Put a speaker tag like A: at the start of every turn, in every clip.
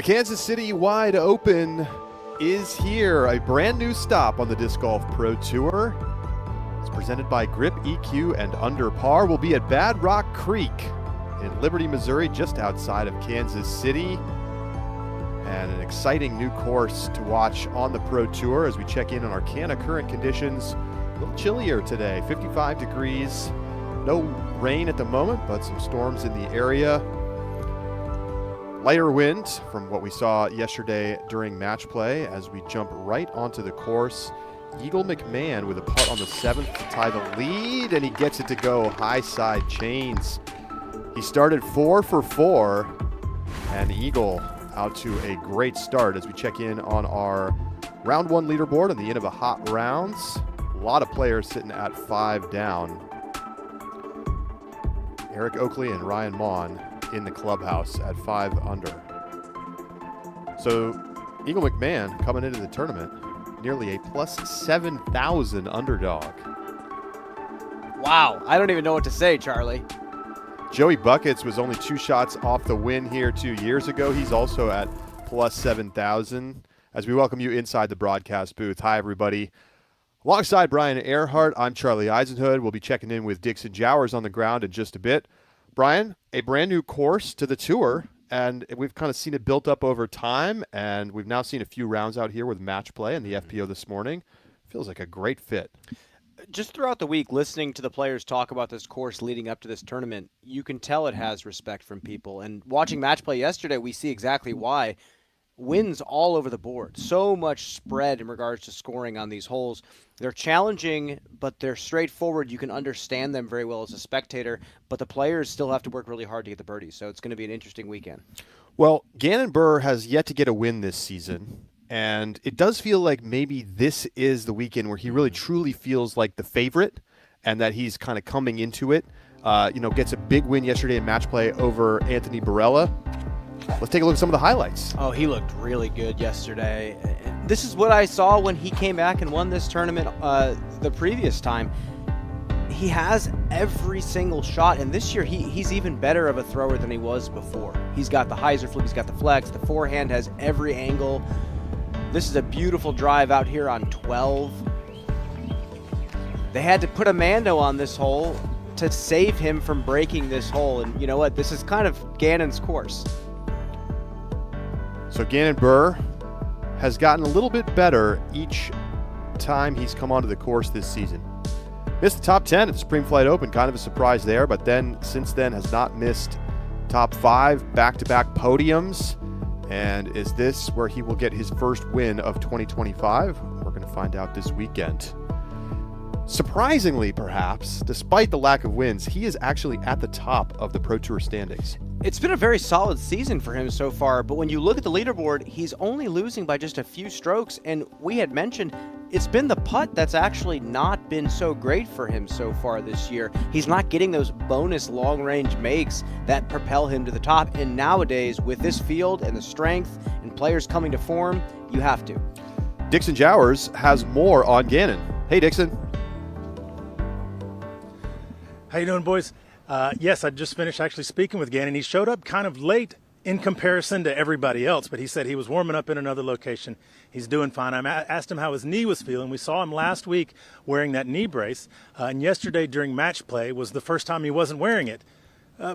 A: The Kansas City Wide Open is here, a brand new stop on the Disc Golf Pro Tour. It's presented by GRIPeq and UnderPar. We'll be at Bad Rock Creek in Liberty, Missouri, just outside of Kansas City. And an exciting new course to watch on the Pro Tour as we check in on our current conditions. A little chillier today, 55 degrees. No rain at the moment, but some storms in the area. Lighter wind from what we saw yesterday during match play as we jump right onto the course. Eagle McMahon with a putt on the 7th to tie the lead, and he gets it to go high side chains. He started 4 for 4, and Eagle out to a great start as we check in on our round 1 leaderboard on the end of a hot rounds. A lot of players sitting at 5 down. Eric Oakley and Ryan Maughan in the clubhouse at 5 under. So Eagle McMahon coming into the tournament, nearly a plus 7,000 underdog.
B: Wow, I don't even know what to say, Charlie.
A: Joey Buckets was only 2 shots off the win here 2 years ago. He's also at plus 7,000. As we welcome you inside the broadcast booth. Hi, everybody. Alongside Brian Earhart, I'm Charlie Eisenhood. We'll be checking in with Dixon Jowers on the ground in just a bit. Brian, a brand new course to the tour, and we've kind of seen it built up over time, and we've now seen a few rounds out here with match play and the FPO this morning. Feels like a great fit.
B: Just throughout the week, listening to the players talk about this course leading up to this tournament, you can tell it has respect from people. And watching match play yesterday, we see exactly why. Wins all over the board. So much spread in regards to scoring on these holes. They're challenging, but they're straightforward. You can understand them very well as a spectator, but the players still have to work really hard to get the birdies. So it's going to be an interesting weekend.
A: Well, Ganon Burr has yet to get a win this season, and it does feel like maybe this is the weekend where he really truly feels like the favorite and that he's kind of coming into it. Gets a big win yesterday in match play over Anthony Barella. Let's take a look at some of the highlights.
B: Oh, he looked really good yesterday. This is what I saw when he came back and won this tournament the previous time. He has every single shot, and this year he's even better of a thrower than he was before. He's got the hyzer flip, he's got the flex, the forehand has every angle. This is a beautiful drive out here on 12. They had to put a Mando on this hole to save him from breaking this hole, and you know what? This is kind of Ganon's course.
A: So Ganon Burr has gotten a little bit better each time he's come onto the course this season. Missed the top 10 at the Spring Flight Open, kind of a surprise there, but then since then has not missed top 5 back-to-back podiums. And is this where he will get his first win of 2025? We're going to find out this weekend. Surprisingly, perhaps, despite the lack of wins, he is actually at the top of the Pro Tour standings.
B: It's been a very solid season for him so far, but when you look at the leaderboard, he's only losing by just a few strokes, and we had mentioned it's been the putt that's actually not been so great for him so far this year. He's not getting those bonus long-range makes that propel him to the top, and nowadays, with this field and the strength and players coming to form, you have to.
A: Dixon Jowers has more on Ganon. Hey, Dixon.
C: How you doing, boys? Yes, I just finished actually speaking with Ganon. He showed up kind of late in comparison to everybody else, but he said he was warming up in another location. He's doing fine. I asked him how his knee was feeling. We saw him last week wearing that knee brace, and yesterday during match play was the first time he wasn't wearing it.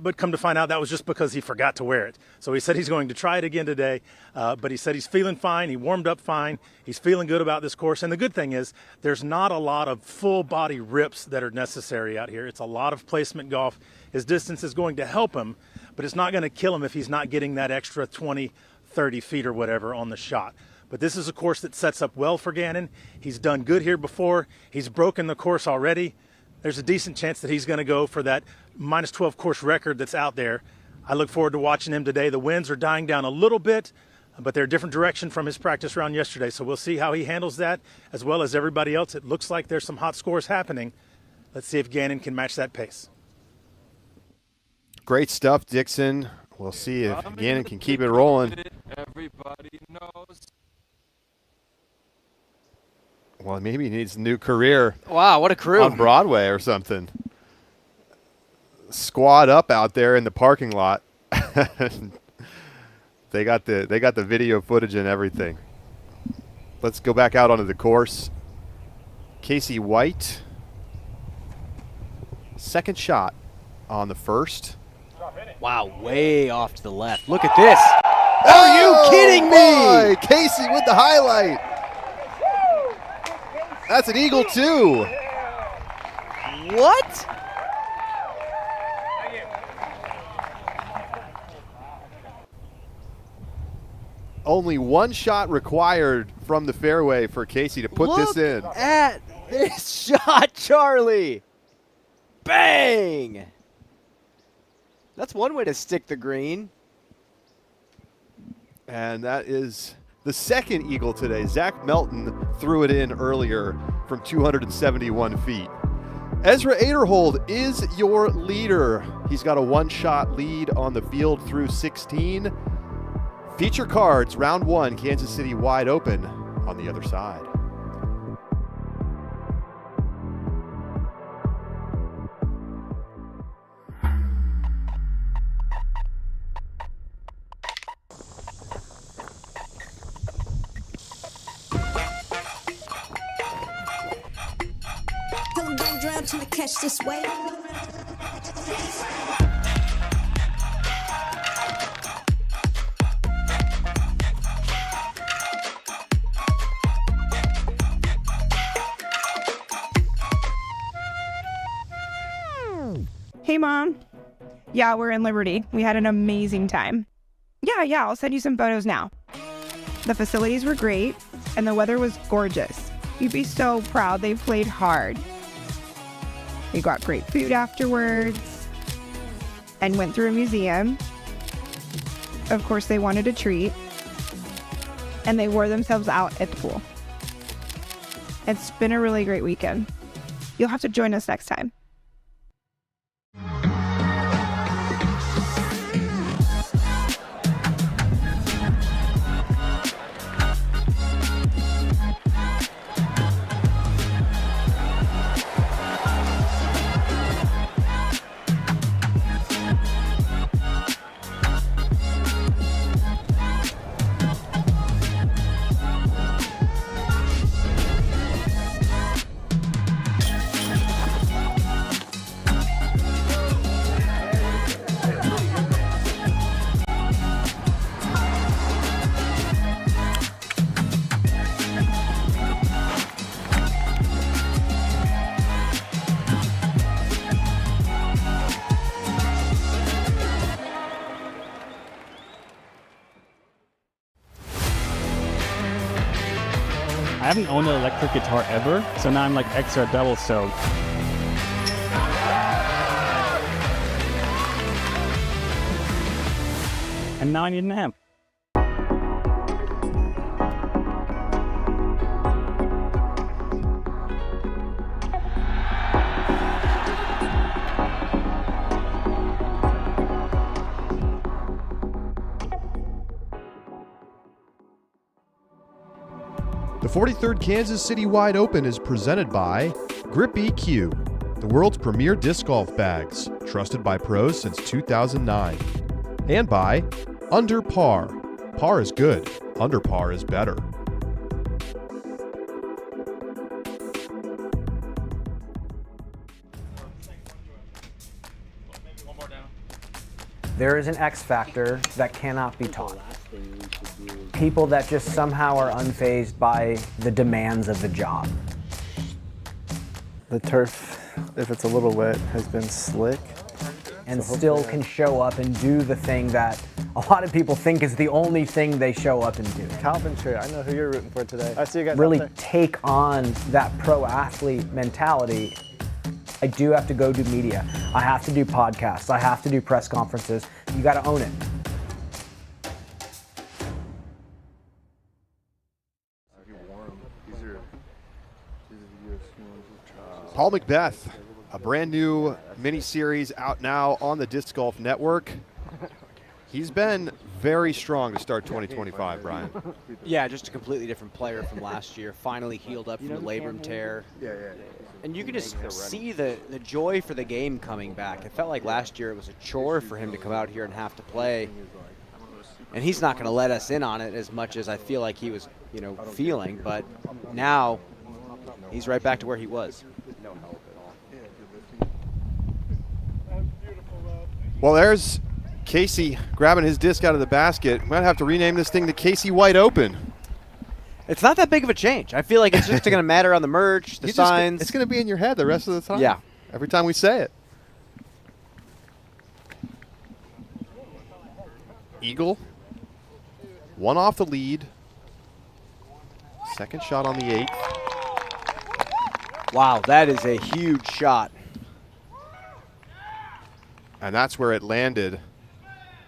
C: But come to find out that was just because he forgot to wear it. So he said he's going to try it again today, but he said he's feeling fine. He warmed up fine. He's feeling good about this course. And the good thing is there's not a lot of full body rips that are necessary out here. It's a lot of placement golf. His distance is going to help him, but it's not going to kill him if he's not getting that extra 20, 30 feet or whatever on the shot. But this is a course that sets up well for Ganon. He's done good here before. He's broken the course already. There's a decent chance that he's going to go for that minus 12 course record that's out there. I look forward to watching him today. The winds are dying down a little bit, but they're a different direction from his practice round yesterday. So we'll see how he handles that as well as everybody else. It looks like there's some hot scores happening. Let's see if Ganon can match that pace.
A: Great stuff, Dixon. We'll see if Ganon can keep it rolling.
D: Everybody knows.
A: Well, maybe he needs a new career.
B: Wow, what a crew.
A: On Broadway or something. Squad up out there in the parking lot. The They got the video footage and everything. Let's go back out onto the course. Casey White, second shot on the first.
B: Wow, way off to the left. Look at this. Are you kidding me?
A: Boy, Casey with the highlight. That's an eagle too.
B: What?
A: Only one shot required from the fairway for Casey to put this in.
B: Look at this shot, Charlie. Bang! That's one way to stick the green.
A: And that is the second eagle today. Zach Melton threw it in earlier from 271 feet. Ezra Aderhold is your leader. He's got a one-shot lead on the field through 16. Feature cards, round one, Kansas City wide open on the other side.
E: Don't drown till I catch this wave.
F: Hey, Mom. Yeah, we're in Liberty. We had an amazing time. Yeah, I'll send you some photos now. The facilities were great, and the weather was gorgeous. You'd be so proud. They played hard. We got great food afterwards and went through a museum. Of course, they wanted a treat, and they wore themselves out at the pool. It's been a really great weekend. You'll have to join us next time.
G: I haven't owned an electric guitar ever, so now I'm like extra double soaked. And now I need an amp.
A: The 43rd Kansas City Wide Open is presented by GRIPeq, the world's premier disc golf bags, trusted by pros since 2009. And by UnderPar. Par is good, UnderPar is better.
H: There is an X factor that cannot be taught. People that just somehow are unfazed by the demands of the job.
I: The turf, if it's a little wet, has been slick.
H: And still can show up and do the thing that a lot of people think is the only thing they show up and do.
I: Carpentry, I know who you're rooting for today. I see you guys
H: Really
I: out there.
H: take on that pro athlete mentality. I do have to go do media. I have to do podcasts. I have to do press conferences. You got to own it.
A: Paul Macbeth, a brand new mini-series out now on the Disc Golf Network. He's been very strong to start 2025, Brian.
B: Yeah, just a completely different player from last year. Finally healed up from the labrum tear. And you can just see the joy for the game coming back. It felt like last year it was a chore for him to come out here and have to play. And he's not going to let us in on it as much as I feel like he was, feeling. But now he's right back to where he was.
A: Well, there's Casey grabbing his disc out of the basket. Might have to rename this thing the Casey White Open.
B: It's not that big of a change. I feel like it's just going to matter on the merch, the signs.
A: It's going to be in your head the rest of the time.
B: Yeah.
A: Every time we say it. Eagle. One off the lead. Second shot on the 8th.
B: Wow, that is a huge shot.
A: And that's where it landed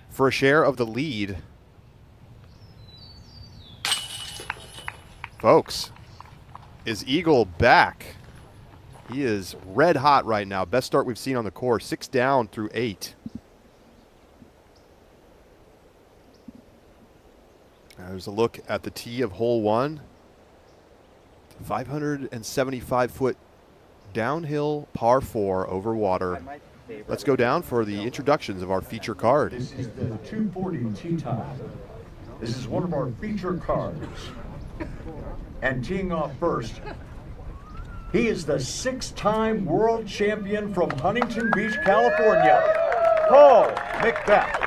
A: for a share of the lead. Folks, is Eagle back? He is red hot right now. Best start we've seen on the course. 6 down through 8. There's a look at the tee of hole 1. 575-foot downhill par 4 over water. Let's go down for the introductions of our feature card.
J: This is the 240 tee time. This is one of our feature cards. And teeing off first, he is the 6-time world champion from Huntington Beach, California, Paul McMahon.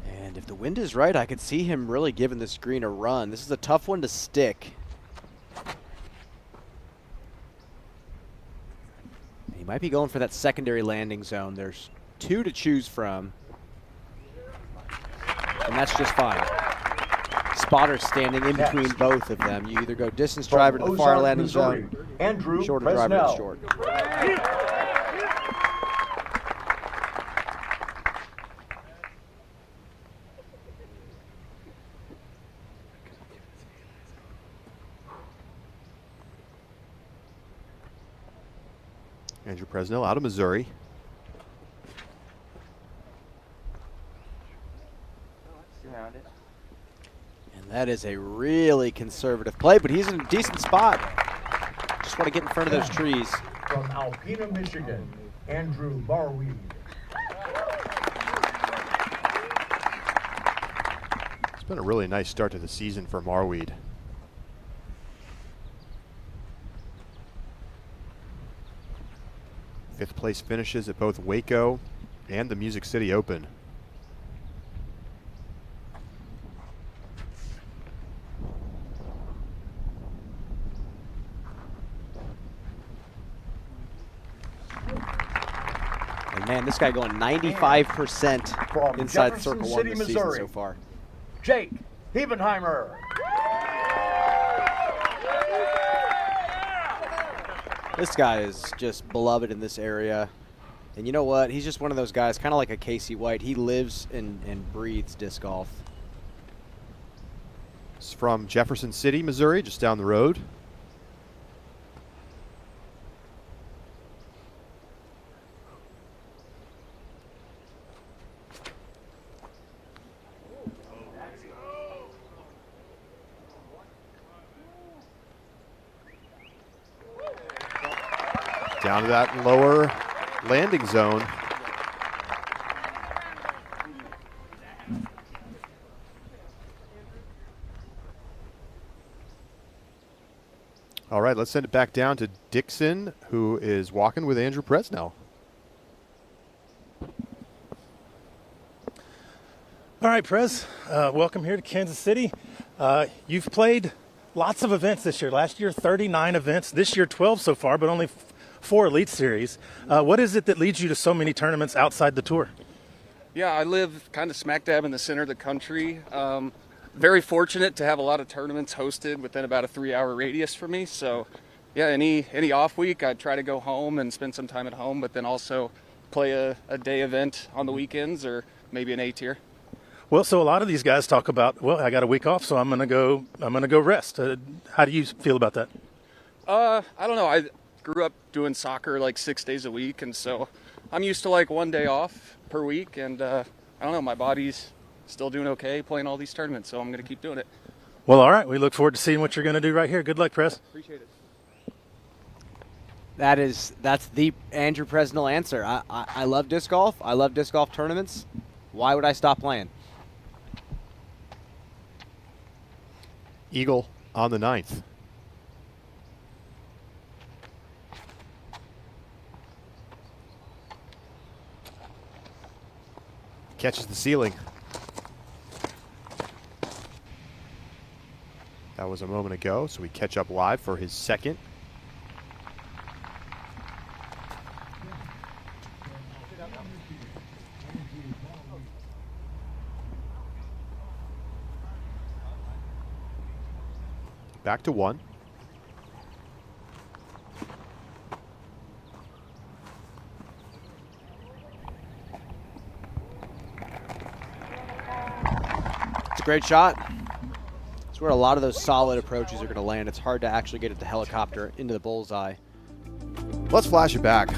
B: And if the wind is right, I could see him really giving this green a run. This is a tough one to stick. He might be going for that secondary landing zone. There's 2 to choose from. And that's just fine. Spotters standing in between both of them. You either go distance driver to the far landing zone, shorter driver to the short.
A: Andrew Presnell out of Missouri.
B: And that is a really conservative play, but he's in a decent spot. Just want to get in front of those trees.
J: From Alpena, Michigan, Andrew Barweed.
A: It's been a really nice start to the season for Marweed. Fifth place finishes at both Waco and the Music City Open.
B: And man, this guy going 95% inside
J: Jefferson
B: circle 1
J: City,
B: this season
J: Missouri,
B: so far.
J: Jake Hebenheimer.
B: This guy is just beloved in this area. And you know what? He's just one of those guys, kind of like a Casey White. He lives and breathes disc golf.
A: It's from Jefferson City, Missouri, just down the road. Down to that lower landing zone. All right, let's send it back down to Dixon, who is walking with Andrew Presnell.
C: All right, Prez, welcome here to Kansas City. You've played lots of events this year. Last year, 39 events. This year, 12 so far, but only 4 Elite Series. What is it that leads you to so many tournaments outside the tour?
K: Yeah, I live kind of smack dab in the center of the country. Very fortunate to have a lot of tournaments hosted within about a 3-hour radius for me. So, yeah, any off week, I try to go home and spend some time at home, but then also play a day event on the weekends or maybe an A tier.
C: Well, so a lot of these guys talk about, well, I got a week off, so I'm gonna go rest. How do you feel about that?
K: I don't know. I grew up doing soccer like 6 days a week, and so I'm used to like 1 day off per week, and I don't know, my body's still doing okay playing all these tournaments, so I'm going to keep doing it.
C: Well, all right. We look forward to seeing what you're going to do right here. Good luck, Press.
K: Appreciate it.
B: That's the Andrew Presnell answer. I love disc golf. I love disc golf tournaments. Why would I stop playing?
A: Eagle on the 9th. Catches the ceiling. That was a moment ago, so we catch up live for his second. Back to 1.
B: It's a great shot. It's where a lot of those solid approaches are going to land. It's hard to actually get it to helicopter into the bullseye.
A: Let's flash it back.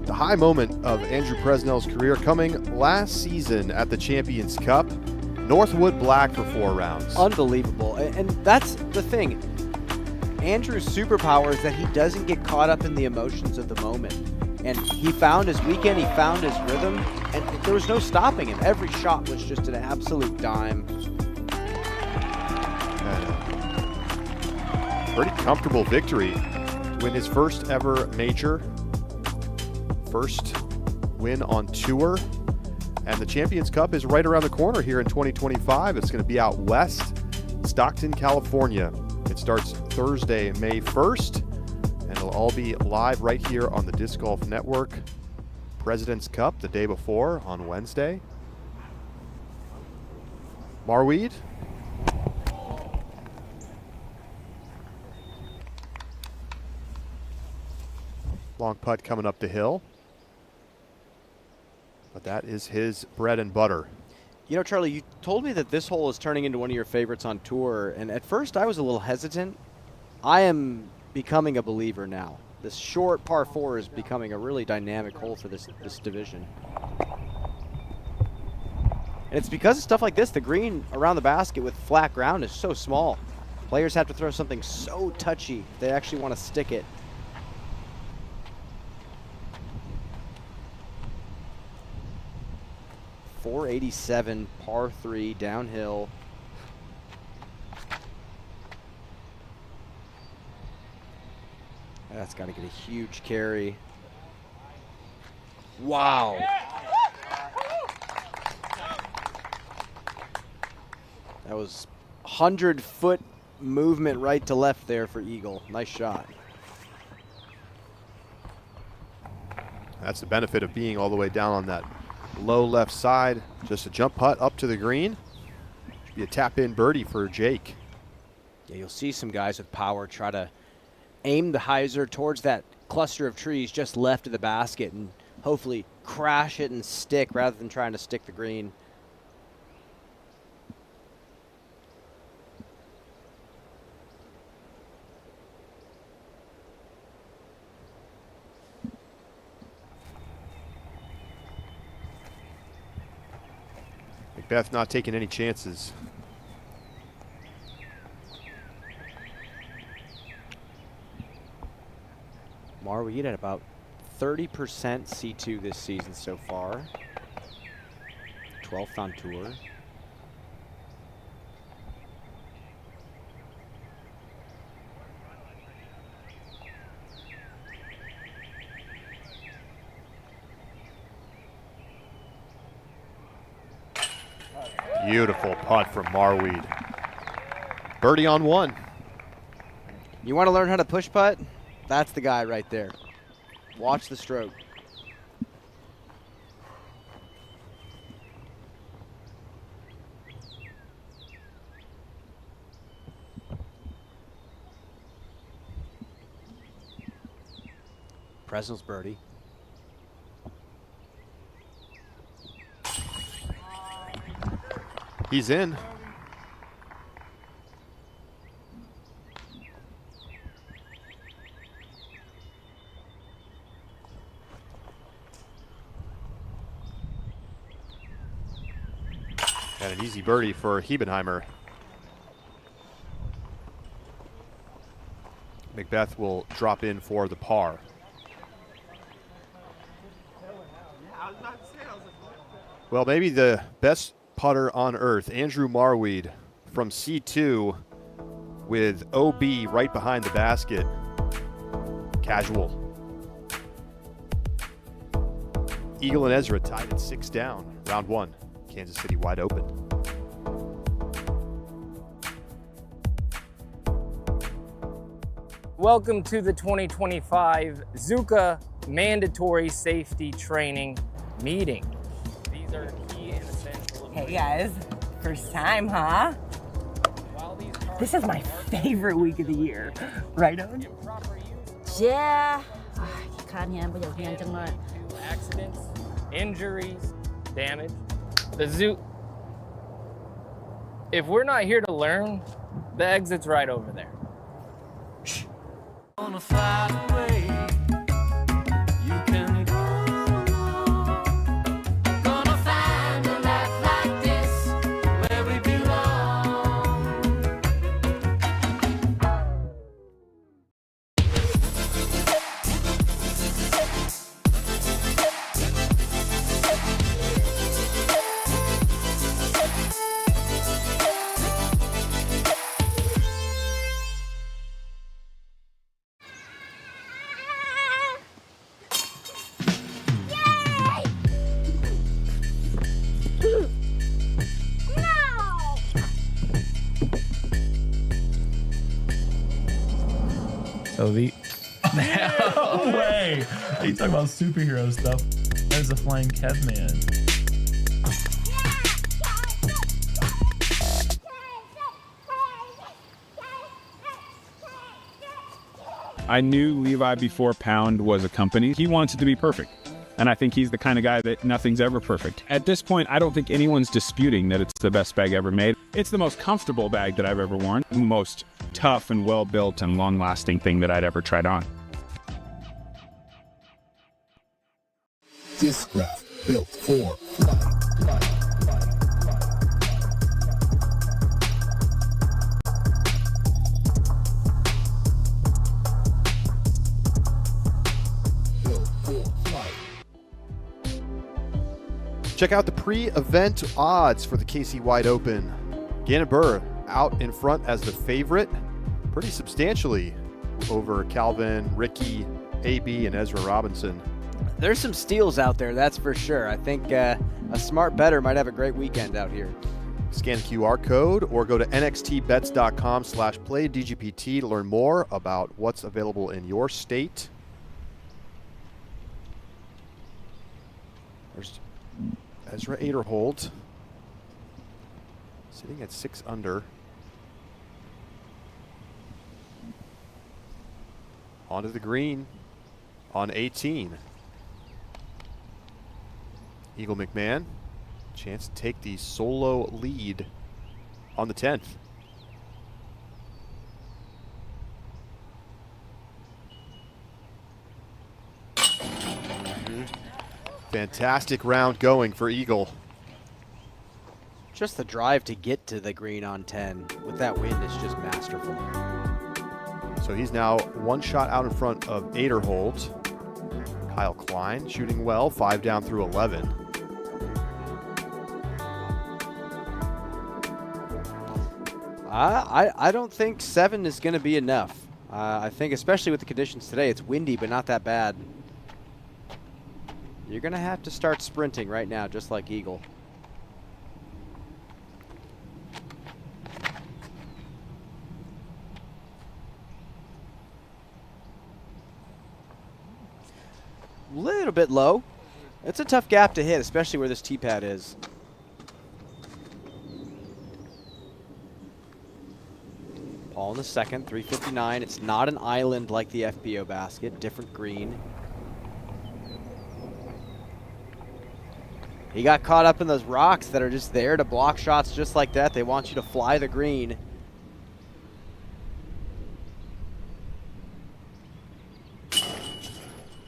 A: The high moment of Andrew Presnell's career coming last season at the Champions Cup. Northwood Black for 4 rounds.
B: Unbelievable. And that's the thing. Andrew's superpower is that he doesn't get caught up in the emotions of the moment. And he found his weekend, he found his rhythm, and there was no stopping him. Every shot was just an absolute dime.
A: Pretty comfortable victory to win his first ever major. First win on tour. And the Champions Cup is right around the corner here in 2025. It's going to be out west, Stockton, California. It starts Thursday, May 1st, and it'll all be live right here on the Disc Golf Network. President's Cup the day before on Wednesday. Marweed. Long putt coming up the hill. But that is his bread and butter.
B: You know, Charlie, you told me that this hole is turning into one of your favorites on tour, and at first I was a little hesitant. I am becoming a believer now. This short par 4 is becoming a really dynamic hole for this division. And it's because of stuff like this. The green around the basket with flat ground is so small. Players have to throw something so touchy if they actually want to stick it. .487 par 3 downhill. That's got to get a huge carry. Wow. That was 100-foot movement right to left there for Eagle. Nice shot.
A: That's the benefit of being all the way down on that low left side. Just a jump putt up to the green. Should be a tap-in birdie for Jake.
B: Yeah, you'll see some guys with power try to aim the hyzer towards that cluster of trees just left of the basket and hopefully crash it and stick rather than trying to stick the green.
A: McBeth not taking any chances.
B: Marweed at about 30% C2 this season so far. 12th on tour.
A: Beautiful putt from Marweed. Birdie on 1.
B: You want to learn how to push putt? That's the guy right there. Watch the stroke. Presnell's birdie.
A: He's in. And an easy birdie for Hebenheimer. McBeth will drop in for the par. Well, maybe the best putter on earth, Andrew Marweed from C2 with OB right behind the basket. Casual. Eagle and Ezra tied at 6 down. Round 1. Kansas City wide open.
L: Welcome to the 2025 Zuka Mandatory Safety Training Meeting. These are key and essential.
M: Hey guys, first time, huh? This is my favorite week of the year. Right on?
N: Yeah.
L: Accidents, injuries, damage. The zoo. If we're not here to learn, the exit's right over there.
O: Gonna fly away. You can go. Gonna find a life like this where we belong.
P: So the no way. You talking about superhero stuff? There's a flying Kev man.
Q: I knew Levi before Pound was a company. He wants it to be perfect. And I think he's the kind of guy that nothing's ever perfect. At this point, I don't think anyone's disputing that it's the best bag ever made. It's the most comfortable bag that I've ever worn. The most tough and well-built and long-lasting thing that I'd ever tried on.
R: Discraft built for flight.
A: Check out the pre-event odds for the KC Wide Open. Ganon Burr out in front as the favorite, pretty substantially over Calvin, Ricky, AB, and Ezra Robinson.
B: There's some steals out there, that's for sure. I think a smart bettor might have a great weekend out here.
A: Scan the QR code or go to nxtbets.com/playdgpt to learn more about what's available in your state. There's Ezra Aderholt sitting at 6 under. Onto the green on 18. Eagle McMahon, chance to take the solo lead on the 10th. Fantastic round going for Eagle.
B: Just the drive to get to the green on 10 with that wind is just masterful.
A: So he's now 1 shot out in front of Aderholt. Kyle Klein shooting well, 5 down through 11.
B: I don't think 7 is going to be enough. I think especially with the conditions today, it's windy but not that bad. You're going to have to start sprinting right now, just like Eagle. Little bit low. It's a tough gap to hit, especially where this tee pad is. Paul in the second, 359. It's not an island like the FBO basket, different green. He got caught up in those rocks that are just there to block shots just like that. They want you to fly the green.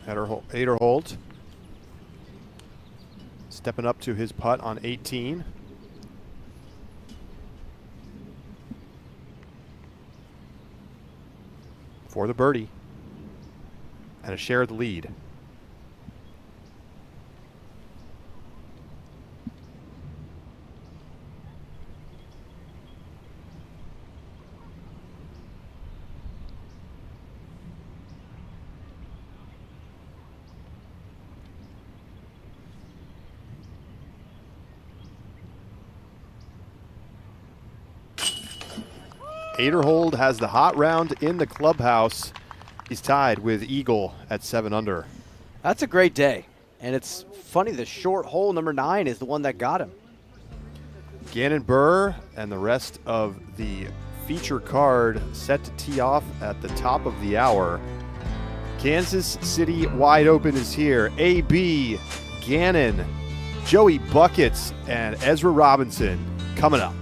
A: Aderholt stepping up to his putt on 18. For the birdie and a share of the lead. Aderhold has the hot round in the clubhouse. He's tied with Eagle at 7 under.
B: That's a great day. And it's funny, the short hole, number 9, is the one that got him.
A: Ganon Burr and the rest of the feature card set to tee off at the top of the hour. Kansas City Wide Open is here. AB, Ganon, Joey Buckets, and Ezra Robinson coming up.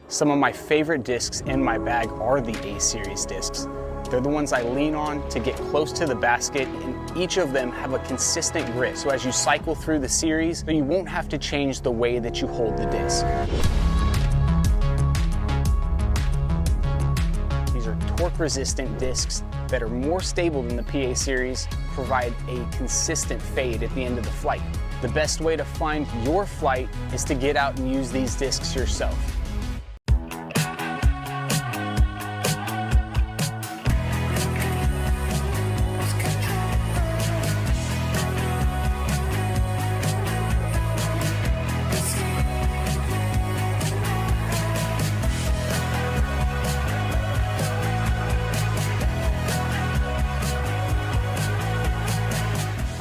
S: Some of my favorite discs in my bag are the A-Series discs. They're the ones I lean on to get close to the basket, and each of them have a consistent grip. So as you cycle through the series, you won't have to change the way that you hold the disc. These are torque-resistant discs that are more stable than the PA Series, provide a consistent fade at the end of the flight. The best way to find your flight is to get out and use these discs yourself.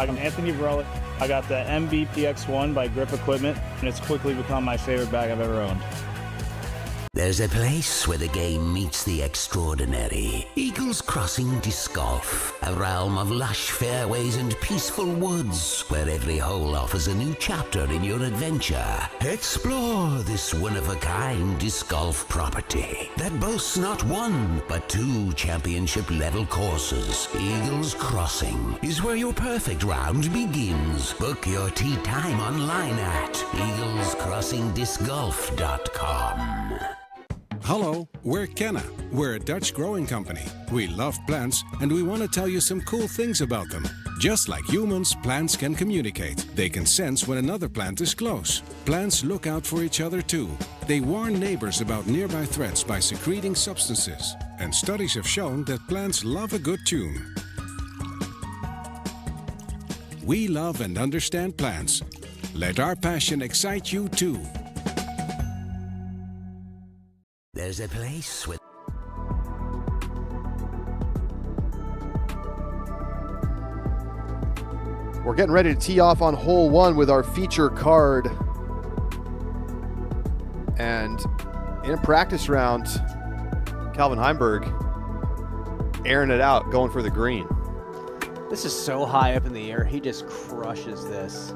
G: I'm Anthony Varela. I got the MBPX1 by Grip Equipment, and it's quickly become my favorite bag I've ever owned.
T: There's a place where the game meets the extraordinary. Eagles Crossing Disc Golf, a realm of lush fairways and peaceful woods, where every hole offers a new chapter in your adventure. Explore this one-of-a-kind disc golf property that boasts not one, but 2 championship-level courses. Eagles Crossing is where your perfect round begins. Book your tee time online at eaglescrossingdiscgolf.com.
U: Hello, we're Kenna. We're a Dutch growing company. We love plants, and we want to tell you some cool things about them. Just like humans, plants can communicate. They can sense when another plant is close. Plants look out for each other too. They warn neighbors about nearby threats by secreting substances. And studies have shown that plants love a good tune. We love and understand plants. Let our passion excite you too.
T: There's a place with...
A: We're getting ready to tee off on hole 1 with our feature card. And in a practice round, Calvin Heimberg airing it out, going for the green.
B: This is so high up in the air. He just crushes this.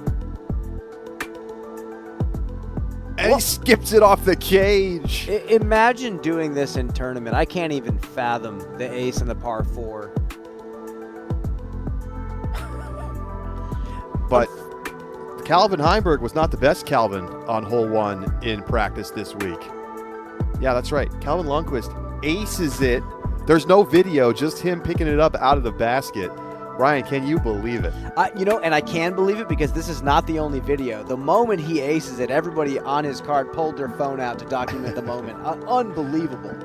A: And he skips it off the cage.
B: Imagine doing this in tournament. I can't even fathom the ace and the par 4.
A: But Calvin Heimberg was not the best Calvin on hole 1 in practice this week. Yeah, that's right. Calvin Lundquist aces it. There's no video, just him picking it up out of the basket. Ryan, can you believe it?
B: And I can believe it because this is not the only video. The moment he aces it, everybody on his card pulled their phone out to document the moment. Unbelievable.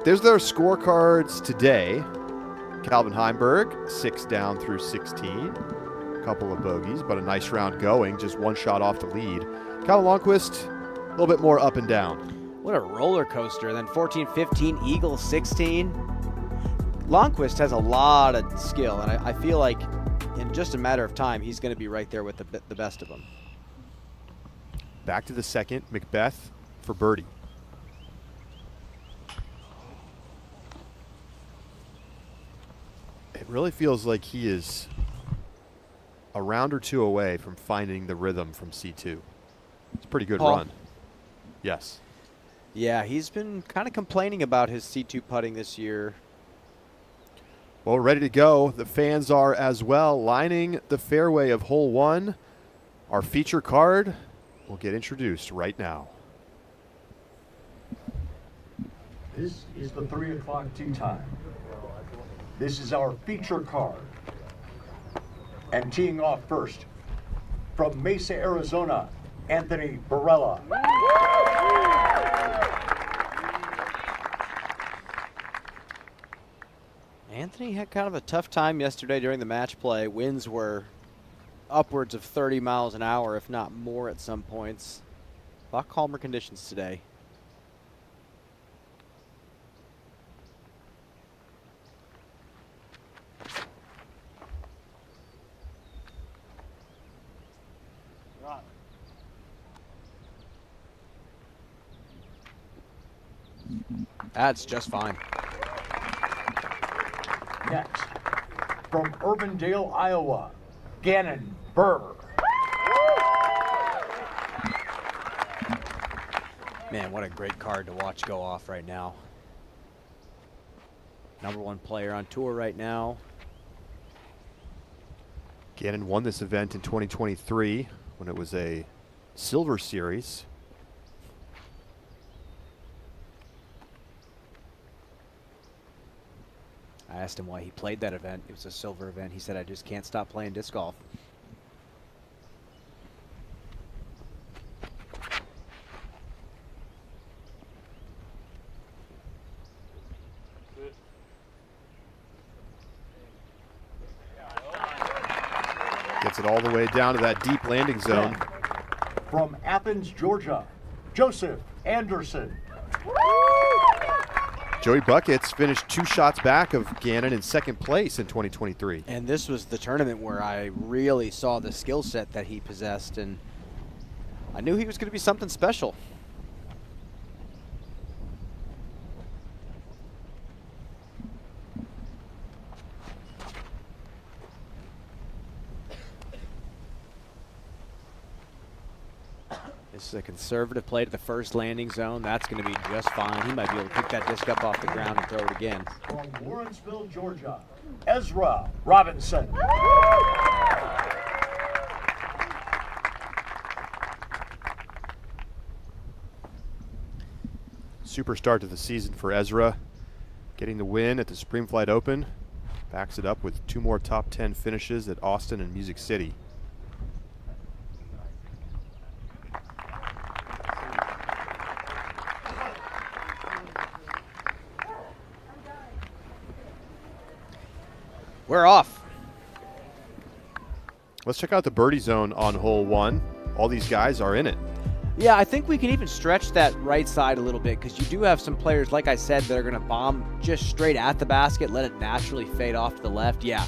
A: There's their scorecards today. Calvin Heimberg, 6 down through 16. A couple of bogeys, but a nice round going. Just 1 shot off the lead. Calvin Lundquist, a little bit more up and down.
B: What a roller coaster. Then 14, 15, Eagle 16. Lundquist has a lot of skill, and I feel like in just a matter of time, he's going to be right there with the best of them.
A: Back to the second, Macbeth for birdie. It really feels like he is a round or 2 away from finding the rhythm from C2. It's a pretty good run. Yes.
B: Yeah, he's been kind of complaining about his C2 putting this year.
A: Well, ready to go. The fans are as well, lining the fairway of hole 1. Our feature card will get introduced right now.
J: This is the 3 o'clock tee time. This is our feature card. And teeing off first, from Mesa, Arizona, Anthony Varela.
B: Anthony had kind of a tough time yesterday during the match play. Winds were upwards of 30 miles an hour, if not more at some points. A lot calmer conditions today. That's just fine.
J: Next, from Urbandale, Iowa, Ganon Burr.
B: Man, what a great card to watch go off right now. #1 player on tour right now.
A: Ganon won this event in 2023 when it was a silver series.
B: I asked him why he played that event. It was a silver event. He said, I just can't stop playing disc golf.
A: Gets it all the way down to that deep landing zone.
J: From Athens, Georgia, Joseph Anderson.
A: Joey Buckets finished 2 shots back of Ganon in 2nd place in 2023.
B: And this was the tournament where I really saw the skill set that he possessed, and I knew he was going to be something special. This is a conservative play to the first landing zone. That's going to be just fine. He might be able to pick that disc up off the ground and throw it again.
J: From Lawrenceville, Georgia, Ezra Robinson.
A: Super start to the season for Ezra. Getting the win at the Supreme Flight Open. Backs it up with 2 more top 10 finishes at Austin and Music City.
B: We're off.
A: Let's check out the birdie zone on hole 1. All these guys are in it.
B: Yeah, I think we can even stretch that right side a little bit because you do have some players, like I said, that are going to bomb just straight at the basket, let it naturally fade off to the left. Yeah,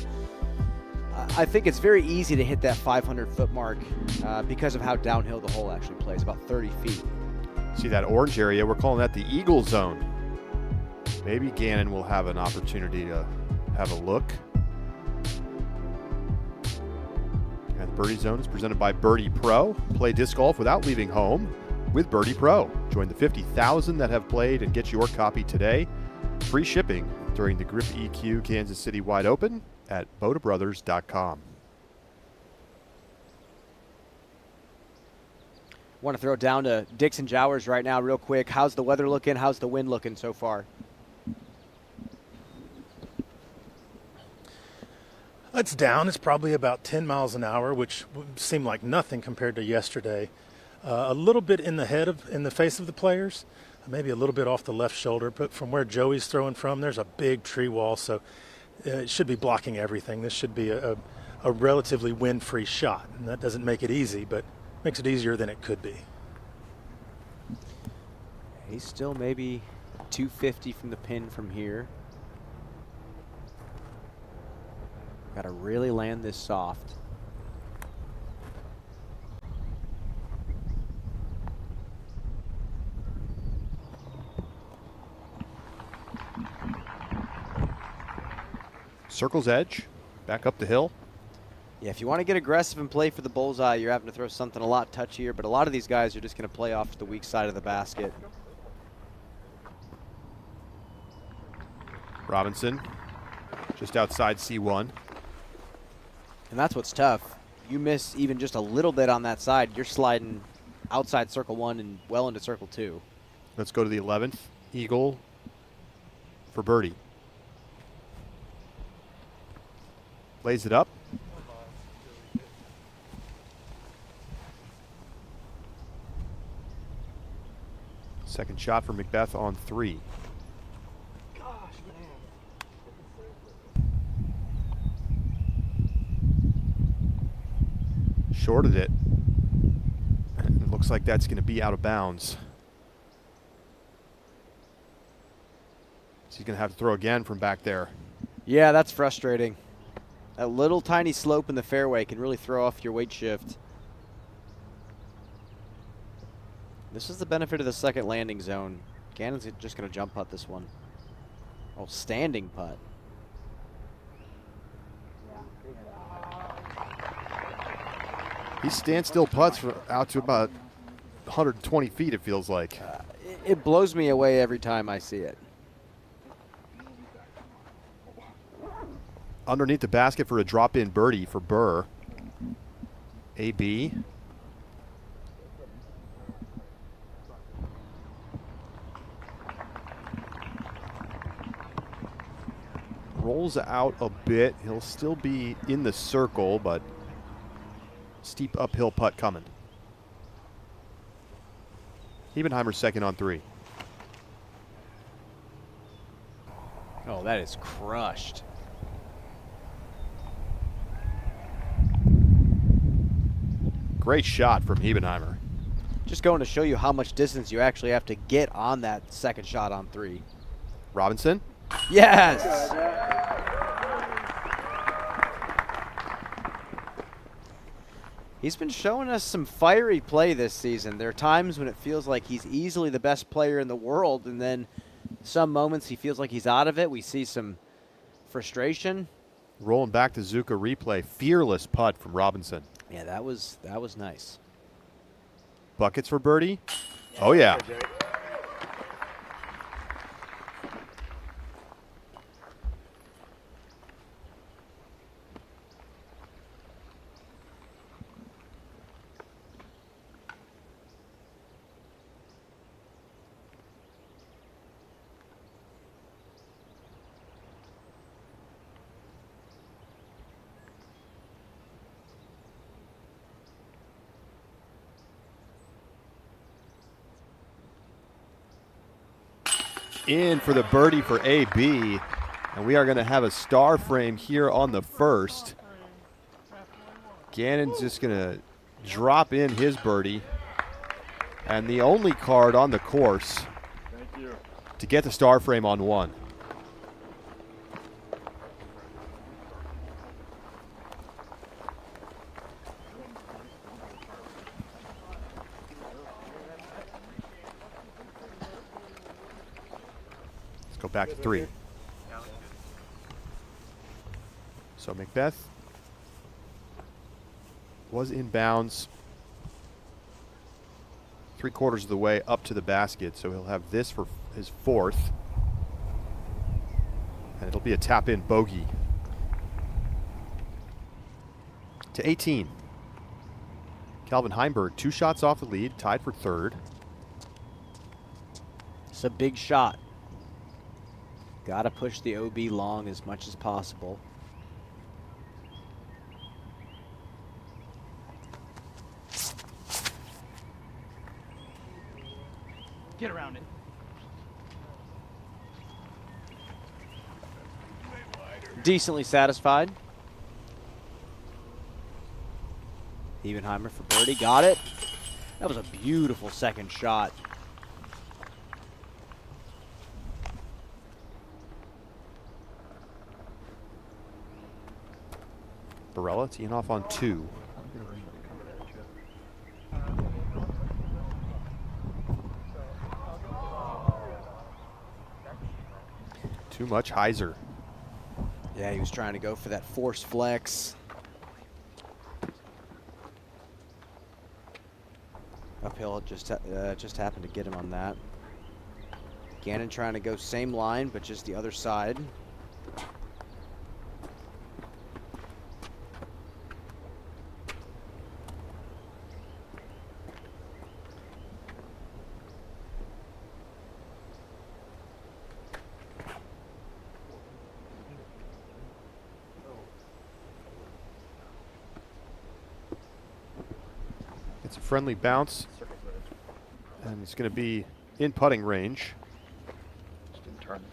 B: I think it's very easy to hit that 500-foot mark because of how downhill the hole actually plays, about 30 feet.
A: See that orange area? We're calling that the Eagle Zone. Maybe Ganon will have an opportunity to have a look. And the Birdie Zone is presented by Birdie Pro. Play disc golf without leaving home with Birdie Pro. Join the 50,000 that have played and get your copy today. Free shipping during the GRIPeq Kansas City Wide Open at bodabrothers.com.
B: Want to throw it down to Dixon Jowers right now real quick. How's the weather looking? How's the wind looking so far?
C: It's down. It's probably about 10 miles an hour, which would seem like nothing compared to yesterday. A little bit in the face of the players, maybe a little bit off the left shoulder, but from where Joey's throwing from, there's a big tree wall, so it should be blocking everything. This should be a relatively wind-free shot, and that doesn't make it easy, but makes it easier than it could be.
B: He's still maybe 250 from the pin from here. Got to really land this soft.
A: Circle's edge, back up the hill.
B: Yeah, if you want to get aggressive and play for the bullseye, you're having to throw something a lot touchier, but a lot of these guys are just going to play off to the weak side of the basket.
A: Robinson, just outside C1.
B: And that's what's tough. You miss even just a little bit on that side, you're sliding outside circle 1 and well into circle 2.
A: Let's go to the 11th. Eagle for birdie. Lays it up. Second shot for Macbeth on 3. shorted it. And it looks like that's going to be out of bounds. So he's going to have to throw again from back there.
B: Yeah, that's frustrating. That little tiny slope in the fairway can really throw off your weight shift. This is the benefit of the second landing zone. Ganon's just going to jump putt this one. Oh, standing putt.
A: He standstill putts for out to about 120 feet, it feels like.
B: It blows me away every time I see it.
A: Underneath the basket for a drop-in birdie for Burr. AB. Rolls out a bit. He'll still be in the circle, but steep uphill putt coming. Hebenheimer second on 3.
B: Oh, that is crushed.
A: Great shot from Hebenheimer.
B: Just going to show you how much distance you actually have to get on that second shot on 3.
A: Robinson?
B: Yes! He's been showing us some fiery play this season. There are times when it feels like he's easily the best player in the world, and then some moments he feels like he's out of it. We see some frustration.
A: Rolling back to Zuka replay. Fearless putt from Robinson.
B: Yeah, that was nice.
A: Buckets for birdie? Oh, yeah. In for the birdie for AB. And we are going to have a star frame here on the first. Ganon's just going to drop in his birdie. And the only card on the course to get the star frame on 1. Go back to 3. So Macbeth was in bounds 3/4 of the way up to the basket, so he'll have this for his 4th. And it'll be a tap-in bogey. To 18. Calvin Heimberg, 2 shots off the lead, tied for 3rd.
B: It's a big shot. Got to push the OB long as much as possible.
D: Get around it.
B: Decently satisfied. Hebenheimer for birdie. Got it. That was a beautiful second shot.
A: Barella teeing off on 2. Too much hyzer.
B: Yeah, he was trying to go for that force flex. Uphill just happened to get him on that. Ganon trying to go same line, but just the other side.
A: It's a friendly bounce, and it's going to be in putting range.
D: Just didn't turn.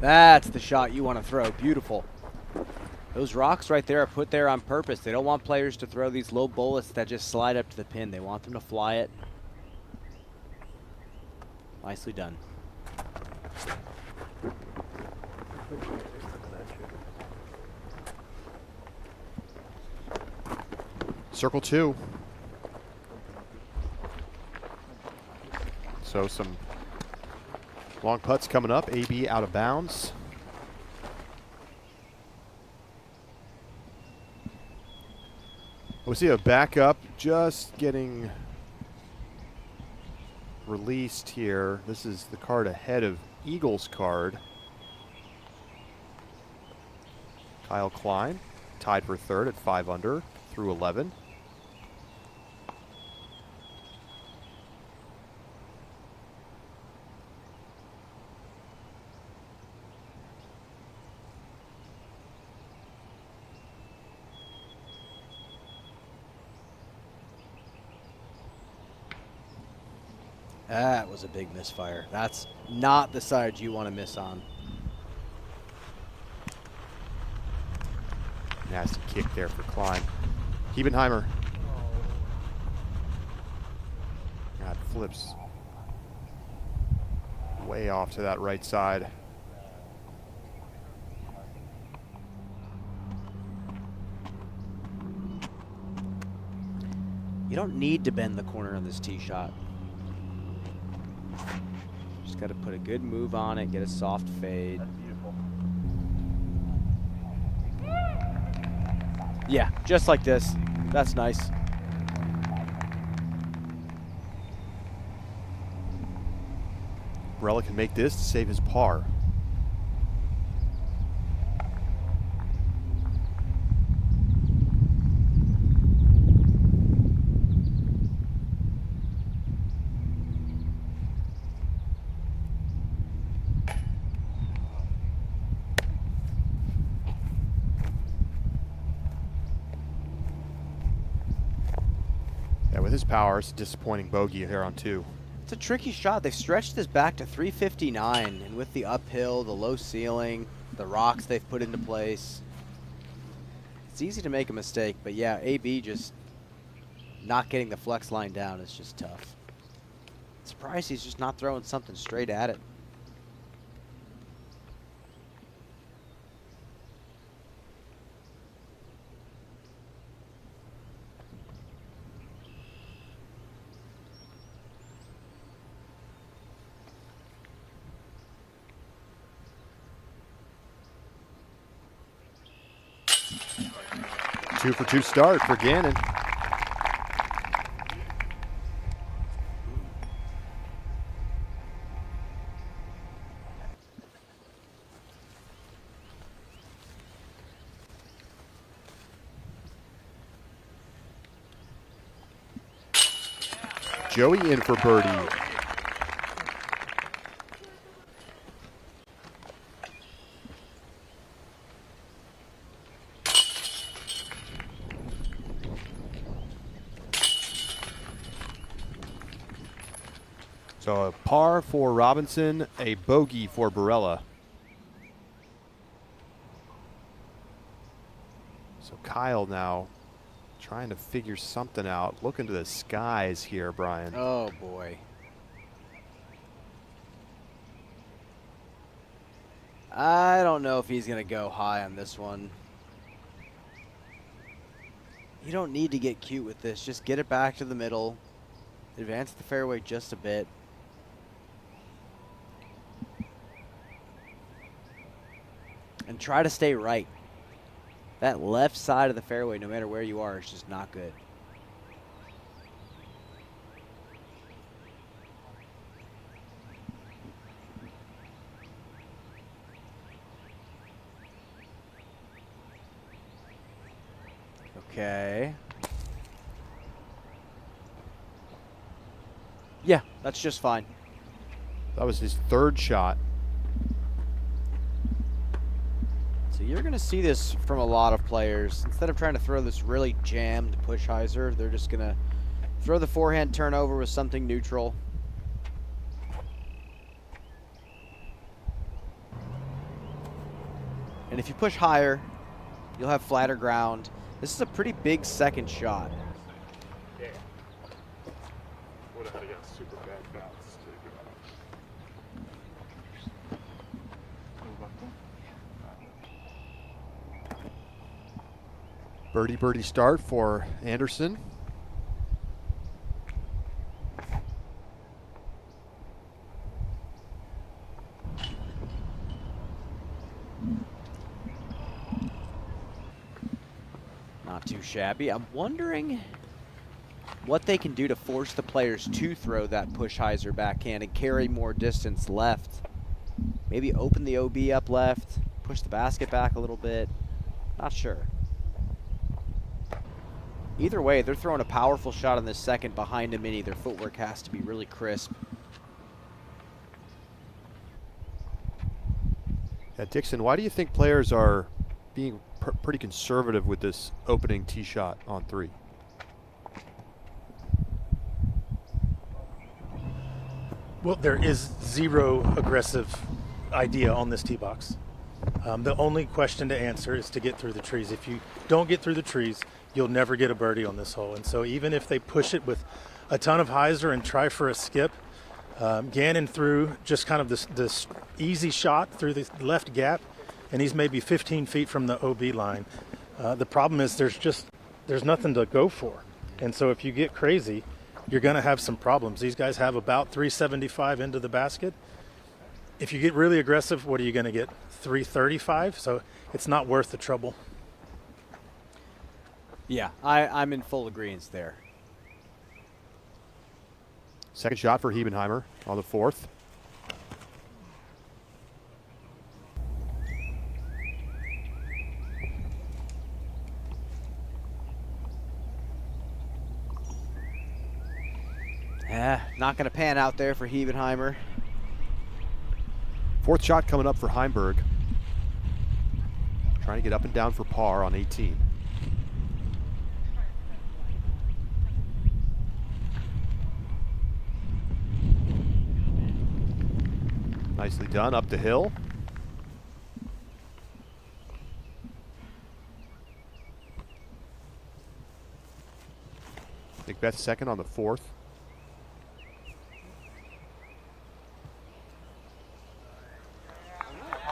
B: That's the shot you want to throw. Beautiful. Those rocks right there are put there on purpose. They don't want players to throw these low bullets that just slide up to the pin. They want them to fly it. Nicely done.
A: Circle 2. So some long putts coming up. AB out of bounds. We see a backup just getting released here. This is the card ahead of Eagles' card. Kyle Klein tied for third at 5 under through 11.
B: That was a big misfire. That's not the side you want to miss on.
A: Nasty kick there for Klein. Hiebenheimer. God, flips way off to that right side.
B: You don't need to bend the corner on this tee shot. Just got to put a good move on it, get a soft fade. Yeah, just like this. That's nice.
A: Relic can make this to save his par. With his power, it's a disappointing bogey here on 2.
B: It's a tricky shot. They've stretched this back to 359, and with the uphill, the low ceiling, the rocks they've put into place, it's easy to make a mistake. But yeah, AB just not getting the flex line down is just tough. Surprised he's just not throwing something straight at it.
A: Two for 2 start for Ganon. Joey in for birdie. So a par for Robinson, a bogey for Barella. So Kyle now trying to figure something out. Look into the skies here, Brian.
B: Oh, boy. I don't know if he's going to go high on this one. You don't need to get cute with this. Just get it back to the middle. Advance the fairway just a bit. And try to stay right. That left side of the fairway, no matter where you are, is just not good. Okay. Yeah, that's just fine.
A: That was his 3rd shot.
B: So you're going to see this from a lot of players. Instead of trying to throw this really jammed push hyzer, they're just going to throw the forehand turnover with something neutral. And if you push higher, you'll have flatter ground. This is a pretty big second shot.
E: Yeah. Would have had to get a super bad bounce
A: Birdie birdie start for Anderson.
B: Not too shabby. I'm wondering what they can do to force the players to throw that push hyzer backhand and carry more distance left. Maybe open the OB up left, push the basket back a little bit. Not sure. Either way, they're throwing a powerful shot on this second behind a mini. Their footwork has to be really crisp.
A: Yeah, Dixon, why do you think players are being pretty conservative with this opening tee shot on 3?
C: Well, there is zero aggressive idea on this tee box. The only question to answer is to get through the trees. If you don't get through the trees, you'll never get a birdie on this hole. And so even if they push it with a ton of hyzer and try for a skip, Ganon threw just kind of this easy shot through the left gap, and he's maybe 15 feet from the OB line. The problem is there's nothing to go for. And so if you get crazy, you're going to have some problems. These guys have about 375 into the basket. If you get really aggressive, what are you going to get? 335? So it's not worth the trouble.
B: Yeah, I'm in full agreement there.
A: Second shot for Hebenheimer on the 4th.
B: Not going to pan out there for Hebenheimer.
A: 4th shot coming up for Heimberg. Trying to get up and down for par on 18. Nicely done, up the hill. Big bet second on the 4th.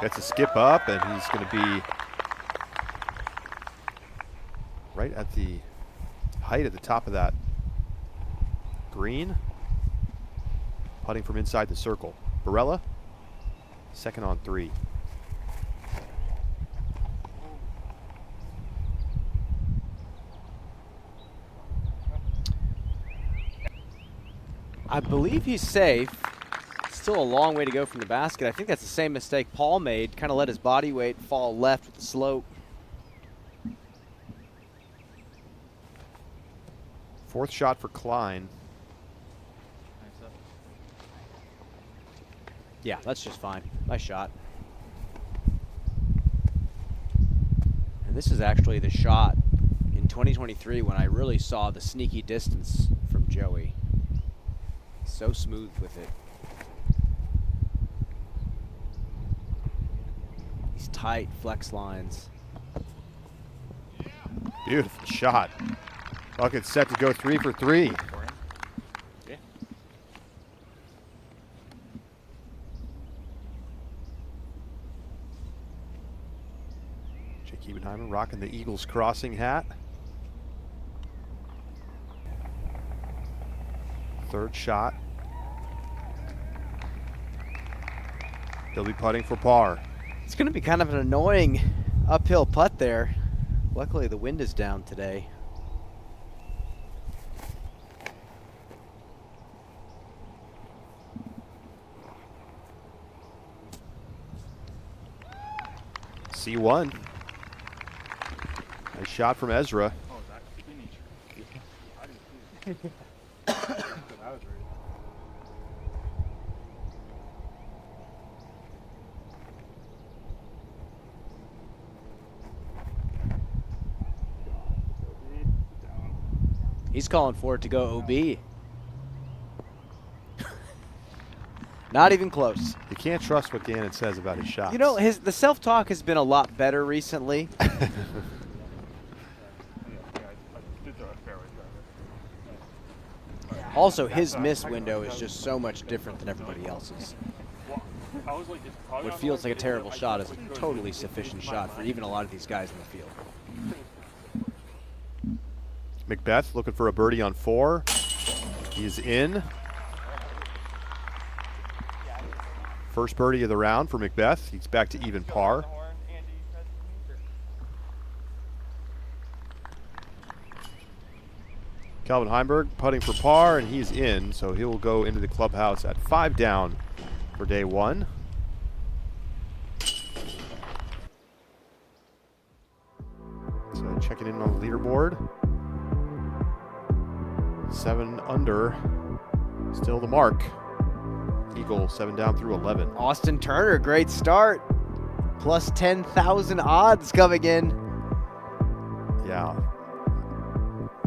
A: Gets a skip up, and he's going to be right at the height at the top of that green. Putting from inside the circle. Barella, second on 3.
B: I believe he's safe. Still a long way to go from the basket. I think that's the same mistake Paul made. Kind of let his body weight fall left with the slope.
A: 4th shot for Klein.
B: Yeah, that's just fine. Nice shot. And this is actually the shot in 2023 when I really saw the sneaky distance from Joey. So smooth with it. These tight flex lines.
A: Beautiful shot. Bucket set to go 3 for 3. Jake Hebenheimer rocking the Eagles crossing hat. 3rd shot. He'll be putting for par.
B: It's going to be kind of an annoying uphill putt there. Luckily, the wind is down today.
A: C1. Nice shot from Ezra.
B: He's calling for it to go OB. Not even close.
A: You can't trust what Ganon says about his shots.
B: You know, the self-talk has been a lot better recently. Also, his miss window is just so much different than everybody else's. What feels like a terrible shot is a totally sufficient shot for even a lot of these guys in the field.
A: McBeth looking for a birdie on 4. He's in. First birdie of the round for McBeth. He's back to even par. Calvin Heimberg putting for par, and he's in, so he will go into the clubhouse at 5 down for day 1. So checking in on the leaderboard. 7 under, still the mark. Eagle 7 down through 11.
B: Austin Turner, great start. Plus 10,000 odds coming in.
A: Yeah.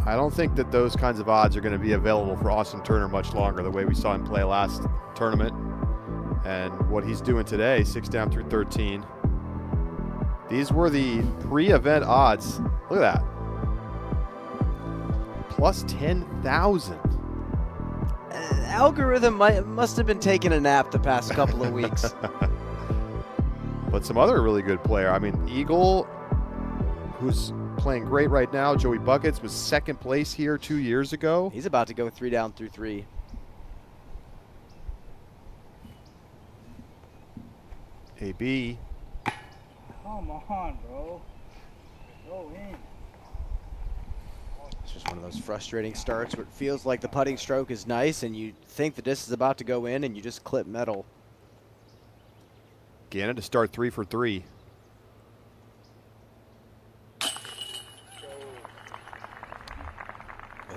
A: I don't think that those kinds of odds are going to be available for Austin Turner much longer, the way we saw him play last tournament. And what he's doing today, 6 down through 13. These were the pre-event odds. Look at that. Plus 10,000.
B: Algorithm must have been taking a nap the past couple of weeks.
A: But some other really good player. I mean, Eagle, who's playing great right now. Joey Buckets was 2nd place here 2 years ago.
B: He's about to go 3 down through 3.
A: AB.
G: Come on, bro. Go in.
B: It's just one of those frustrating starts where it feels like the putting stroke is nice and you think the disc is about to go in and you just clip metal.
A: Ganon to start 3 for 3.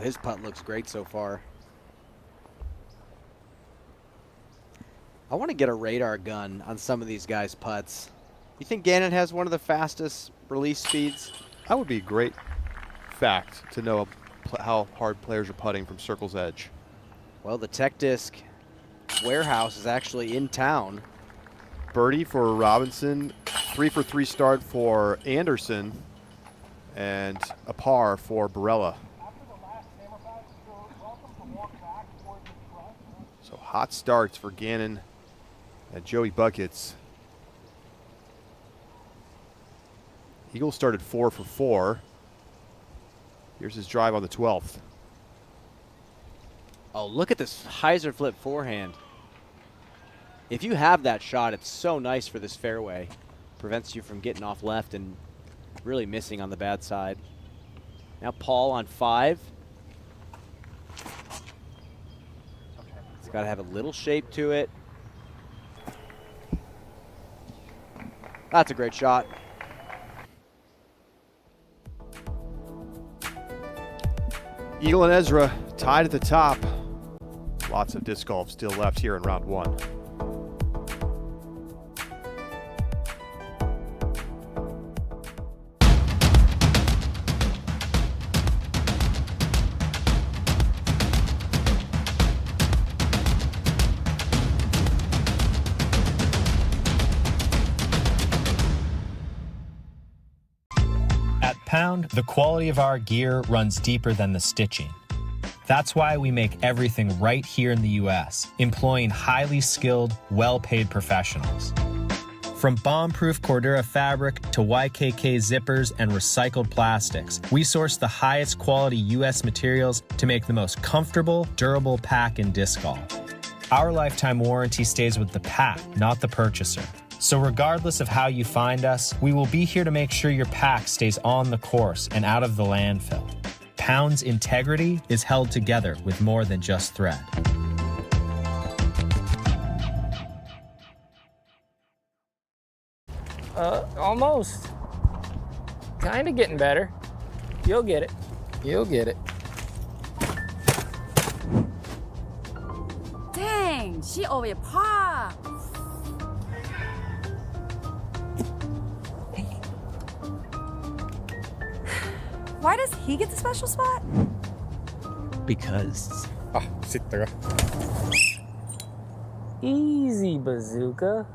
B: His putt looks great so far. I want to get a radar gun on some of these guys' putts. You think Ganon has one of the fastest release speeds?
A: That would be a great fact to know how hard players are putting from circle's edge.
B: Well, the Tech Disc warehouse is actually in town.
A: Birdie for Robinson, 3 for 3 start for Anderson, and a par for Barella. So hot starts for Ganon and Joey Buckets. Eagle started 4 for 4. Here's his drive on the 12th.
B: Oh, look at this hyzer flip forehand. If you have that shot, it's so nice for this fairway. Prevents you from getting off left and really missing on the bad side. Now Paul on 5. It's got to have a little shape to it. That's a great shot.
A: Eagle and Ezra tied at the top. Lots of disc golf still left here in round 1.
F: At Pound, the quality of our gear runs deeper than the stitching. That's why we make everything right here in the US, employing highly skilled, well-paid professionals. From bomb-proof Cordura fabric to YKK zippers and recycled plastics, we source the highest quality US materials to make the most comfortable, durable pack in disc golf. Our lifetime warranty stays with the pack, not the purchaser. So regardless of how you find us, we will be here to make sure your pack stays on the course and out of the landfill. Pound's integrity is held together with more than just thread.
L: Almost. Kind of getting better. You'll get it. You'll get it.
N: Dang, she over your par. Why does he get the special spot?
F: Because.
I: Sitter.
L: Easy, bazooka.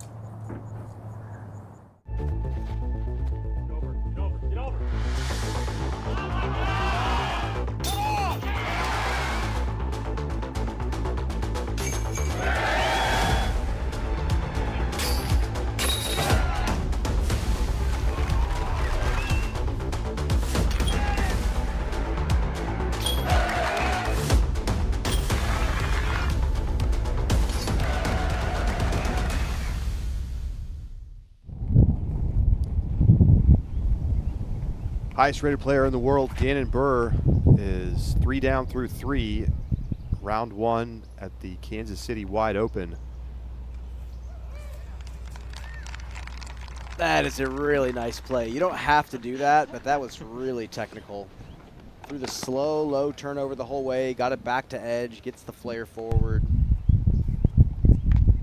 A: Highest rated player in the world, Ganon Burr, is 3 down through 3. Round 1 at the Kansas City Wide Open.
B: That is a really nice play. You don't have to do that, but that was really technical. Through the slow, low turnover the whole way, got it back to edge, gets the flare forward.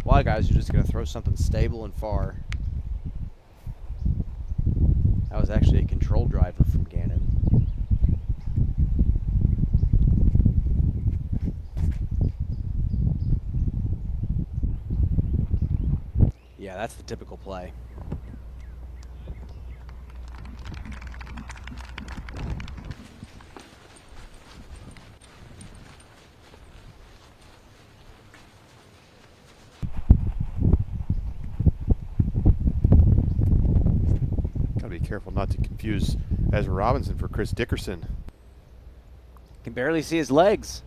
B: A lot of guys are just going to throw something stable and far. That was actually a control driver from Ganon. Yeah, that's the typical play.
A: Gotta be careful not to confuse Ezra Robinson for Chris Dickerson.
B: Can barely see his legs.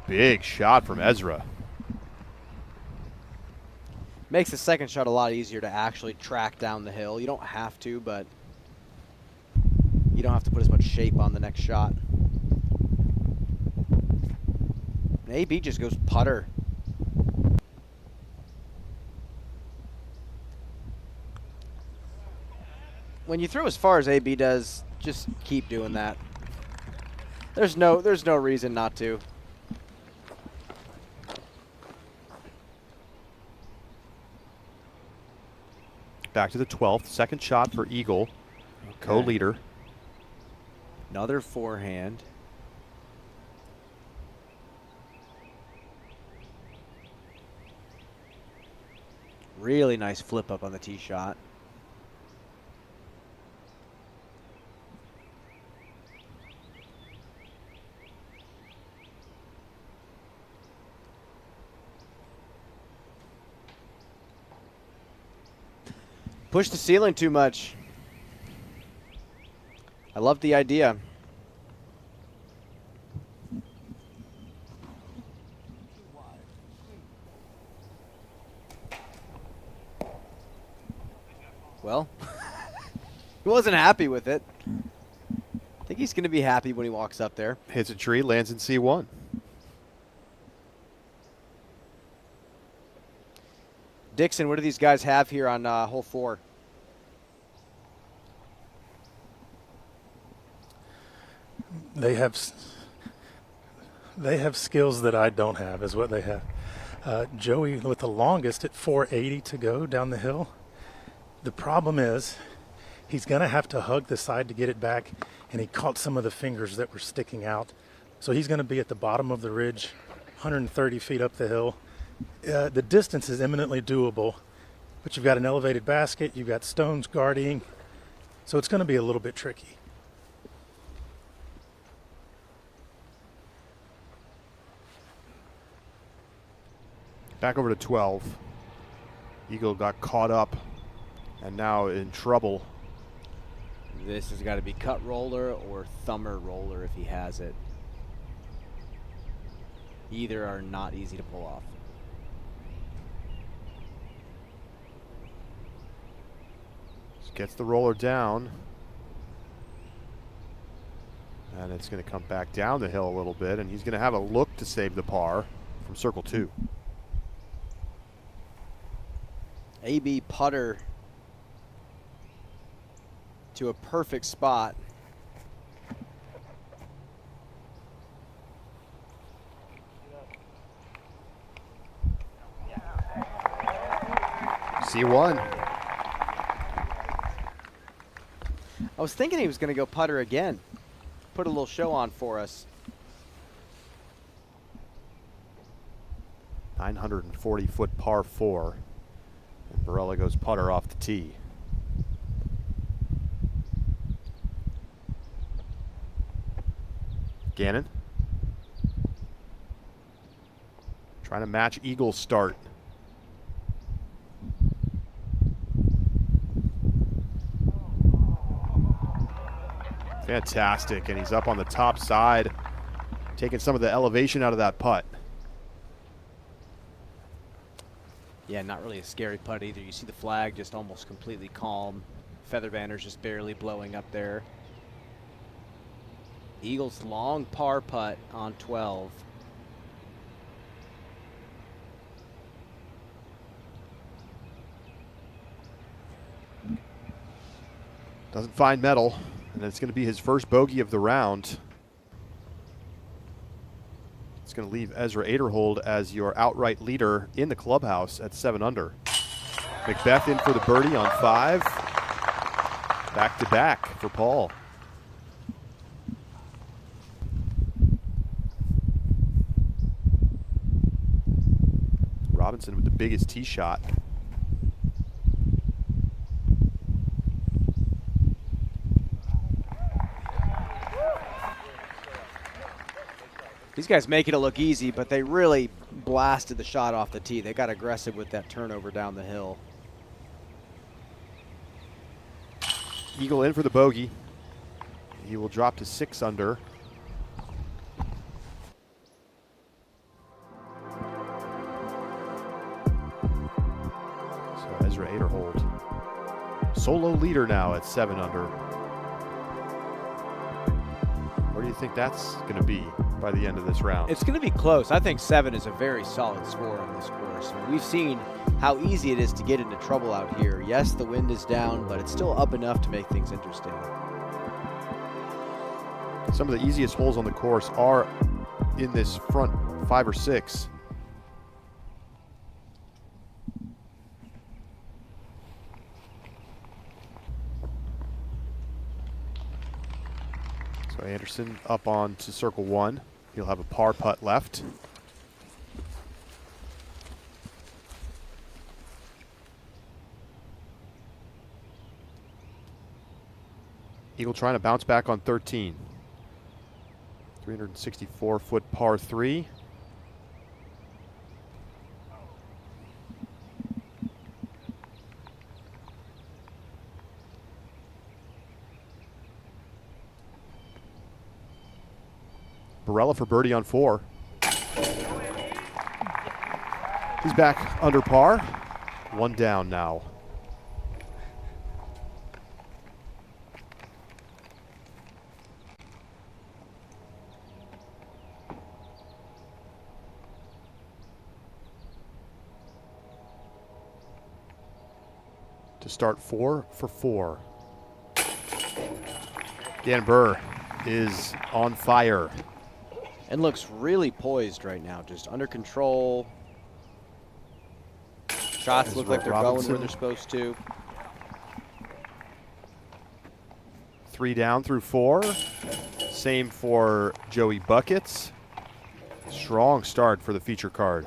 A: Big shot from Ezra.
B: Makes the second shot a lot easier to actually track down the hill. You don't have to, but you don't have to put as much shape on the next shot. And AB just goes putter. When you throw as far as AB does, just keep doing that. There's no reason not to.
A: Back to the 12th. Second shot for Eagle, co-leader.
B: Another forehand. Really nice flip up on the tee shot. Push the ceiling too much. I love the idea. Well, he wasn't happy with it. I think he's going to be happy when he walks up there.
A: Hits a tree, lands in C1.
B: Dixon, what do these guys have here on hole 4?
C: They have skills that I don't have, is what they have. Joey with the longest at 480 to go down the hill. The problem is he's going to have to hug the side to get it back, and he caught some of the fingers that were sticking out. So he's going to be at the bottom of the ridge, 130 feet up the hill. The distance is eminently doable, but you've got an elevated basket, you've got stones guarding, so it's going to be a little bit tricky.
A: Back over to 12. Eagle got caught up and now in trouble.
B: This has got to be cut roller or thumber roller if he has it. Either are not easy to pull off.
A: Just gets the roller down. And it's going to come back down the hill a little bit, and he's going to have a look to save the par from circle 2.
B: AB putter to a perfect spot.
A: C1.
B: I was thinking he was going to go putter again. Put a little show on for us.
A: 940-foot par 4. And Barella goes putter off the tee. Ganon. Trying to match Eagle's start. Fantastic, and he's up on the top side, taking some of the elevation out of that putt.
B: Yeah, not really a scary putt either. You see the flag just almost completely calm. Feather banner's just barely blowing up there. Eagles long par putt on 12.
A: Doesn't find metal, and it's going to be his first bogey of the round. It's going to leave Ezra Aderhold as your outright leader in the clubhouse at 7 under. Macbeth in for the birdie on 5. Back to back for Paul. Robinson with the biggest tee shot.
B: These guys making it look easy, but they really blasted the shot off the tee. They got aggressive with that turnover down the hill.
A: Eagle in for the bogey. He will drop to 6 under. So Ezra Aderhold, solo leader now at 7 under. Where do you think that's going to be by the end of this round?
B: It's going to be close. I think 7 is a very solid score on this course. I mean, we've seen how easy it is to get into trouble out here. Yes, the wind is down, but it's still up enough to make things interesting.
A: Some of the easiest holes on the course are in this front 5 or 6. So Anderson up on to circle 1. He'll have a par putt left. Eagle trying to bounce back on 13. 364-foot par 3. Barella for birdie on 4. He's back under par. 1 down now. To start 4 for 4. Dan Burr is on fire.
B: And looks really poised right now, just under control. Shots look like they're going where they're supposed to.
A: 3 down through 4. Same for Joey Buckets. Strong start for the feature card.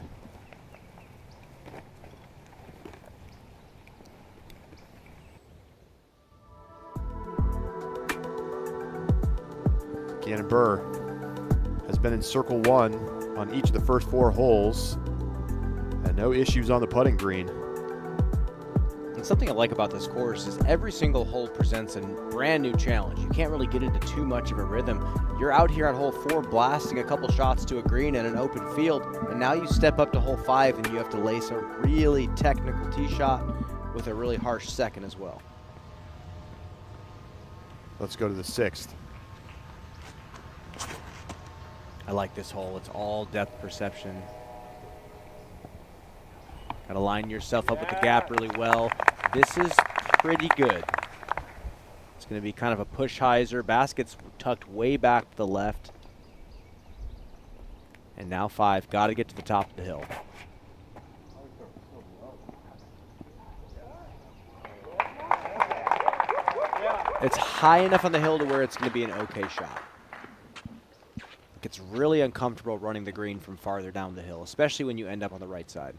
A: Ganon Burr has been in circle 1 on each of the first 4 holes, and no issues on the putting green.
B: And something I like about this course is every single hole presents a brand new challenge. You can't really get into too much of a rhythm. You're out here on hole 4 blasting a couple shots to a green in an open field, and now you step up to hole 5 and you have to lace a really technical tee shot with a really harsh second as well.
A: Let's go to the 6th.
B: I like this hole. It's all depth perception. Got to line yourself up with the gap really well. This is pretty good. It's going to be kind of a push hyzer. Basket's tucked way back to the left. And now 5. Got to get to the top of the hill. It's high enough on the hill to where it's going to be an okay shot. gets really uncomfortable running the green from farther down the hill, especially when you end up on the right side.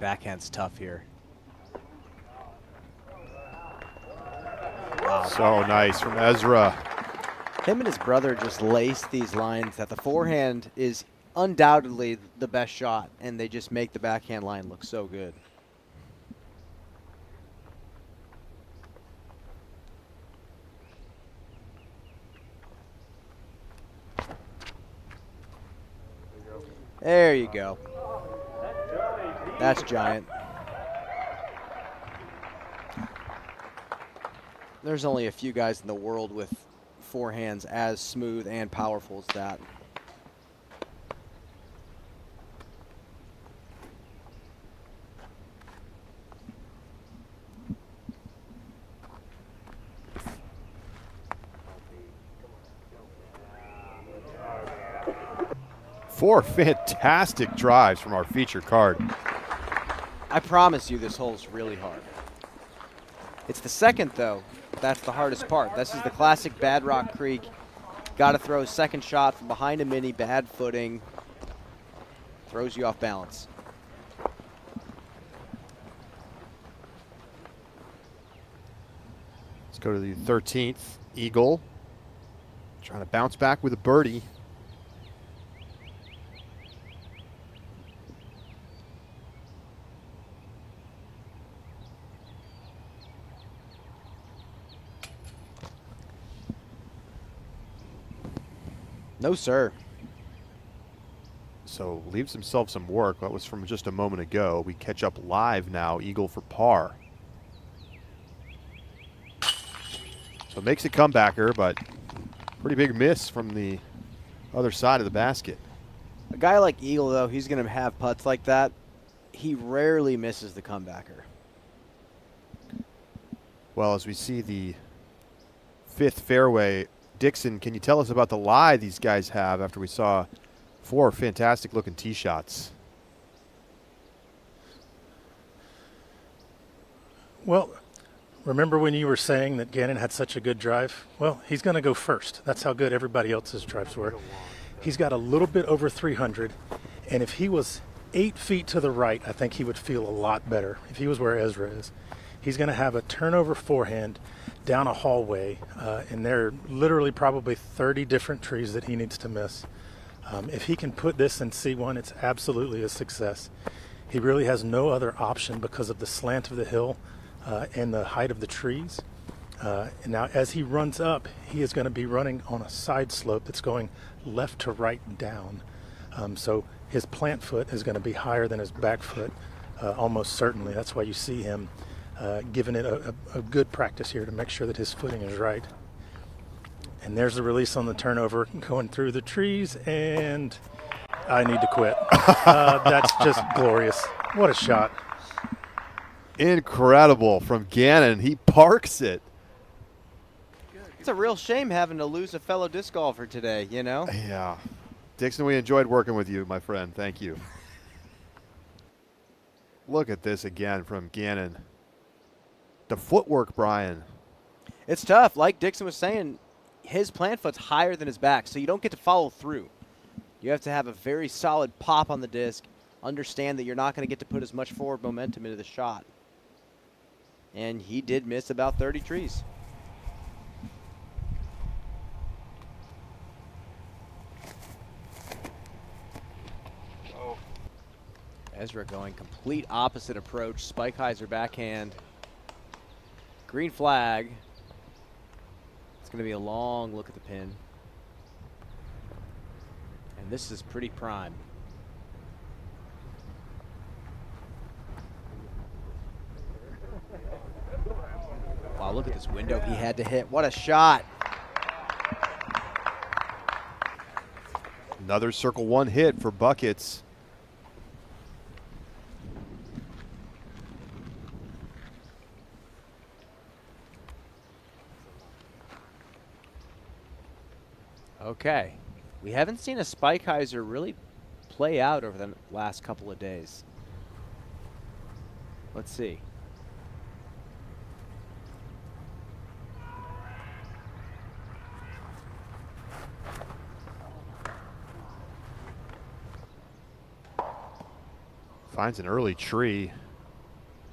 B: Backhand's tough here. Wow.
A: So nice from Ezra.
B: Him and his brother just laced these lines that the forehand is undoubtedly the best shot, and they just make the backhand line look so good. There you go. That's giant. There's only a few guys in the world with forehands as smooth and powerful as that.
A: Four fantastic drives from our feature card.
B: I promise you this hole's really hard. It's the second, though. That's the hardest part. This is the classic Bad Rock Creek. Got to throw a second shot from behind a mini, bad footing. Throws you off balance.
A: Let's go to the 13th. Eagle. Trying to bounce back with a birdie.
B: No, sir.
A: So leaves himself some work. That was from just a moment ago. We catch up live now. Eagle for par. So makes a comebacker, but pretty big miss from the other side of the basket.
B: A guy like Eagle, though, he's going to have putts like that. He rarely misses the comebacker.
A: Well, as we see the fifth fairway, Dixon, can you tell us about the lie these guys have after we saw four fantastic looking tee shots?
C: Well, remember when you were saying that Ganon had such a good drive? Well, he's going to go first. That's how good everybody else's drives were. He's got a little bit over 300, and if he was 8 feet to the right, I think he would feel a lot better if he was where Ezra is. He's going to have a turnover forehand down a hallway, and there are literally probably 30 different trees that he needs to miss. If he can put this in C1, it's absolutely a success. He really has no other option because of the slant of the hill and the height of the trees. And now as he runs up, he is going to be running on a side slope that's going left to right down. So his plant foot is going to be higher than his back foot, almost certainly. That's why you see him giving it a good practice here to make sure that his footing is right. And there's the release on the turnover going through the trees, and I need to quit. That's just glorious. What a shot.
A: Incredible from Ganon. He parks it.
B: It's a real shame having to lose a fellow disc golfer today, you know?
A: Yeah. Dixon, we enjoyed working with you, my friend. Thank you. Look at this again from Ganon. The footwork, Brian.
B: It's tough. Like Dixon was saying, his plant foot's higher than his back, so you don't get to follow through. You have to have a very solid pop on the disc, understand that you're not going to get to put as much forward momentum into the shot. And he did miss about 30 trees. Ezra going complete opposite approach. Spikeiser backhand. Green flag. It's going to be a long look at the pin. And this is pretty prime. Wow, look at this window he had to hit. What a shot.
A: Another circle one hit for buckets.
B: Okay. We haven't seen a Spikeiser really play out over the last couple of days. Let's see.
A: Finds an early tree,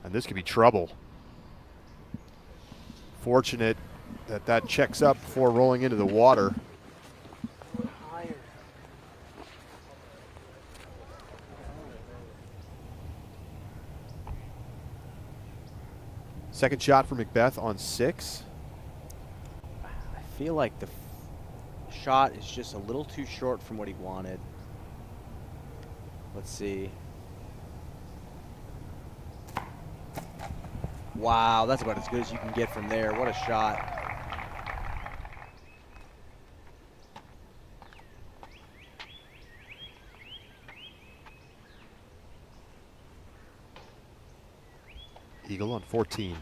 A: and this could be trouble. Fortunate that that checks up before rolling into the water. Second shot for Macbeth on 6.
B: I feel like the shot is just a little too short from what he wanted. Let's see. Wow, that's about as good as you can get from there. What a shot.
A: Eagle on 14.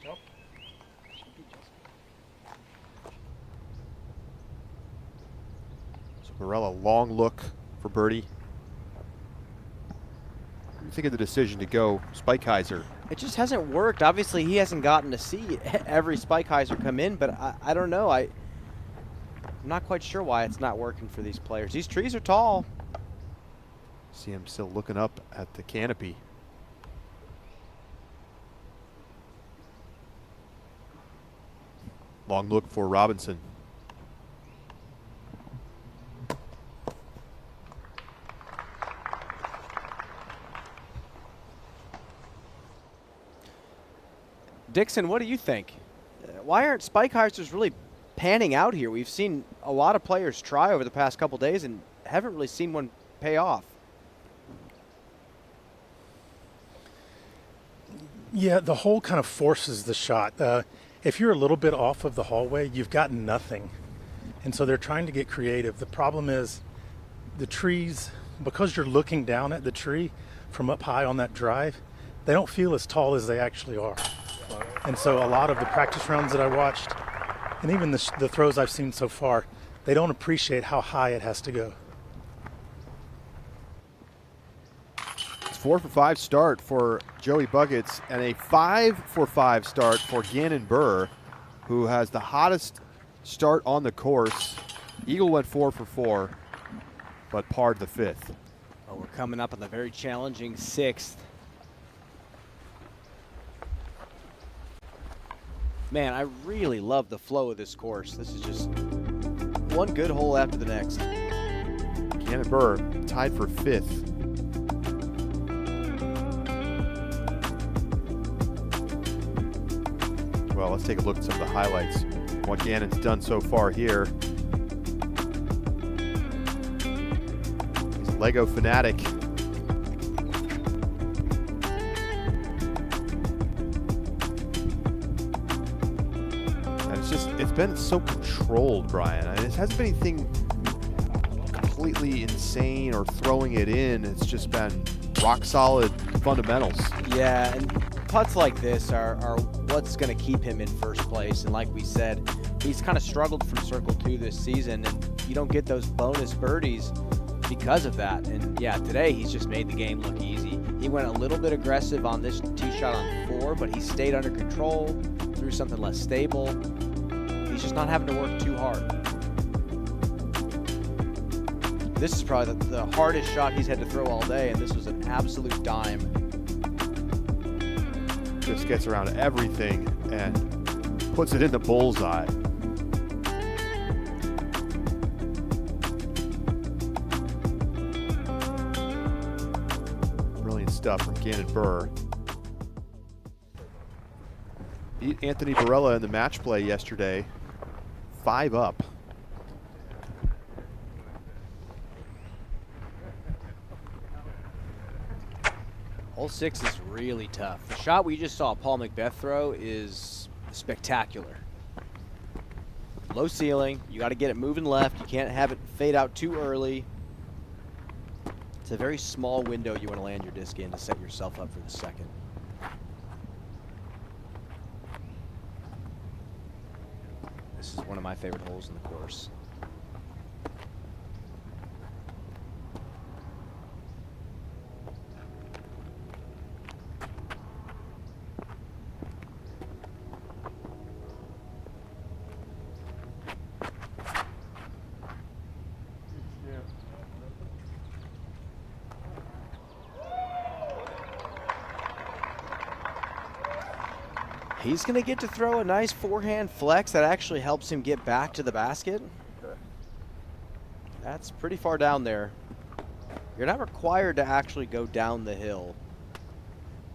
A: So Morella, long look for birdie. What do you think of the decision to go Spikeheiser?
B: It just hasn't worked. Obviously, he hasn't gotten to see every Spikeheiser come in, but I don't know. I'm not quite sure why it's not working for these players. These trees are tall.
A: See him still looking up at the canopy. Long look for Robinson.
B: Dixon, what do you think? Why aren't Spikeheisers really panning out here? We've seen a lot of players try over the past couple days and haven't really seen one pay off.
C: Yeah, the hole kind of forces the shot. If you're a little bit off of the hallway, you've got nothing. And so they're trying to get creative. The problem is the trees, because you're looking down at the tree from up high on that drive, they don't feel as tall as they actually are. And so a lot of the practice rounds that I watched, and even the throws I've seen so far, they don't appreciate how high it has to go.
A: It's 4 for 5 start for Joey Buckets and a 5 for 5 start for Ganon Burr, who has the hottest start on the course. Eagle went 4 for 4, but parred the 5th.
B: Oh, we're coming up on the very challenging 6th. Man, I really love the flow of this course. This is just one good hole after the next.
A: Ganon Burr tied for 5th. Well, let's take a look at some of the highlights. What Ganon's done so far here. He's a Lego fanatic. It's been so controlled, Brian. I mean, it hasn't been anything completely insane or throwing it in. It's just been rock solid fundamentals.
B: Yeah, and putts like this are what's going to keep him in first place. And like we said, he's kind of struggled from Circle 2 this season, and you don't get those bonus birdies because of that. And yeah, today he's just made the game look easy. He went a little bit aggressive on this tee shot on 4, but he stayed under control, threw something less stable. He's just not having to work too hard. This is probably the hardest shot he's had to throw all day, and this was an absolute dime.
A: Just gets around everything and puts it in the bullseye. Brilliant stuff from Ganon Burr. Beat Anthony Barella in the match play yesterday. 5 up.
B: Hole 6 is really tough. The shot we just saw Paul Macbeth throw is spectacular. Low ceiling, you got to get it moving left. You can't have it fade out too early. It's a very small window you want to land your disc in to set yourself up for the second. This is one of my favorite holes in the course. He's going to get to throw a nice forehand flex that actually helps him get back to the basket. That's pretty far down there. You're not required to actually go down the hill.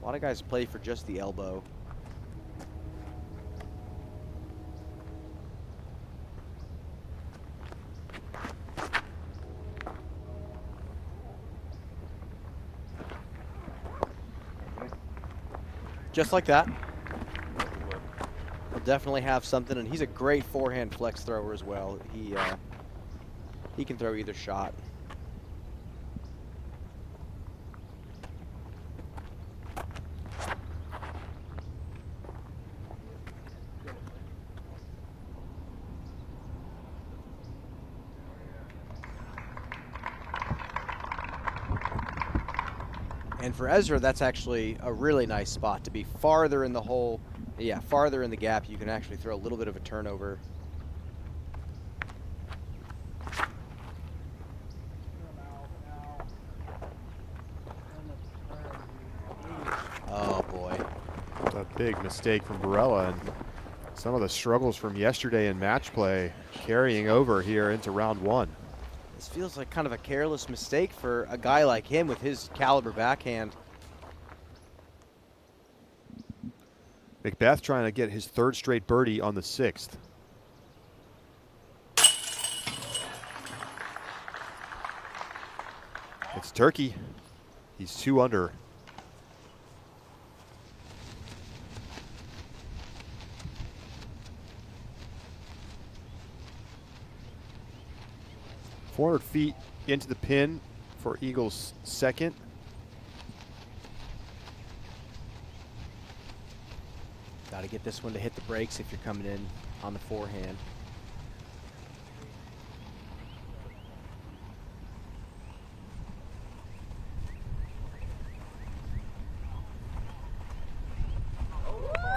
B: A lot of guys play for just the elbow. Just like that. He'll definitely have something, and he's a great forehand flex thrower as well. He can throw either shot. And for Ezra, that's actually a really nice spot to be farther in the hole. Yeah, farther in the gap, you can actually throw a little bit of a turnover. Oh boy.
A: A big mistake from Barella, and some of the struggles from yesterday in match play carrying over here into round one.
B: This feels like kind of a careless mistake for a guy like him with his caliber backhand.
A: McBeth trying to get his third straight birdie on the 6th. It's Turkey. He's 2 under. .400 feet into the pin for Eagles' second.
B: Got to get this one to hit the brakes if you're coming in on the forehand.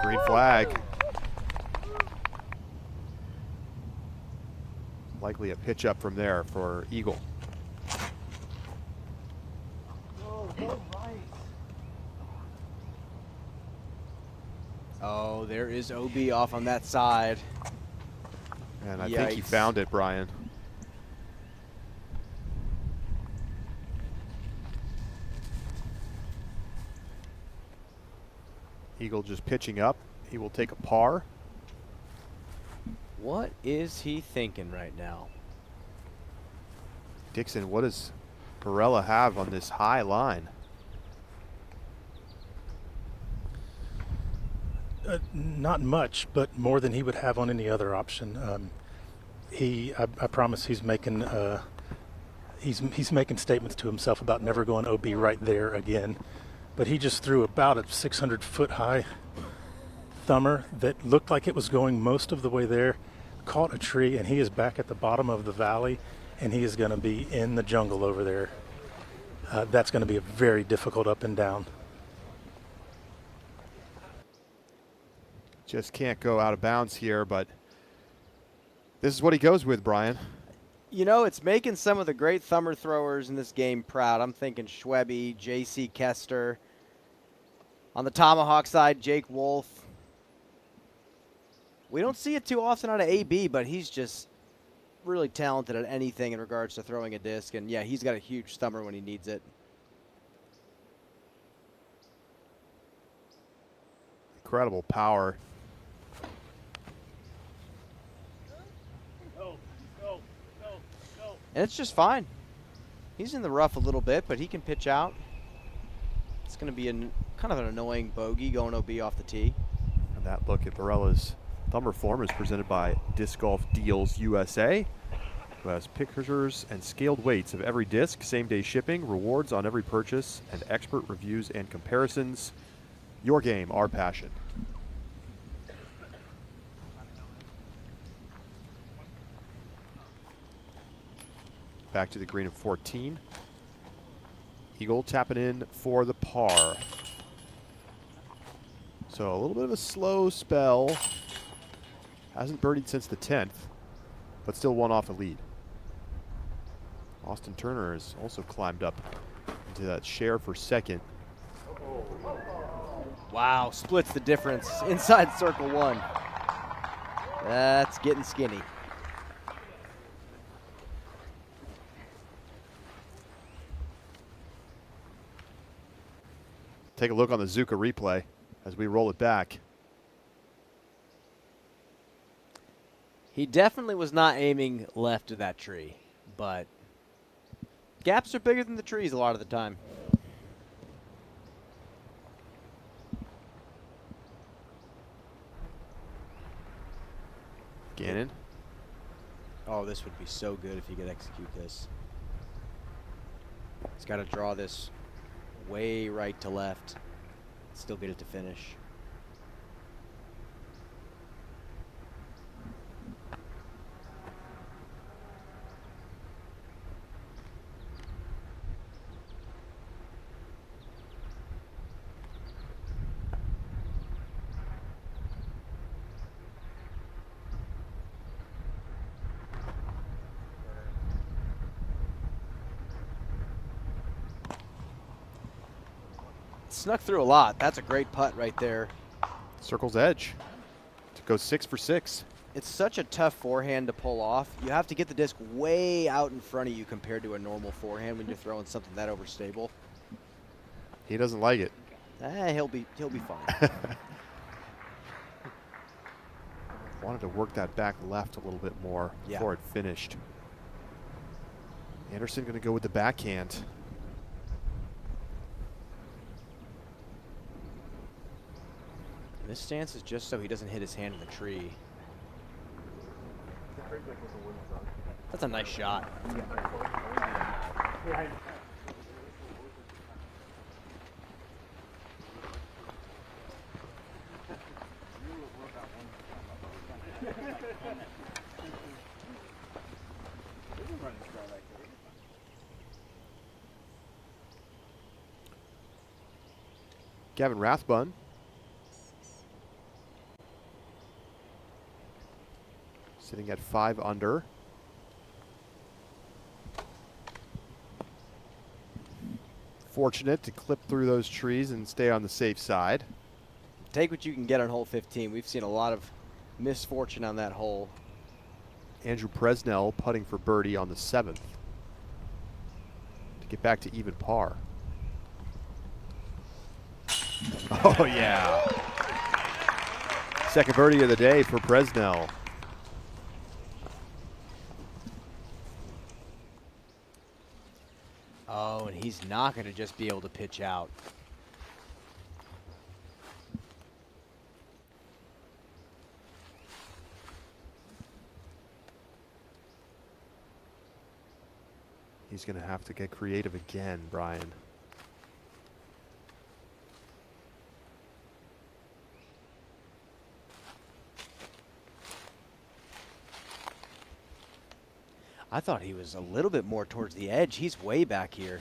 A: Green flag. Likely a pitch up from there for Eagle.
B: Oh, there is OB off on that side.
A: And I think he found it, Brian. Eagle just pitching up. He will take a par.
B: What is he thinking right now?
A: Dixon, what does Barella have on this high line?
C: Not much, but more than he would have on any other option. I promise he's making he's making statements to himself about never going OB right there again. But he just threw about a 600-foot high thumber that looked like it was going most of the way there, caught a tree, and he is back at the bottom of the valley, and he is going to be in the jungle over there. That's going to be a very difficult up and down.
A: Just can't go out of bounds here, but this is what he goes with, Brian.
B: You know, it's making some of the great thumber throwers in this game proud. I'm thinking Schwebe, J.C. Kester. On the tomahawk side, Jake Wolf. We don't see it too often out of AB, but he's just really talented at anything in regards to throwing a disc. And, yeah, he's got a huge thumber when he needs it.
A: Incredible power.
B: And it's just fine. He's in the rough a little bit, but he can pitch out. It's going to be kind of an annoying bogey going OB off the tee.
A: And that look at Barella's thumber form is presented by Disc Golf Deals USA, who has pictures and scaled weights of every disc, same-day shipping, rewards on every purchase, and expert reviews and comparisons. Your game, our passion. Back to the green of 14. Eagle tapping in for the par. So a little bit of a slow spell. Hasn't birdied since the 10th, but still one off the lead. Austin Turner has also climbed up into that share for second.
B: Wow, splits the difference inside circle one. That's getting skinny.
A: Take a look on the Zuka replay as we roll it back.
B: He definitely was not aiming left of that tree, but gaps are bigger than the trees a lot of the time.
A: Ganon.
B: Oh, this would be so good if he could execute this. He's got to draw this way right to left. Still get it to finish. Snuck through a lot. That's a great putt right there.
A: Circle's edge to go 6 for 6.
B: It's such a tough forehand to pull off. You have to get the disc way out in front of you compared to a normal forehand when you're throwing something that overstable.
A: He doesn't like it.
B: He'll be fine.
A: Wanted to work that back left a little bit more before it finished. Anderson going to go with the backhand.
B: This stance is just so he doesn't hit his hand in the tree. That's a nice shot.
A: Gavin Rathbun. Sitting at 5 under. Fortunate to clip through those trees and stay on the safe side.
B: Take what you can get on hole 15. We've seen a lot of misfortune on that hole.
A: Andrew Presnell putting for birdie on the 7th to get back to even par. Oh, yeah. Second birdie of the day for Presnell.
B: Oh, and he's not going to just be able to pitch out.
A: He's going to have to get creative again, Brian.
B: I thought he was a little bit more towards the edge. He's way back here.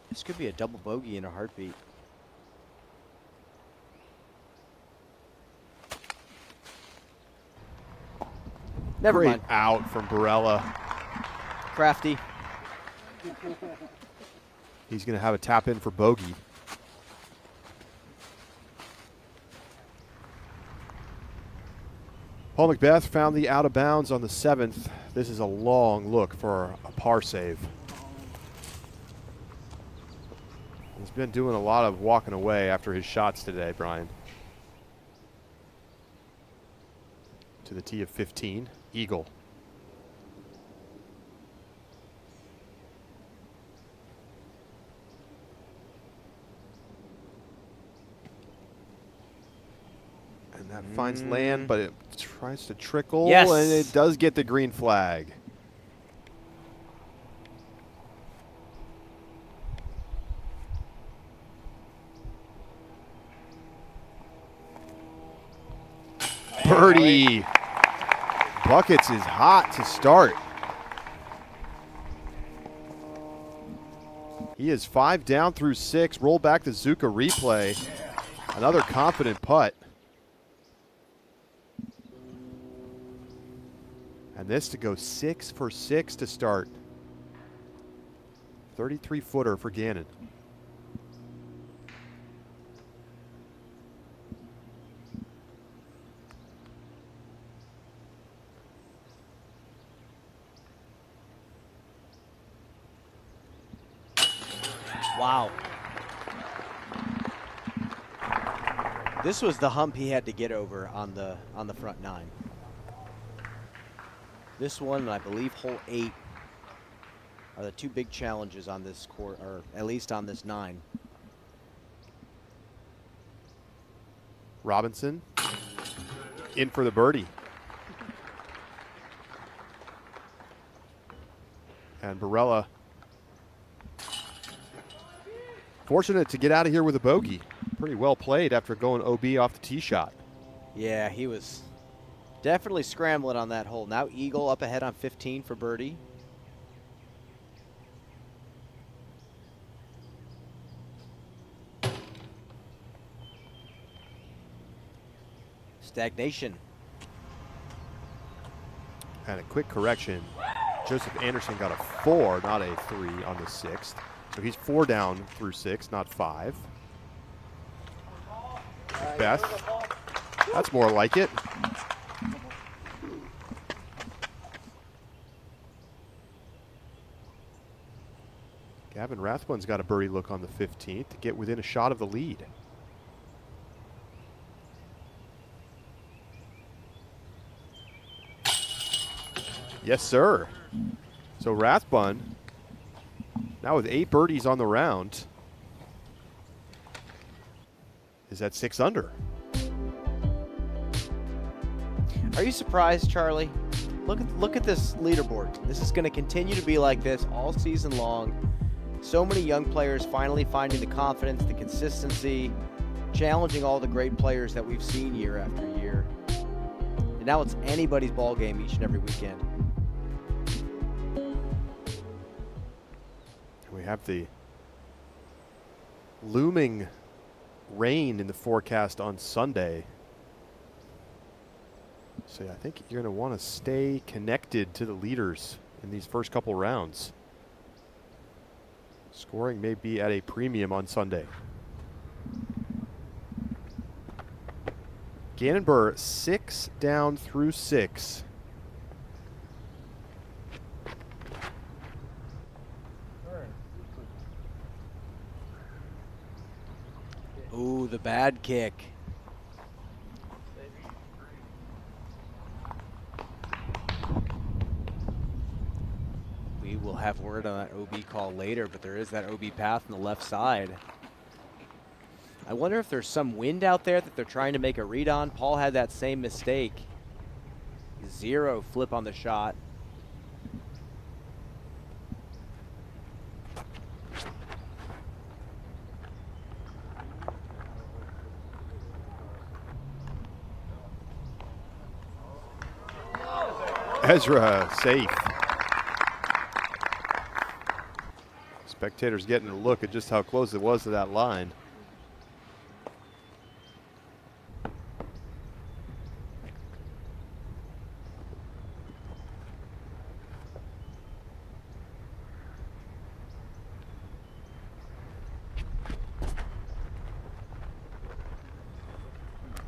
B: This could be a double bogey in a heartbeat. Never
A: Great
B: mind.
A: out from Barella.
B: Crafty.
A: He's going to have a tap in for bogey. Paul Macbeth found the out of bounds on the 7th. This is a long look for a par save. He's been doing a lot of walking away after his shots today, Brian. To the tee of 15, eagle. And that finds land, but it tries to trickle,
B: Yes.
A: and it does get the green flag. Birdie. Buckets is hot to start. He is 5 down through 6. Roll back the Zuka replay. Another confident putt. And this to go 6 for 6 to start. 33-footer for Ganon.
B: Wow. This was the hump he had to get over on the front 9. This one, and I believe hole 8, are the two big challenges on this course, or at least on this 9.
A: Robinson in for the birdie. And Barella fortunate to get out of here with a bogey. Pretty well played after going OB off the tee shot.
B: Yeah, he was definitely scrambling on that hole. Now eagle up ahead on 15 for birdie. Stagnation.
A: And a quick correction. Joseph Anderson got a 4, not a 3 on the 6th. So he's 4 down through 6, not 5. Beth. That's more like it. Gavin Rathbun's got a birdie look on the 15th to get within a shot of the lead. Yes, sir. So Rathbun, now with 8 birdies on the round, is at 6 under.
B: Are you surprised, Charlie? Look at this leaderboard. This is going to continue to be like this all season long. So many young players finally finding the confidence, the consistency, challenging all the great players that we've seen year after year. And now it's anybody's ball game each and every weekend.
A: We have the looming rain in the forecast on Sunday. So I think you're going to want to stay connected to the leaders in these first couple rounds. Scoring may be at a premium on Sunday. Ganon 6 down through 6.
B: Ooh, the bad kick. We will have word on that OB call later, but there is that OB path on the left side. I wonder if there's some wind out there that they're trying to make a read on. Paul had that same mistake. 0 flip on the shot.
A: Ezra safe. Spectators getting a look at just how close it was to that line.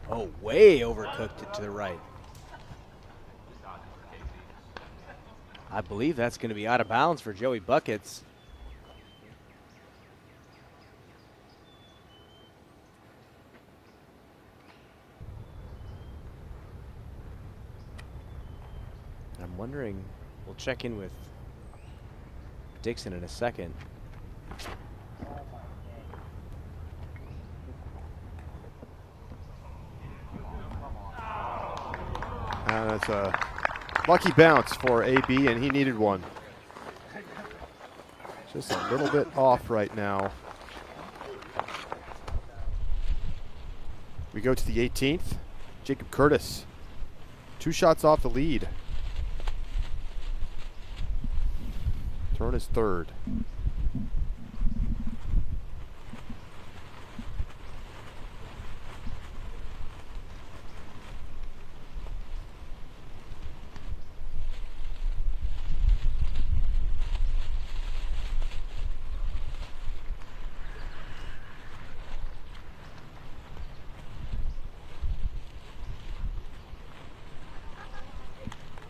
B: Oh, way overcooked it to the right. I believe that's going to be out of bounds for Joey Buckets. I'm wondering, we'll check in with Dixon in a second.
A: That's a lucky bounce for AB, and he needed one. Just a little bit off right now. We go to the 18th. Jacob Curtis, 2 shots off the lead. Throwing his 3rd.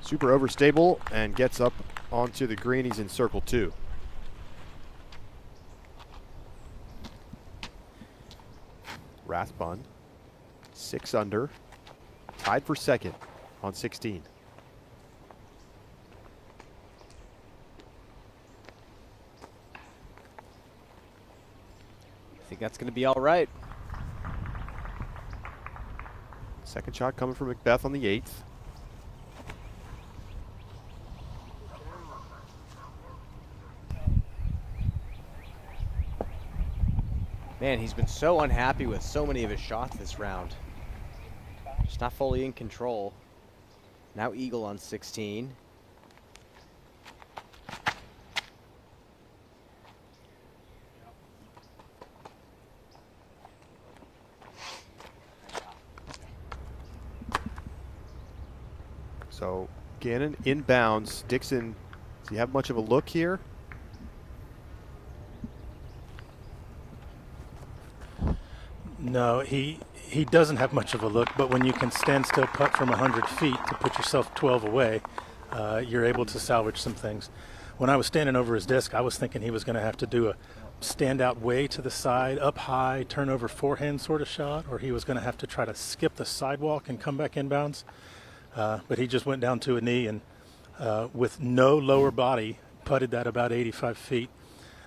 A: Super overstable and gets up onto the green. He's in circle 2. Rathbun, 6 under, tied for second on 16.
B: I think that's going to be all right.
A: Second shot coming from Macbeth on the 8th.
B: Man, he's been so unhappy with so many of his shots this round. Just not fully in control. Now eagle on 16.
A: So Ganon inbounds. Dixon, does he have much of a look here?
C: No, he doesn't have much of a look, but when you can stand still putt from 100 feet to put yourself 12 away, you're able to salvage some things. When I was standing over his disc, I was thinking he was going to have to do a stand out way to the side, up high, turn over forehand sort of shot, or he was going to have to try to skip the sidewalk and come back inbounds. But he just went down to a knee and with no lower body, putted that about 85 feet.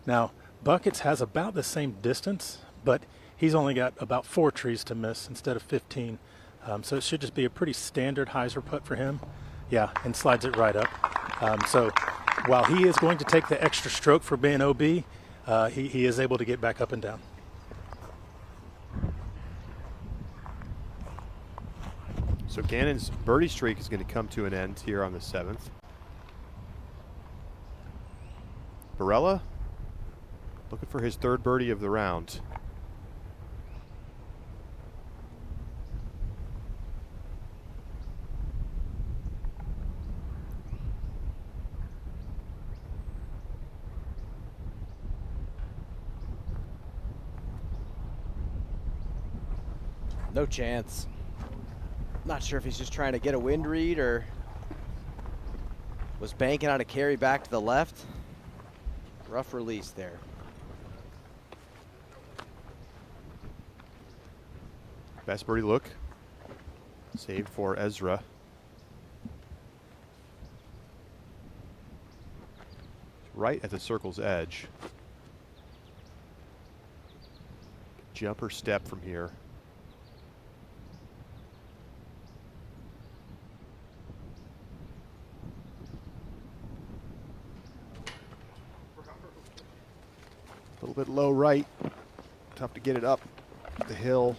C: Now, Buckets has about the same distance, but he's only got about 4 trees to miss instead of 15. So it should just be a pretty standard hyzer putt for him. Yeah, and slides it right up. So while he is going to take the extra stroke for being OB, he is able to get back up and down.
A: So Ganon's birdie streak is going to come to an end here on the 7th. Barella looking for his 3rd birdie of the round.
B: No chance. Not sure if he's just trying to get a wind read or was banking on a carry back to the left. Rough release there.
A: Best birdie look. Saved for Ezra. Right at the circle's edge. Jumper step from here. A little bit low right. Tough to get it up the hill.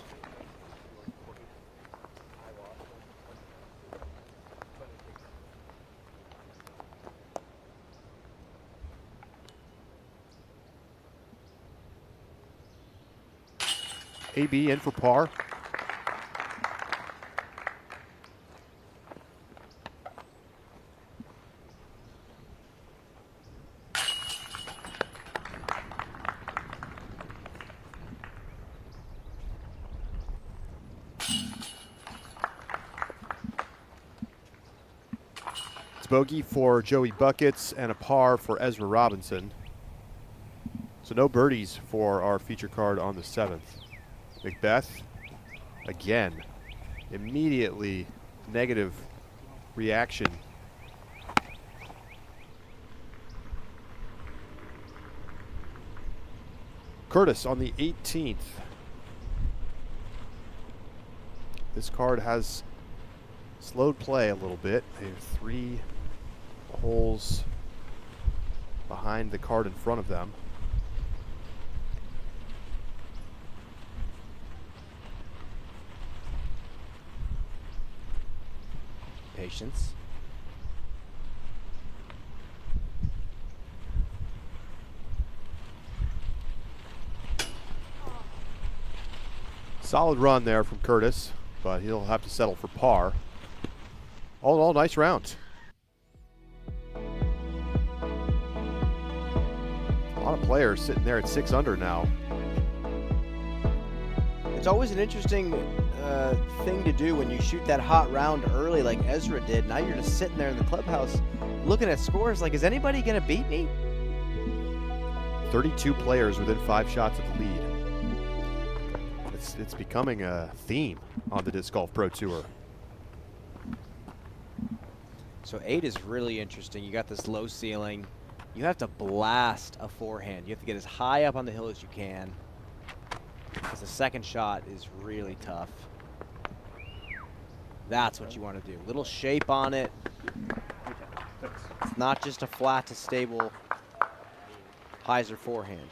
A: AB in for par. Bogey for Joey Buckets and a par for Ezra Robinson. So no birdies for our feature card on the 7th. Macbeth, again, immediately negative reaction. Curtis on the 18th. This card has slowed play a little bit. They have 3 holes behind the card in front of them.
B: Patience.
A: Solid run there from Curtis, but he'll have to settle for par. All in all, nice round. A lot of players sitting there at 6 under now.
B: It's always an interesting thing to do when you shoot that hot round early like Ezra did. Now you're just sitting there in the clubhouse looking at scores like, is anybody going to beat me?
A: 32 players within 5 shots of the lead. It's becoming a theme on the Disc Golf Pro Tour.
B: So 8 is really interesting. You got this low ceiling. You have to blast a forehand. You have to get as high up on the hill as you can, because the second shot is really tough. That's what you want to do. Little shape on it. It's not just a flat to stable hyzer forehand.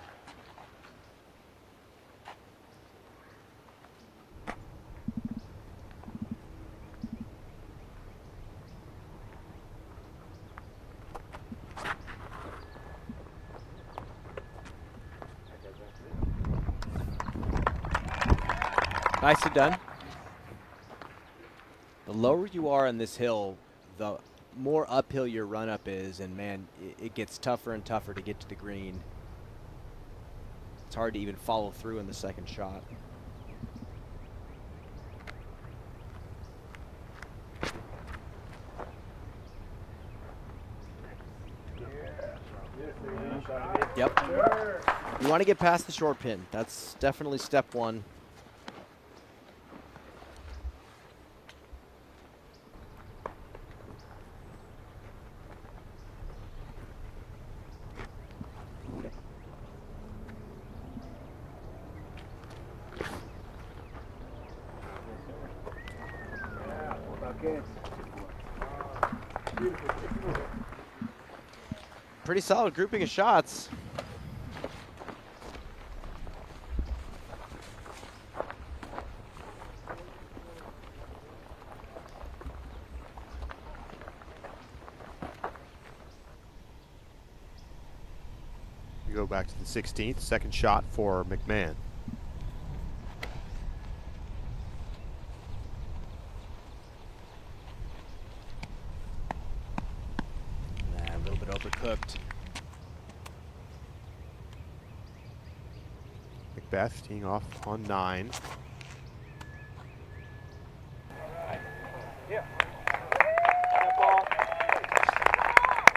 B: Nicely done. The lower you are on this hill, the more uphill your run-up is, and man, it gets tougher and tougher to get to the green. It's hard to even follow through in the second shot. Yep. You want to get past the short pin. That's definitely step one. Pretty solid grouping of shots.
A: We go back to the 16th, second shot for McMahon.
B: A little bit overcooked.
A: Macbeth teeing off on 9.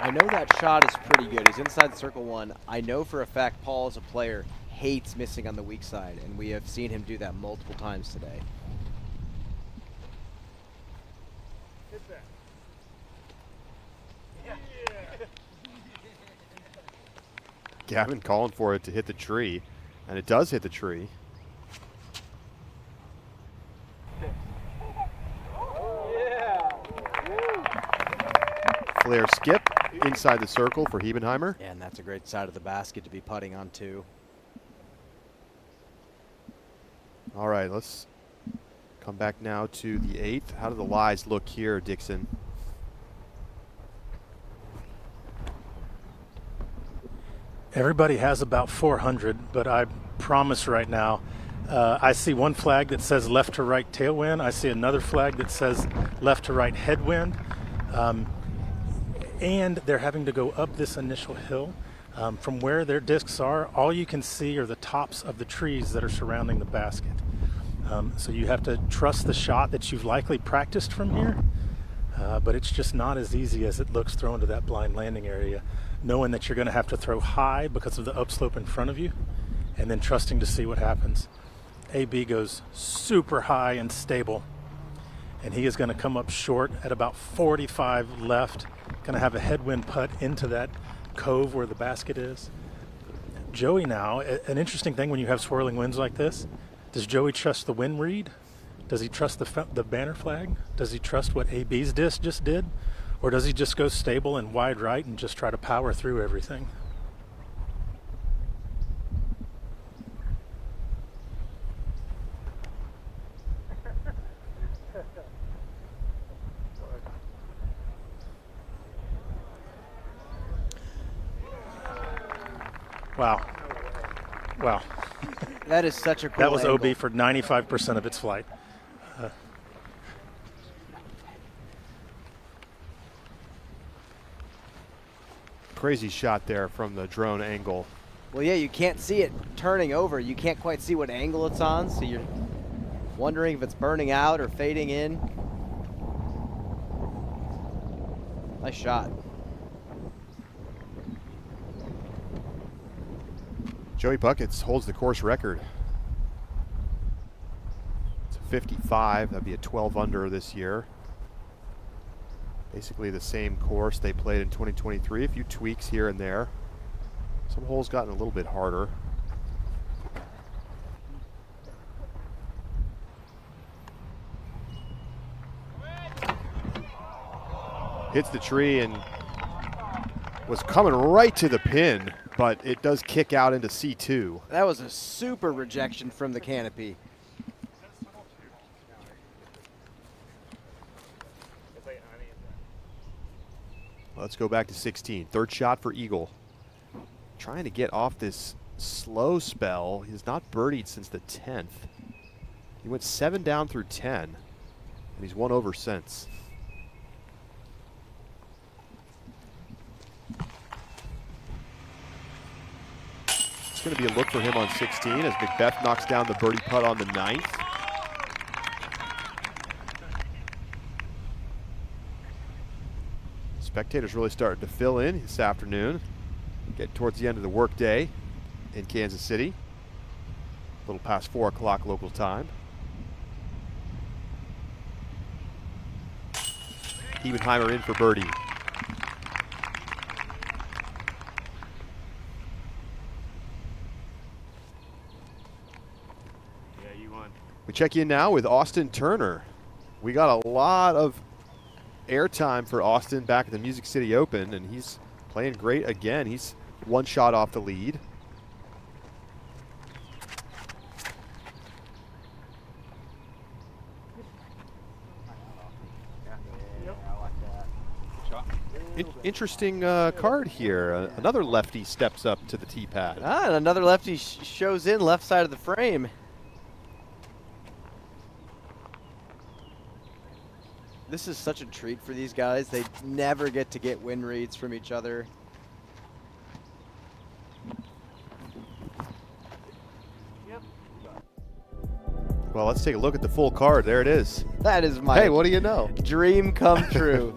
B: I know that shot is pretty good. He's inside circle 1. I know for a fact Paul, as a player, hates missing on the weak side, and we have seen him do that multiple times today.
A: Gavin calling for it to hit the tree, and it does hit the tree. Flare skip inside the circle for Hebenheimer.
B: Yeah, and that's a great side of the basket to be putting on too.
A: All right, let's come back now to the 8th. How do the lies look here, Dixon?
C: Everybody has about 400, but I promise right now, I see one flag that says left to right tailwind. I see another flag that says left to right headwind. And they're having to go up this initial hill. From where their discs are, all you can see are the tops of the trees that are surrounding the basket. So you have to trust the shot that you've likely practiced from here, but it's just not as easy as it looks throwing to that blind landing area, knowing that you're going to have to throw high because of the upslope in front of you, and then trusting to see what happens. AB goes super high and stable, and he is going to come up short at about 45 left, going to have a headwind putt into that cove where the basket is. Joey now, an interesting thing when you have swirling winds like this, does Joey trust the wind read? Does he trust the banner flag? Does he trust what AB's disc just did? Or does he just go stable and wide right and just try to power through everything? Wow. Wow.
B: That is such a cool
C: That was
B: angle.
C: OB for 95% of its flight.
A: Crazy shot there from the drone angle.
B: Well, yeah, you can't see it turning over. You can't quite see what angle it's on, so you're wondering if it's burning out or fading in. Nice shot.
A: Joey Buckets holds the course record. 55. That'd be a 12 under this year. Basically the same course they played in 2023. A few tweaks here and there. Some holes gotten a little bit harder. Hits the tree and was coming right to the pin, but it does kick out into C2.
B: That was a super rejection from the canopy.
A: Let's go back to 16. Third shot for Eagle. Trying to get off this slow spell. He's not birdied since the 10th. He went 7 down through 10, and he's 1 over since. It's going to be a look for him on 16 as Macbeth knocks down the birdie putt on the 9th. Spectators really starting to fill in this afternoon. Getting towards the end of the workday in Kansas City. A little past 4 o'clock local time. Ebenheimer in for birdie. We check in now with Austin Turner. We got a lot of airtime for Austin back at the Music City Open, and he's playing great again. He's 1 shot off the lead. Interesting card here. Another lefty steps up to the tee pad.
B: And another lefty shows in left side of the frame. This is such a treat for these guys. They never get to get win reads from each other.
A: Well, let's take a look at the full card. There it is.
B: That is my
A: hey, what do you know?
B: Dream come true.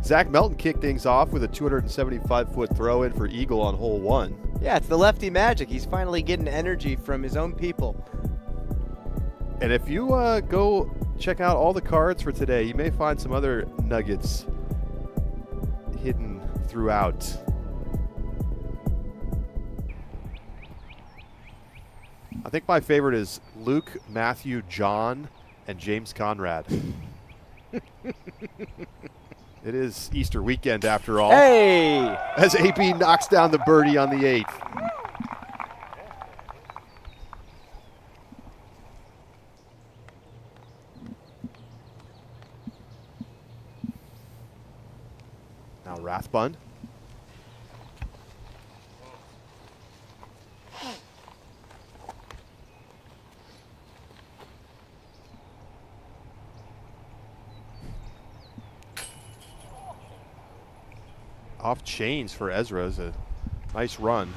A: Zach Melton kicked things off with a 275-foot throw in for Eagle on hole 1.
B: Yeah, it's the lefty magic. He's finally getting energy from his own people.
A: And if you go check out all the cards for today, you may find some other nuggets hidden throughout. I think my favorite is Luke, Matthew, John, and James Conrad. It is Easter weekend after all.
B: Hey!
A: As AB knocks down the birdie on the 8th. Now Rathbun. Off chains for Ezra is a nice run.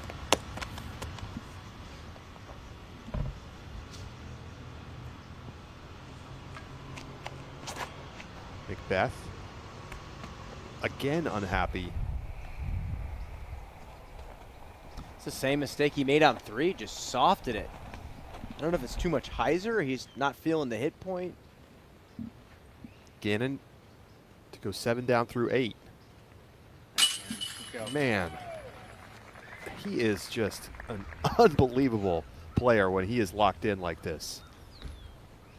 A: Macbeth. Again unhappy.
B: It's the same mistake he made on 3, just softed it. I don't know if it's too much hyzer or he's not feeling the hit point.
A: Ganon to go 7 down through 8. Man, he is just an unbelievable player when he is locked in like this.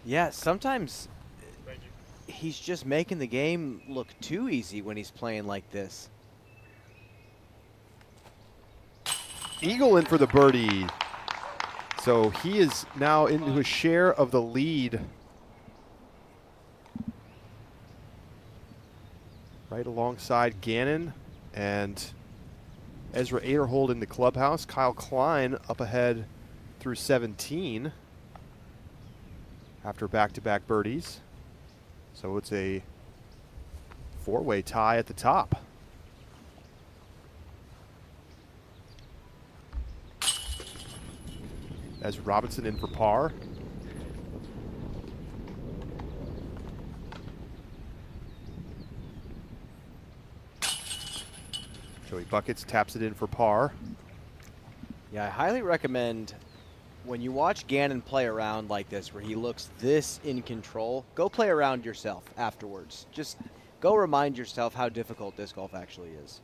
B: Yeah, sometimes he's just making the game look too easy when he's playing like this.
A: Eagle in for the birdie. So he is now into a share of the lead. Right alongside Ganon and Ezra Aderhold in the clubhouse. Kyle Klein up ahead through 17 after back-to-back birdies. So it's a 4-way tie at the top. Ezra Robinson in for par. Joey Buckets taps it in for par.
B: Yeah, I highly recommend When you watch Ganon play around like this, where he looks this in control, go play around yourself afterwards. Just go remind yourself how difficult disc golf actually is.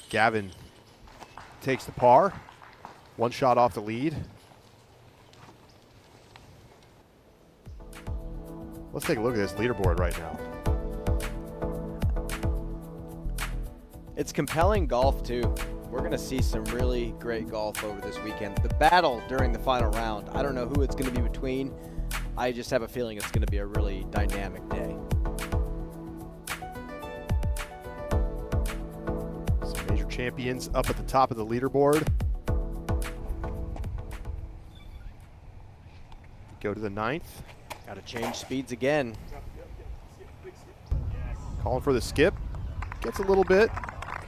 A: Gavin takes the par. One shot off the lead. Let's take a look at this leaderboard right now.
B: It's compelling golf, too. We're going to see some really great golf over this weekend. The battle during the final round, I don't know who it's going to be between. I just have a feeling it's going to be a really dynamic day.
A: Some major champions up at the top of the leaderboard. Go to the 9th.
B: Got to change speeds again.
A: Calling for the skip. Gets a little bit.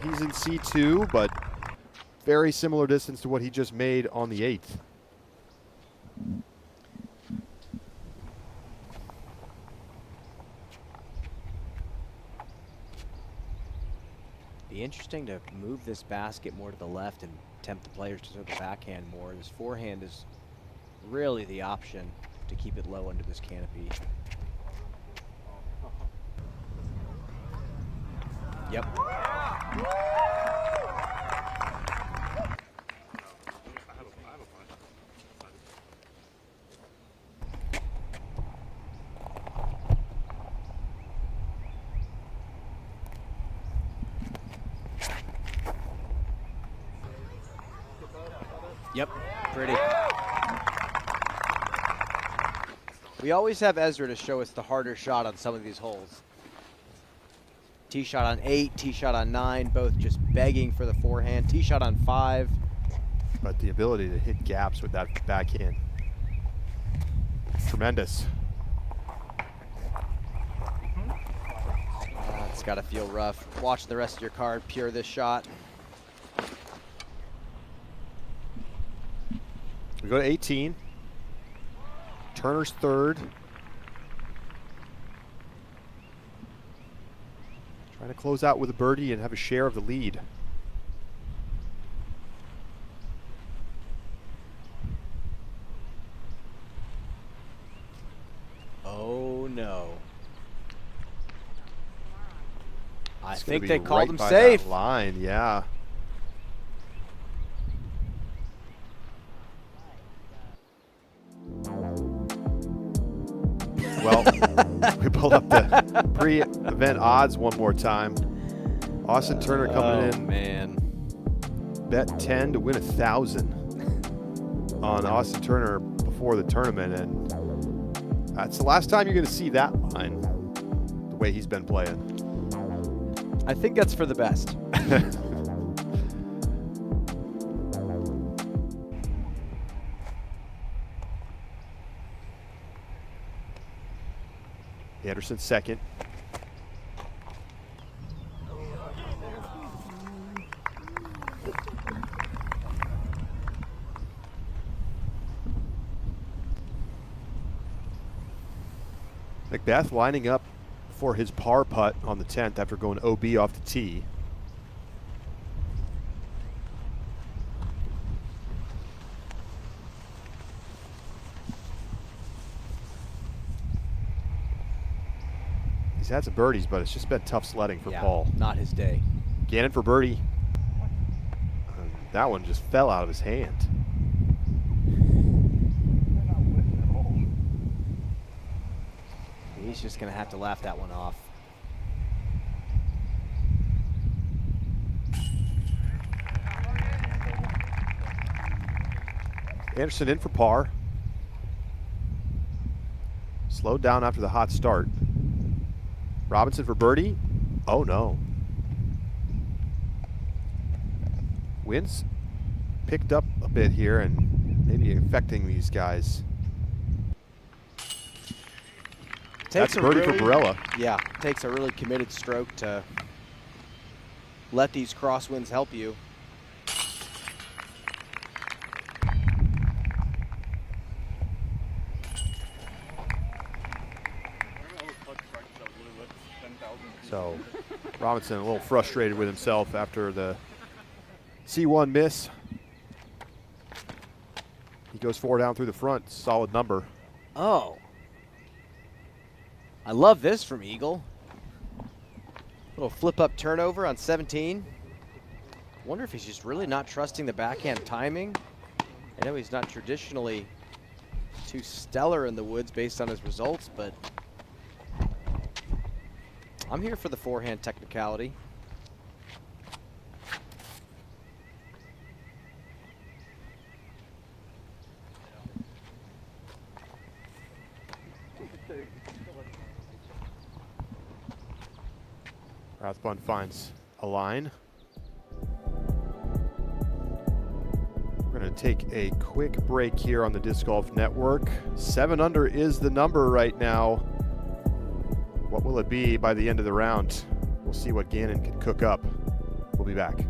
A: He's in C2, but very similar distance to what he just made on the 8th.
B: Be interesting to move this basket more to the left and tempt the players to throw the backhand more. This forehand is really the option to keep it low under this canopy. Yep. Yep, pretty. We always have Ezra to show us the harder shot on some of these holes. Tee shot on 8, tee shot on 9, both just begging for the forehand. Tee shot on 5.
A: But the ability to hit gaps with that backhand, tremendous.
B: It's got to feel rough. Watch the rest of your card, pure this shot.
A: We go to 18. Turner's 3rd. Trying to close out with a birdie and have a share of the lead.
B: Oh no. I
A: It's
B: think
A: gonna
B: they
A: be
B: called
A: right
B: him
A: by
B: safe.
A: that line, yeah. Well, we pull up the pre-event odds one more time. Austin Turner coming in.
B: Man.
A: Bet 10 to win 1,000 on Austin Turner before the tournament, and that's the last time you're going to see that line the way he's been playing.
B: I think that's for the best.
A: Anderson 2nd. McBeth lining up for his par putt on the 10th after going OB off the tee. He's had some birdies, but it's just been tough sledding for Paul.
B: Not his day.
A: Ganon for birdie. That one just fell out of his hand.
B: He's just going to have to laugh that one off.
A: Anderson in for par. Slowed down after the hot start. Robinson for birdie. Oh no. Wind's picked up a bit here and maybe affecting these guys. That's birdie for Barella.
B: Yeah, takes a really committed stroke to let these crosswinds help you.
A: So Robinson a little frustrated with himself after the C1 miss. He goes 4 down through the front. Solid number.
B: Oh. I love this from Eagle. Little flip-up turnover on 17. Wonder if he's just really not trusting the backhand timing. I know he's not traditionally too stellar in the woods based on his results, but I'm here for the forehand technicality.
A: Rathbun finds a line. We're going to take a quick break here on the Disc Golf Network. 7 under is the number right now. What will it be by the end of the round? We'll see what Ganon can cook up. We'll be back.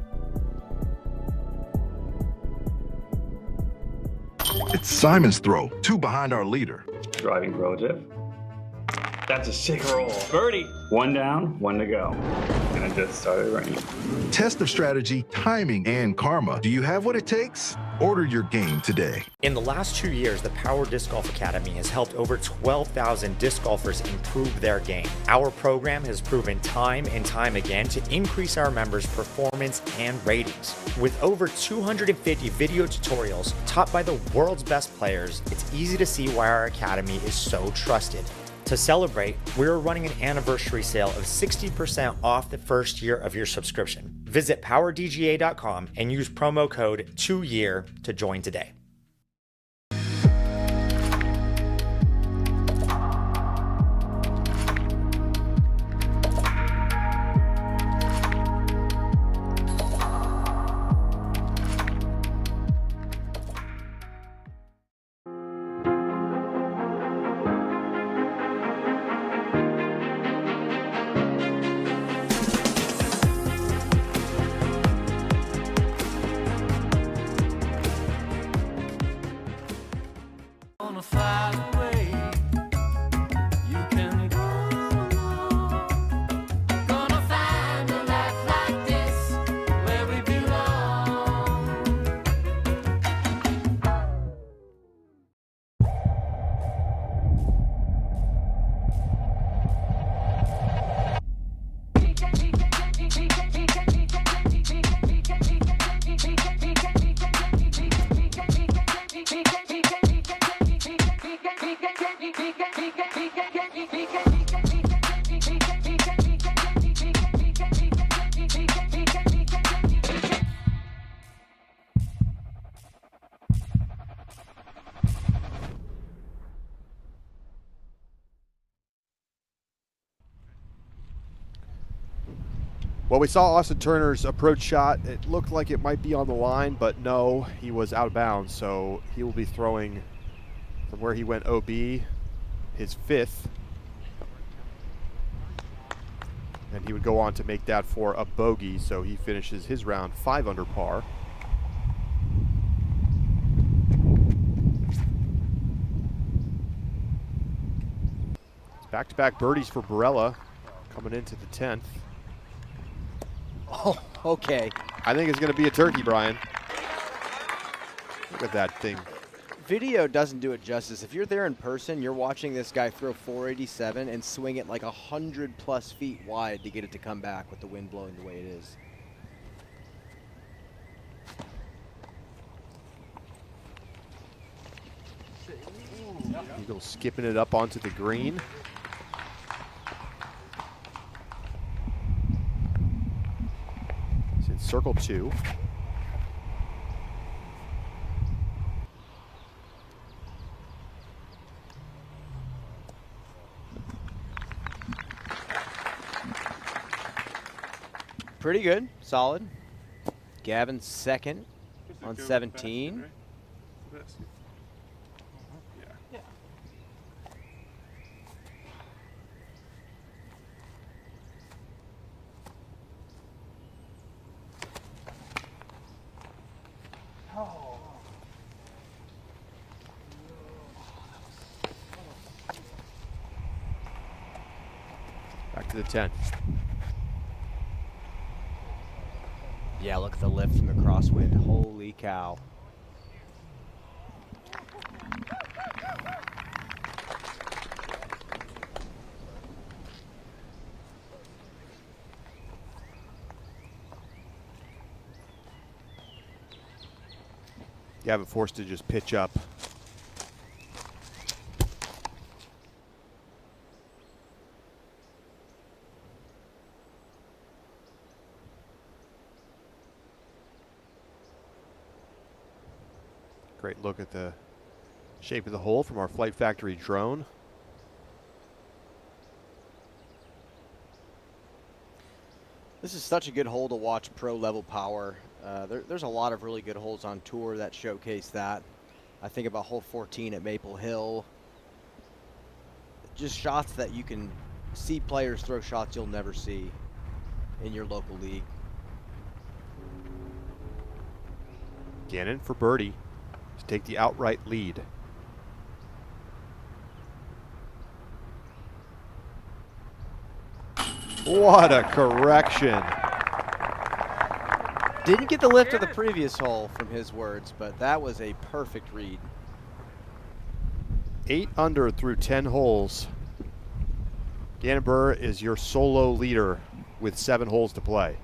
R: It's Simon's throw, 2 behind our leader.
H: Driving project. That's a sick roll. Birdie. 1 down, 1 to go. And it just started raining.
R: Test of strategy, timing, and karma. Do you have what it takes? Order your game today.
V: In the last 2 years, the Power Disc Golf Academy has helped over 12,000 disc golfers improve their game. Our program has proven time and time again to increase our members' performance and ratings. With over 250 video tutorials taught by the world's best players, it's easy to see why our academy is so trusted. To celebrate, we're running an anniversary sale of 60% off the first year of your subscription. Visit powerdga.com and use promo code 2YEAR to join today.
A: Well, we saw Austin Turner's approach shot. It looked like it might be on the line, but no, he was out of bounds. So he will be throwing from where he went OB, his 5th. And he would go on to make that for a bogey, so he finishes his round 5 under par. Back-to-back birdies for Barella coming into the 10th.
B: Oh, okay.
A: I think it's going to be a turkey, Brian. Look at that thing.
B: Video doesn't do it justice. If you're there in person, you're watching this guy throw 487 and swing it like 100+ feet wide to get it to come back with the wind blowing the way it is.
A: Eagle skipping it up onto the green. It's in circle 2.
B: Pretty good, solid. Gavin's second on 17.
A: Back to the 10.
B: Yeah, look at the lift from the crosswind. Holy cow.
A: Gavin forced to just pitch up. Great look at the shape of the hole from our Flight Factory drone.
B: This is such a good hole to watch pro level power. There's a lot of really good holes on tour that showcase that. I think about hole 14 at Maple Hill. Just shots that you can see players throw shots you'll never see in your local league.
A: Ganon for birdie to take the outright lead. What a correction.
B: Didn't get the lift of the previous hole from his words, but that was a perfect read.
A: 8 under through 10 holes. Ganon Burr is your solo leader with 7 holes to play.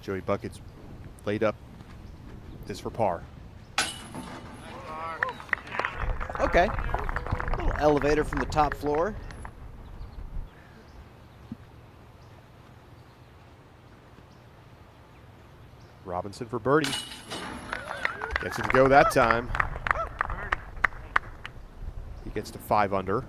A: Joey Buckets laid up this for par.
B: Okay. Little elevator from the top floor.
A: Robinson for birdie. Gets it to go that time. He gets to 5 under.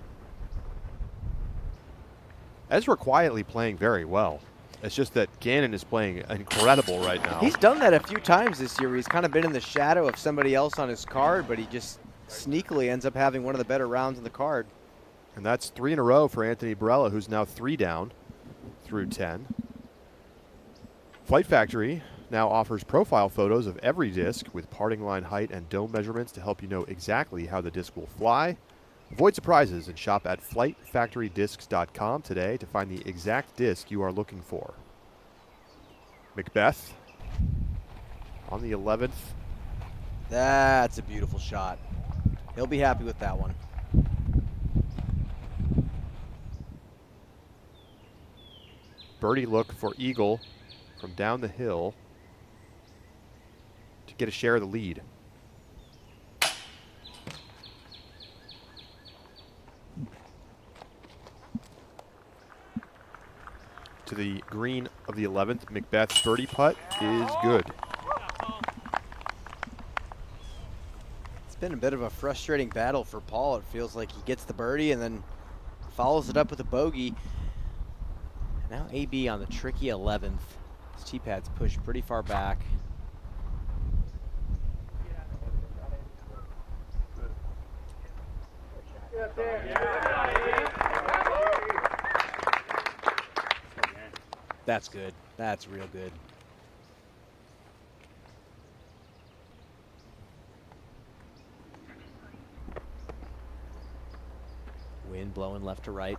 A: Ezra quietly playing very well. It's just that Ganon is playing incredible right now.
B: He's done that a few times this year. He's kind of been in the shadow of somebody else on his card, but he just sneakily ends up having one of the better rounds in the card.
A: And that's 3 in a row for Anthony Barella, who's now 3 down through 10. Flight Factory now offers profile photos of every disc with parting line height and dome measurements to help you know exactly how the disc will fly. Avoid surprises and shop at flightfactorydiscs.com today to find the exact disc you are looking for. Macbeth on the 11th.
B: That's a beautiful shot. He'll be happy with that one.
A: Birdie look for Eagle from down the hill to get a share of the lead. To the green of the 11th, Macbeth's birdie putt is good.
B: It's been a bit of a frustrating battle for Paul. It feels like he gets the birdie and then follows it up with a bogey. Now AB on the tricky 11th. His tee pad's pushed pretty far back. That's good. That's real good. Wind blowing left to right.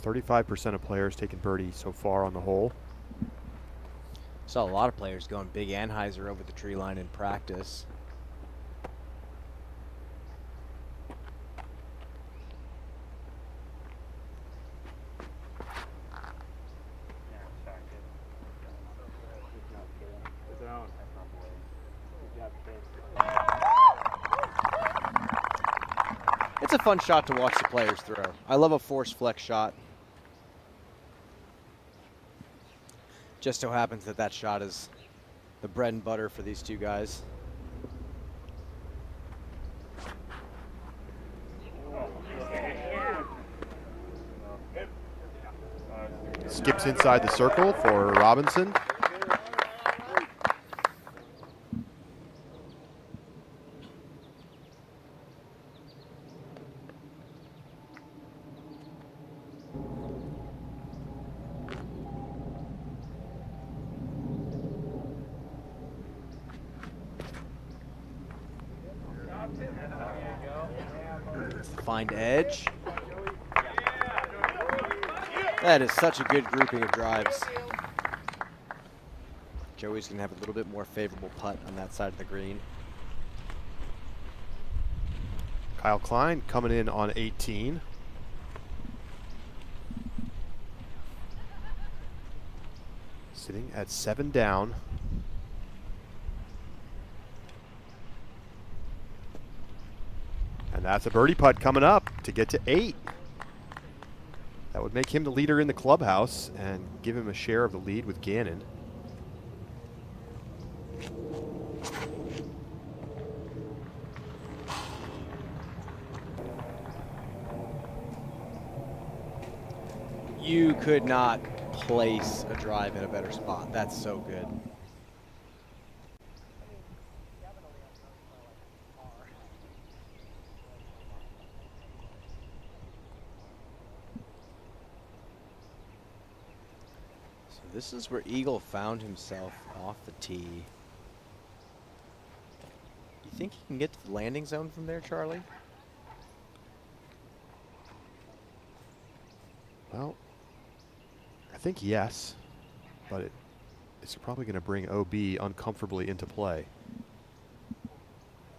A: 35% of players taking birdie so far on the hole.
B: Saw a lot of players going big Anheuser over the tree line in practice. It's a fun shot to watch the players throw. I love a force flex shot. Just so happens that that shot is the bread and butter for these two guys.
A: Skips inside the circle for Robinson.
B: find edge. That is such a good grouping of drives. Joey's going to have a little bit more favorable putt on that side of the green.
A: Kyle Klein coming in on 18. Sitting at 7 down. And that's a birdie putt coming up to get to 8. That would make him the leader in the clubhouse and give him a share of the lead with Ganon.
B: You could not place a drive in a better spot. That's so good. So this is where Eagle found himself off the tee. You think he can get to the landing zone from there, Charlie?
A: Well, I think yes, but it's probably going to bring OB uncomfortably into play.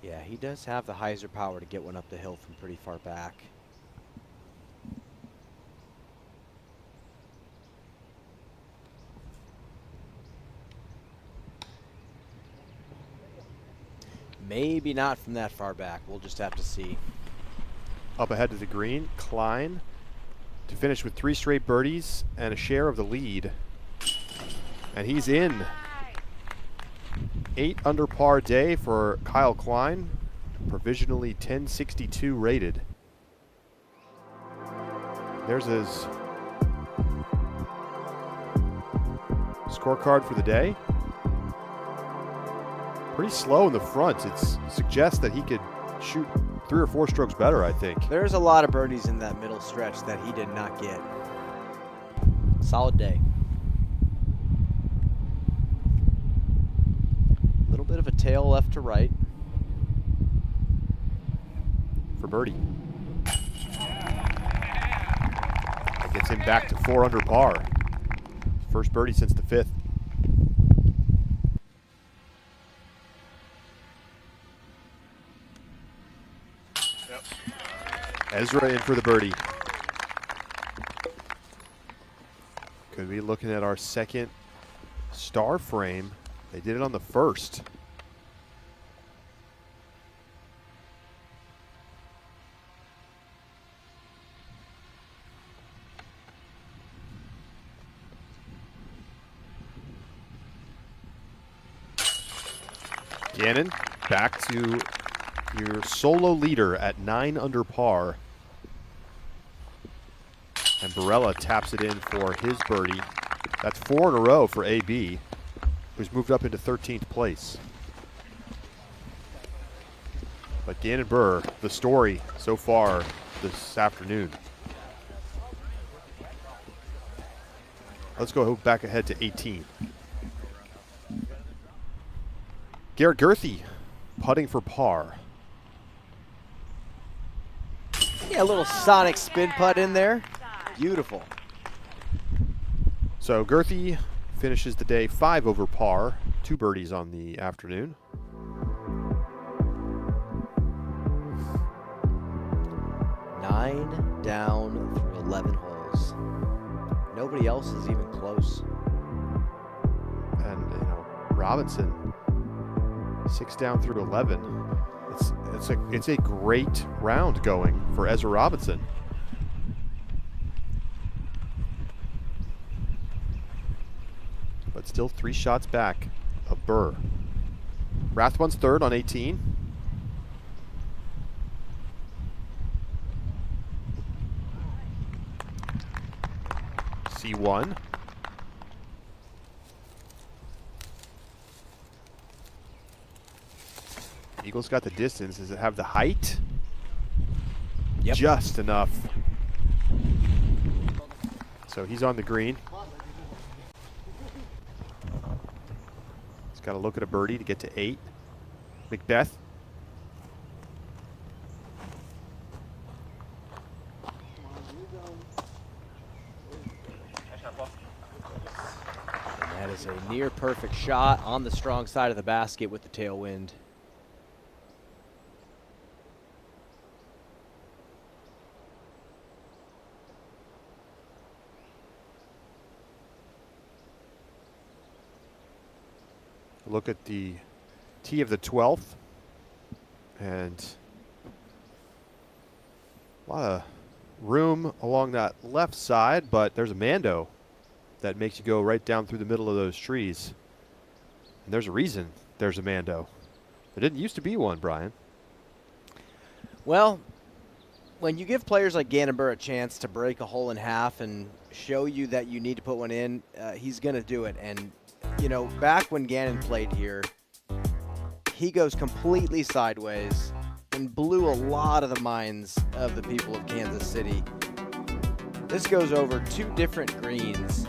B: Yeah, he does have the hyzer power to get one up the hill from pretty far back. Maybe not from that far back. We'll just have to see.
A: Up ahead to the green, Klein to finish with 3 straight birdies and a share of the lead. And he's in. 8 under par day for Kyle Klein, provisionally 1062 rated. There's his scorecard for the day. Pretty slow in the front. It suggests that he could shoot 3 or 4 strokes better, I think.
B: There's a lot of birdies in that middle stretch that he did not get. Solid day. A little bit of a tail left to right.
A: For birdie. That gets him back to 4 under par. First birdie since the 5th. Ezra in for the birdie. Could be looking at our second star frame. They did it on the first. Ganon back to your solo leader at 9 under par. And Barella taps it in for his birdie. That's 4 in a row for AB, who's moved up into 13th place. But Ganon Burr, the story so far this afternoon. Let's go back ahead to 18. Garrett Gurthie putting for par.
B: Yeah, a little sonic spin putt in there. Beautiful.
A: So Gurthie finishes the day 5 over par, 2 birdies on the afternoon.
B: Nine down through 11 holes. Nobody else is even close.
A: And, Robinson, 6 down through 11. It's a great round going for Ezra Robinson. But still 3 shots back of Burr. Rathbun's 3rd on 18. C1. Eagles got the distance. Does it have the height?
B: Yep.
A: Just enough. So he's on the green. He's got to look at a birdie to get to 8. Macbeth.
B: near perfect shot on the strong side of the basket with the tailwind.
A: Look at the tee of the 12th. And a lot of room along that left side, but there's a Mando that makes you go right down through the middle of those trees. And there's a reason there's a Mando. There didn't used to be one, Brian.
B: Well, when you give players like Ganon a chance to break a hole in half and show you that you need to put one in, he's going to do it. And, you know, back when Ganon played here, he goes completely sideways and blew a lot of the minds of the people of Kansas City. This goes over 2 different greens,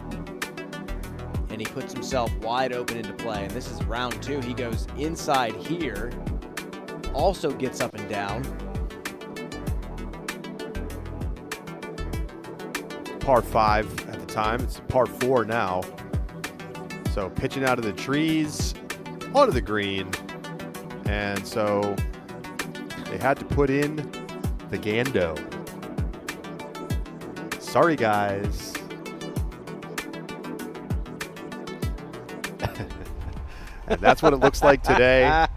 B: and he puts himself wide open into play. And this is round 2. He goes inside here, also gets up and down.
A: Par 5 at the time. It's par 4 now. So pitching out of the trees onto the green. And so they had to put in the Gando. Sorry, guys. And that's what it looks like today. A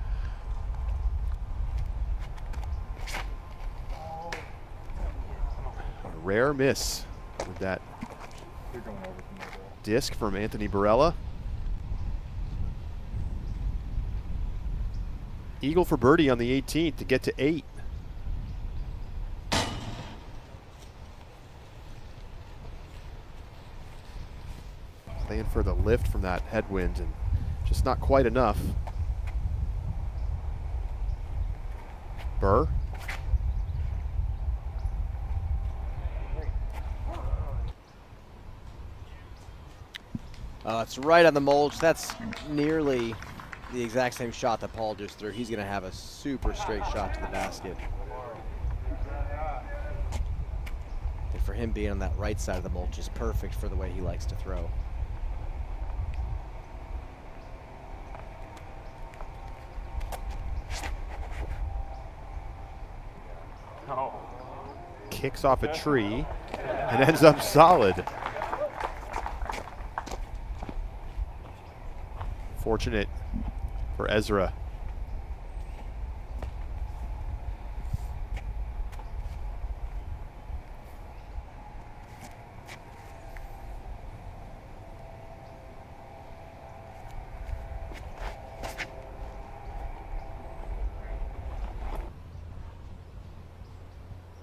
A: rare miss with that disc from Anthony Barella. Eagle for birdie on the 18th to get to 8. Playing for the lift from that headwind and just not quite enough. Burr.
B: It's right on the mulch. That's nearly the exact same shot that Paul just threw. He's going to have a super straight shot to the basket. And for him being on that right side of the mulch is perfect for the way he likes to throw.
A: Kicks off a tree and ends up solid. Fortunate for Ezra.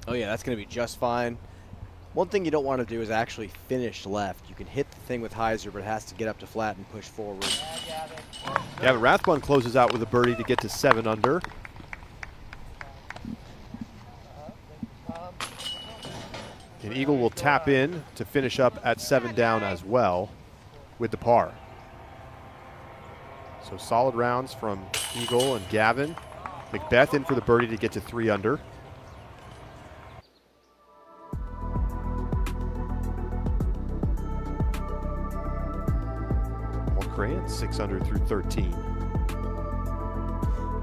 B: Oh yeah, that's going to be just fine. One thing you don't want to do is actually finish left. You can hit the thing with hyzer, but it has to get up to flat and push forward.
A: Yeah, but Rathbun closes out with a birdie to get to 7 under. And Eagle will tap in to finish up at 7 down as well with the par. So solid rounds from Eagle and Gavin. Macbeth in for the birdie to get to 3 under. Crane 6 under through 13.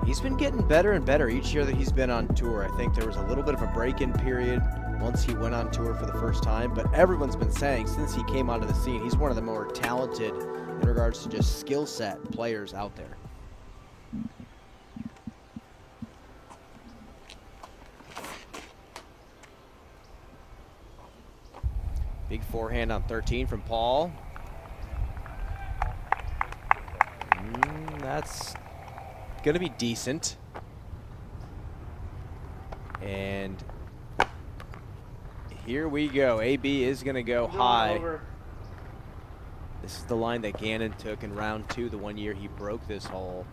B: He's been getting better and better each year that he's been on tour. I think there was a little bit of a break-in period once he went on tour for the first time, but everyone's been saying since he came onto the scene, he's one of the more talented in regards to just skill set players out there. Big forehand on 13 from Paul. That's going to be decent. And here we go. AB is going to go high. This is the line that Ganon took in round 2, the one year he broke this hole.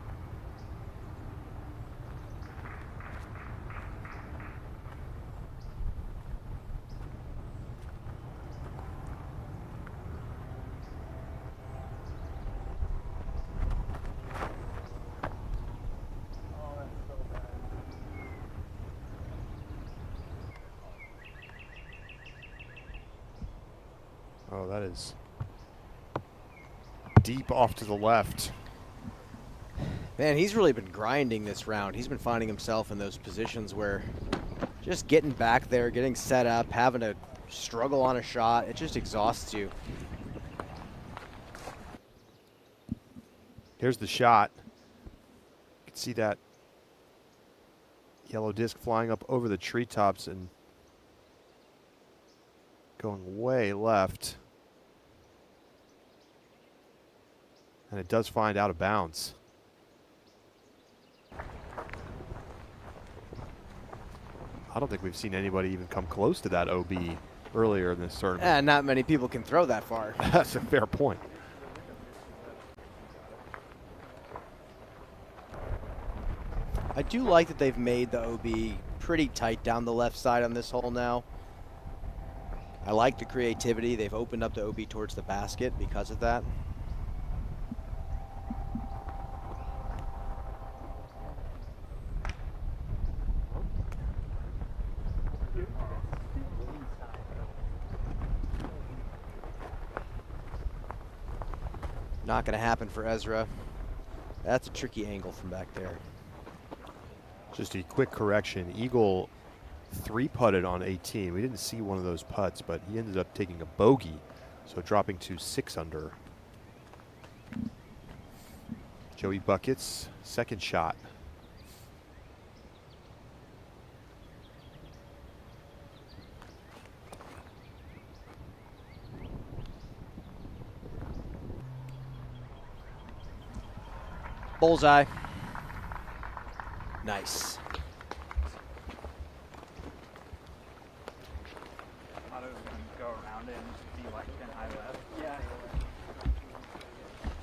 A: Oh, that is deep off to the left.
B: Man, he's really been grinding this round. He's been finding himself in those positions where just getting back there, getting set up, having to struggle on a shot, it just exhausts you.
A: Here's the shot. You can see that yellow disc flying up over the treetops and going way left. And it does find out of bounds. I don't think we've seen anybody even come close to that OB earlier in this tournament.
B: And not many people can throw that far.
A: That's a fair point.
B: I do like that they've made the OB pretty tight down the left side on this hole now. I like the creativity. They've opened up the OB towards the basket because of that. Not going to happen for Ezra. That's a tricky angle from back there.
A: Just a quick correction. Eagle 3-putted on 18. We didn't see one of those putts, but he ended up taking a bogey, so dropping to 6 under. Joey Buckets, second shot.
B: Bullseye. Nice.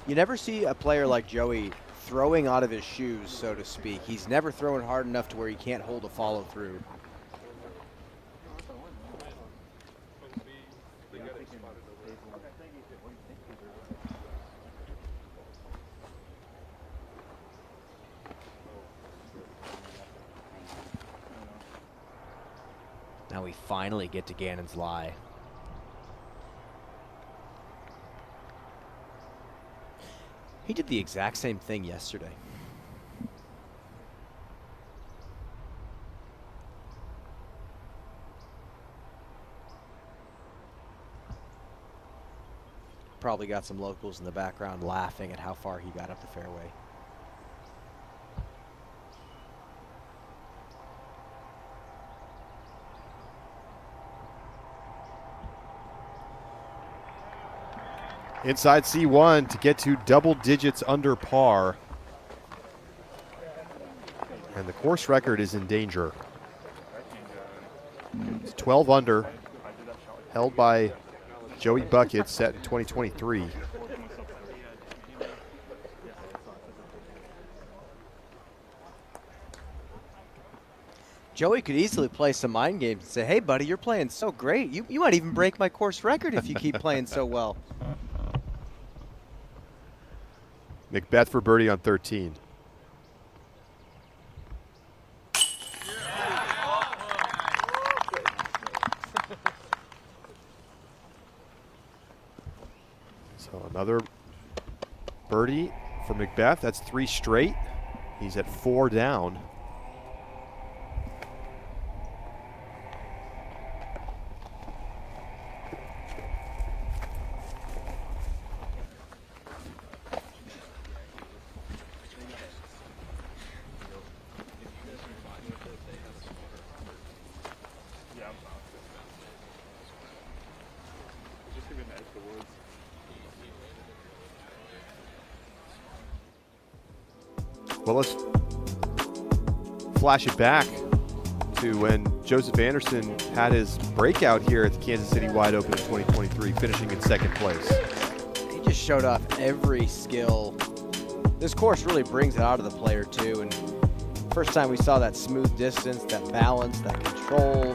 B: You never see a player like Joey throwing out of his shoes, so to speak. He's never thrown hard enough to where he can't hold a follow through. Now we finally get to Ganon's lie. He did the exact same thing yesterday. Probably got some locals in the background laughing at how far he got up the fairway.
A: Inside C1 to get to double digits under par. And the course record is in danger. It's 12 under, held by Joey Buckets, set in 2023.
B: Joey could easily play some mind games and say, hey, buddy, you're playing so great. You might even break my course record if you keep playing so well.
A: Macbeth for birdie on 13. So another birdie for Macbeth. That's 3 straight. He's at 4 down. Well, let's flash it back to when Joseph Anderson had his breakout here at the Kansas City Wide Open in 2023, finishing in 2nd place.
B: He just showed off every skill. This course really brings it out of the player, too. And first time we saw that smooth distance, that balance, that control,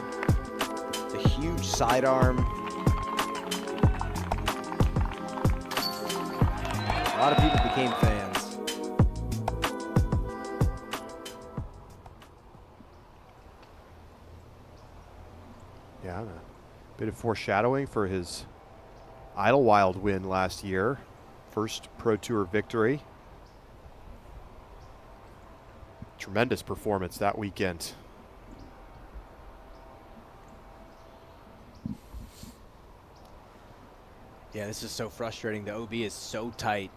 B: the huge sidearm. A lot of people became fans.
A: Yeah, a bit of foreshadowing for his Idlewild win last year. First Pro Tour victory. Tremendous performance that weekend.
B: Yeah, this is so frustrating. The OB is so tight.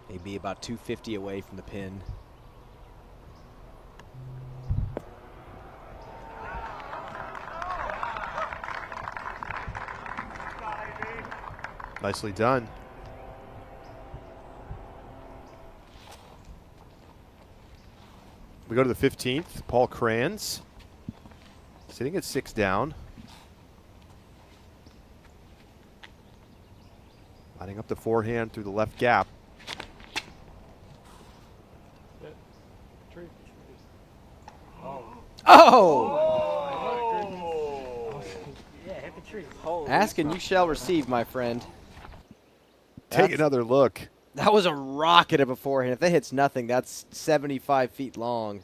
B: Maybe about 250 away from the pin.
A: Nicely done. We go to the 15th. Paul Kranz sitting at 6 down. Lining up the forehand through the left gap.
B: Oh!
D: Yeah, hit the tree.
B: Ask and you shall receive, my friend.
A: Take another look.
B: That was a rocket of a forehand. If that hits nothing, that's 75 feet long.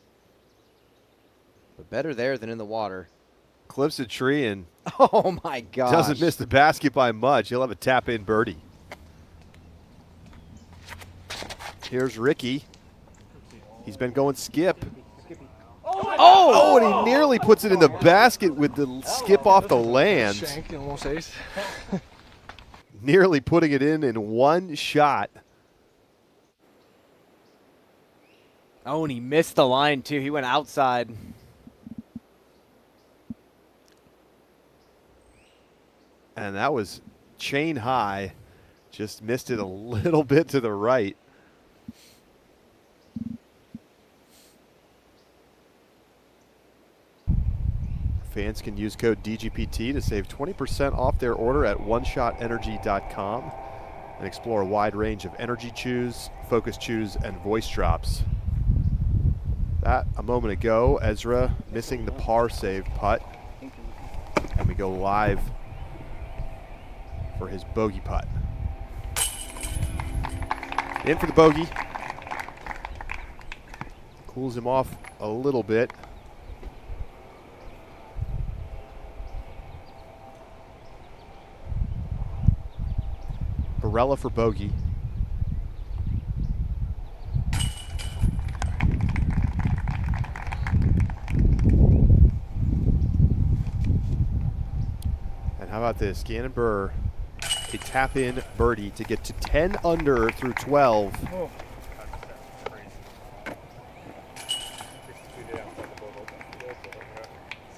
B: But better there than in the water.
A: Clips a tree and
B: oh my gosh.
A: Doesn't miss the basket by much. He'll have a tap-in birdie. Here's Ricky. He's been going skip. Oh, and he nearly puts it in the basket with the skip off the land.
I: Shank, almost ace.
A: Nearly putting it in one shot.
B: Oh, and he missed the line, too. He went outside.
A: And that was chain high. Just missed it a little bit to the right. Fans can use code DGPT to save 20% off their order at oneshotenergy.com and explore a wide range of energy chews, focus chews, and voice drops. That a moment ago, Ezra missing the par save putt. And we go live for his bogey putt. In for the bogey. Cools him off a little bit. Barella for bogey. And how about this? Ganon Burr, a tap-in birdie to get to 10 under through 12.
E: Oh.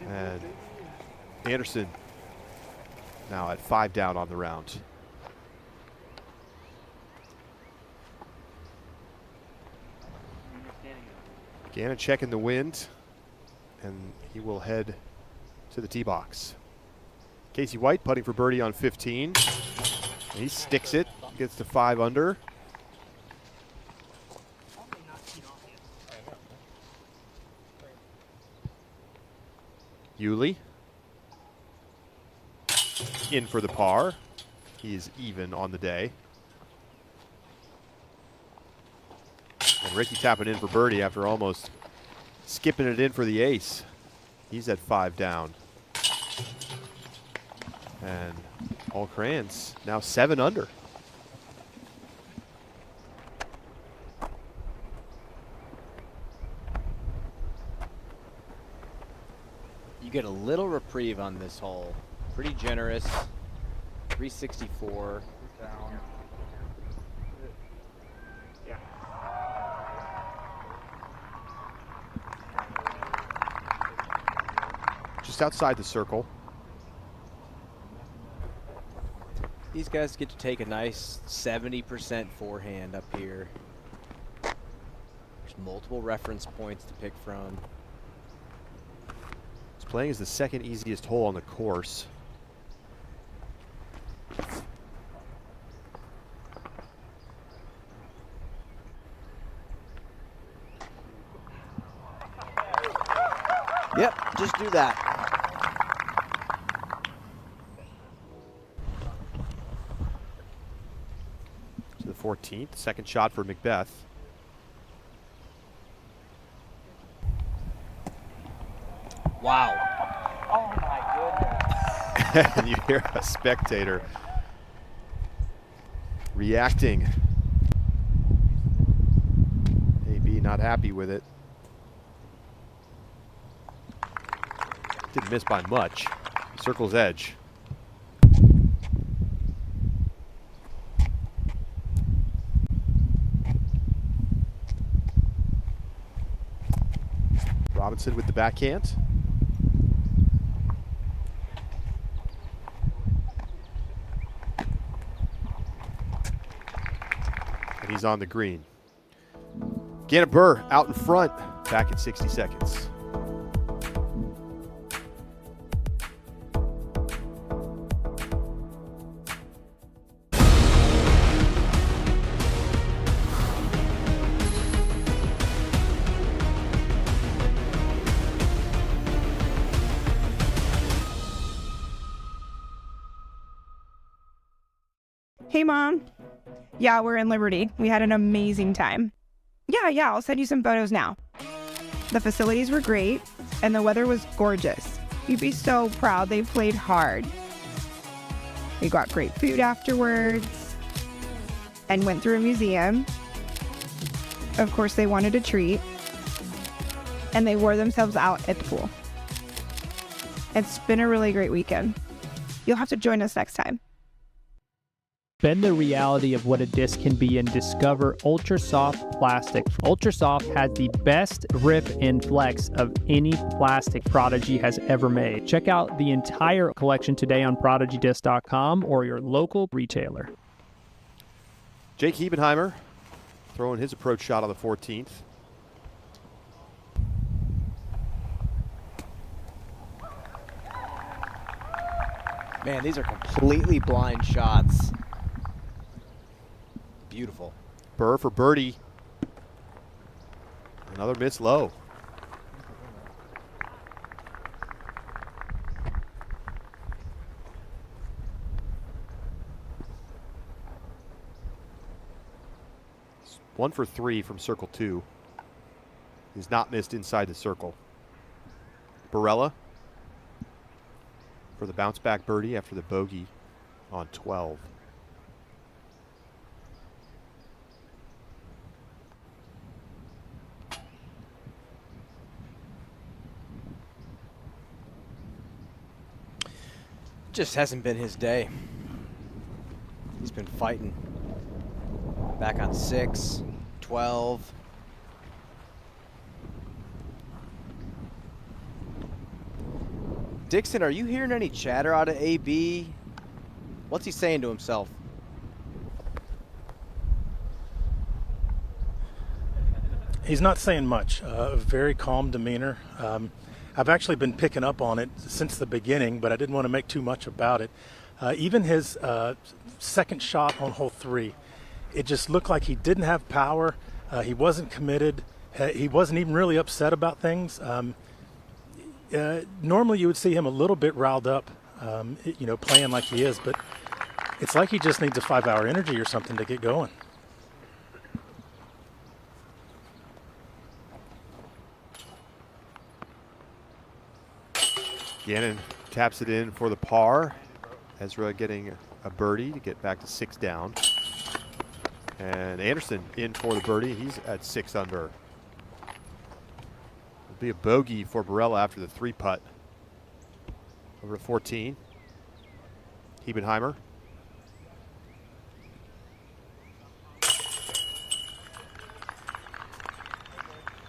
A: And Anderson now at 5 down on the round. Ganon checking the wind, and he will head to the tee box. Casey White putting for birdie on 15. He sticks it, gets to 5 under. Yuli in for the par. He is even on the day. And Ricky tapping in for birdie after almost skipping it in for the ace. He's at 5 down. And Paul Kranz now 7 under.
B: You get a little reprieve on this hole. Pretty generous. 364.
E: Down. Yeah.
A: Just outside the circle.
B: These guys get to take a nice 70% forehand up here. There's multiple reference points to pick from.
A: It's playing as the second easiest hole on the course.
B: Yep, just do that.
A: To the 14th, second shot for Macbeth.
B: Wow.
L: Oh my goodness.
A: And you hear a spectator reacting. AB not happy with it. Didn't miss by much. Circle's edge. Robinson with the backhand. And he's on the green. Ganon Burr out in front, back at 60 seconds.
K: Hey, Mom. Yeah, we're in Liberty. We had an amazing time. Yeah, I'll send you some photos now. The facilities were great, and the weather was gorgeous. You'd be so proud. They played hard. We got great food afterwards and went through a museum. Of course, they wanted a treat, and they wore themselves out at the pool. It's been a really great weekend. You'll have to join us next time.
M: Bend the reality of what a disc can be and discover Ultra Soft plastic. Ultra Soft has the best grip and flex of any plastic Prodigy has ever made. Check out the entire collection today on ProdigyDisc.com or your local retailer.
A: Jake Hebenheimer throwing his approach shot on the 14th.
B: Man, these are completely blind shots. Beautiful.
A: Burr for birdie. Another miss low. One for three from circle two. He's not missed inside the circle. Barella for the bounce back birdie after the bogey on 12.
B: Just hasn't been his day. He's been fighting. Back on 6, 12. Dixon, are you hearing any chatter out of AB? What's he saying to himself?
C: He's not saying much. Very calm demeanor. I've actually been picking up on it since the beginning, but I didn't want to make too much about it. Even his second shot on hole 3, it just looked like he didn't have power. He wasn't committed. He wasn't even really upset about things. Normally you would see him a little bit riled up, playing like he is, but it's like he just needs a 5-hour energy or something to get going.
A: Ganon taps it in for the par. Ezra getting a birdie to get back to 6 down. And Anderson in for the birdie. He's at 6 under. It'll be a bogey for Barella after the 3-putt. Over to 14. Hebenheimer.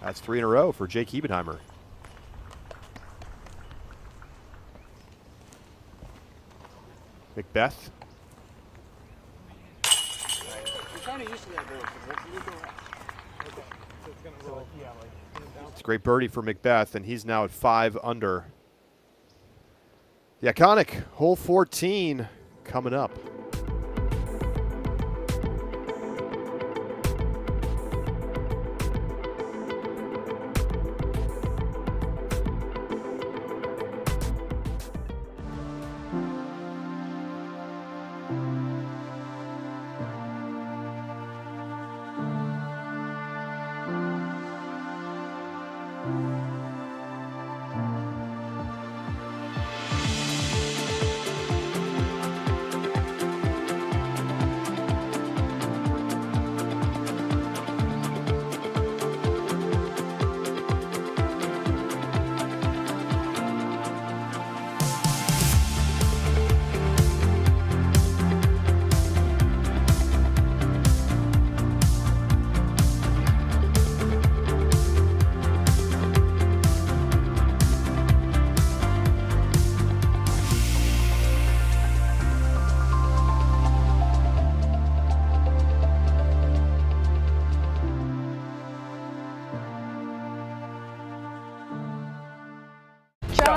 A: That's 3 in a row for Jake Hebenheimer. Macbeth. It's a great birdie for Macbeth, and he's now at 5 under. The iconic hole 14 coming up.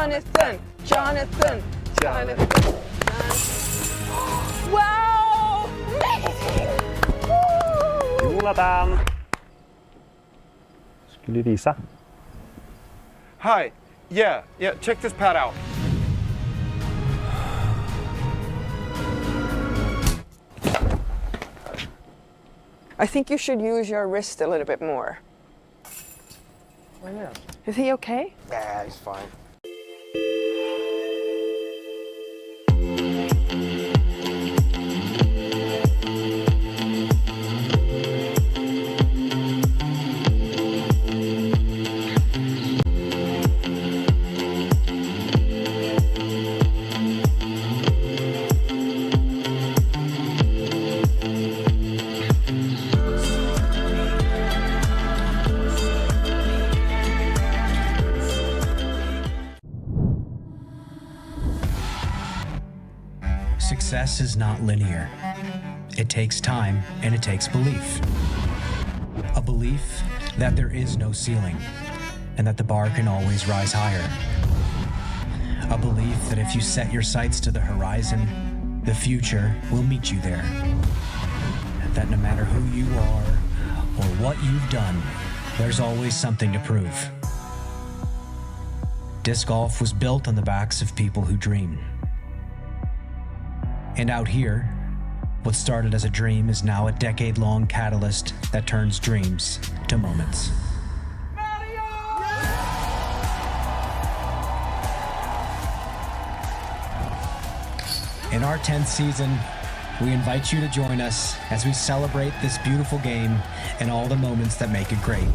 O: Jonathan. Wow! Amazing!
P: Jonathan! Skulle du visa?
W: Hi. Yeah, check this pad out.
O: I think you should use your wrist a little bit more.
W: Why not?
O: Is he okay?
W: Yeah, he's fine.
X: Success is not linear. It takes time and it takes belief. A belief that there is no ceiling and that the bar can always rise higher. A belief that if you set your sights to the horizon, the future will meet you there. That no matter who you are or what you've done, there's always something to prove. Disc golf was built on the backs of people who dream. And out here, what started as a dream is now a decade-long catalyst that turns dreams to moments. In our 10th season, we invite you to join us as we celebrate this beautiful game and all the moments that make it great.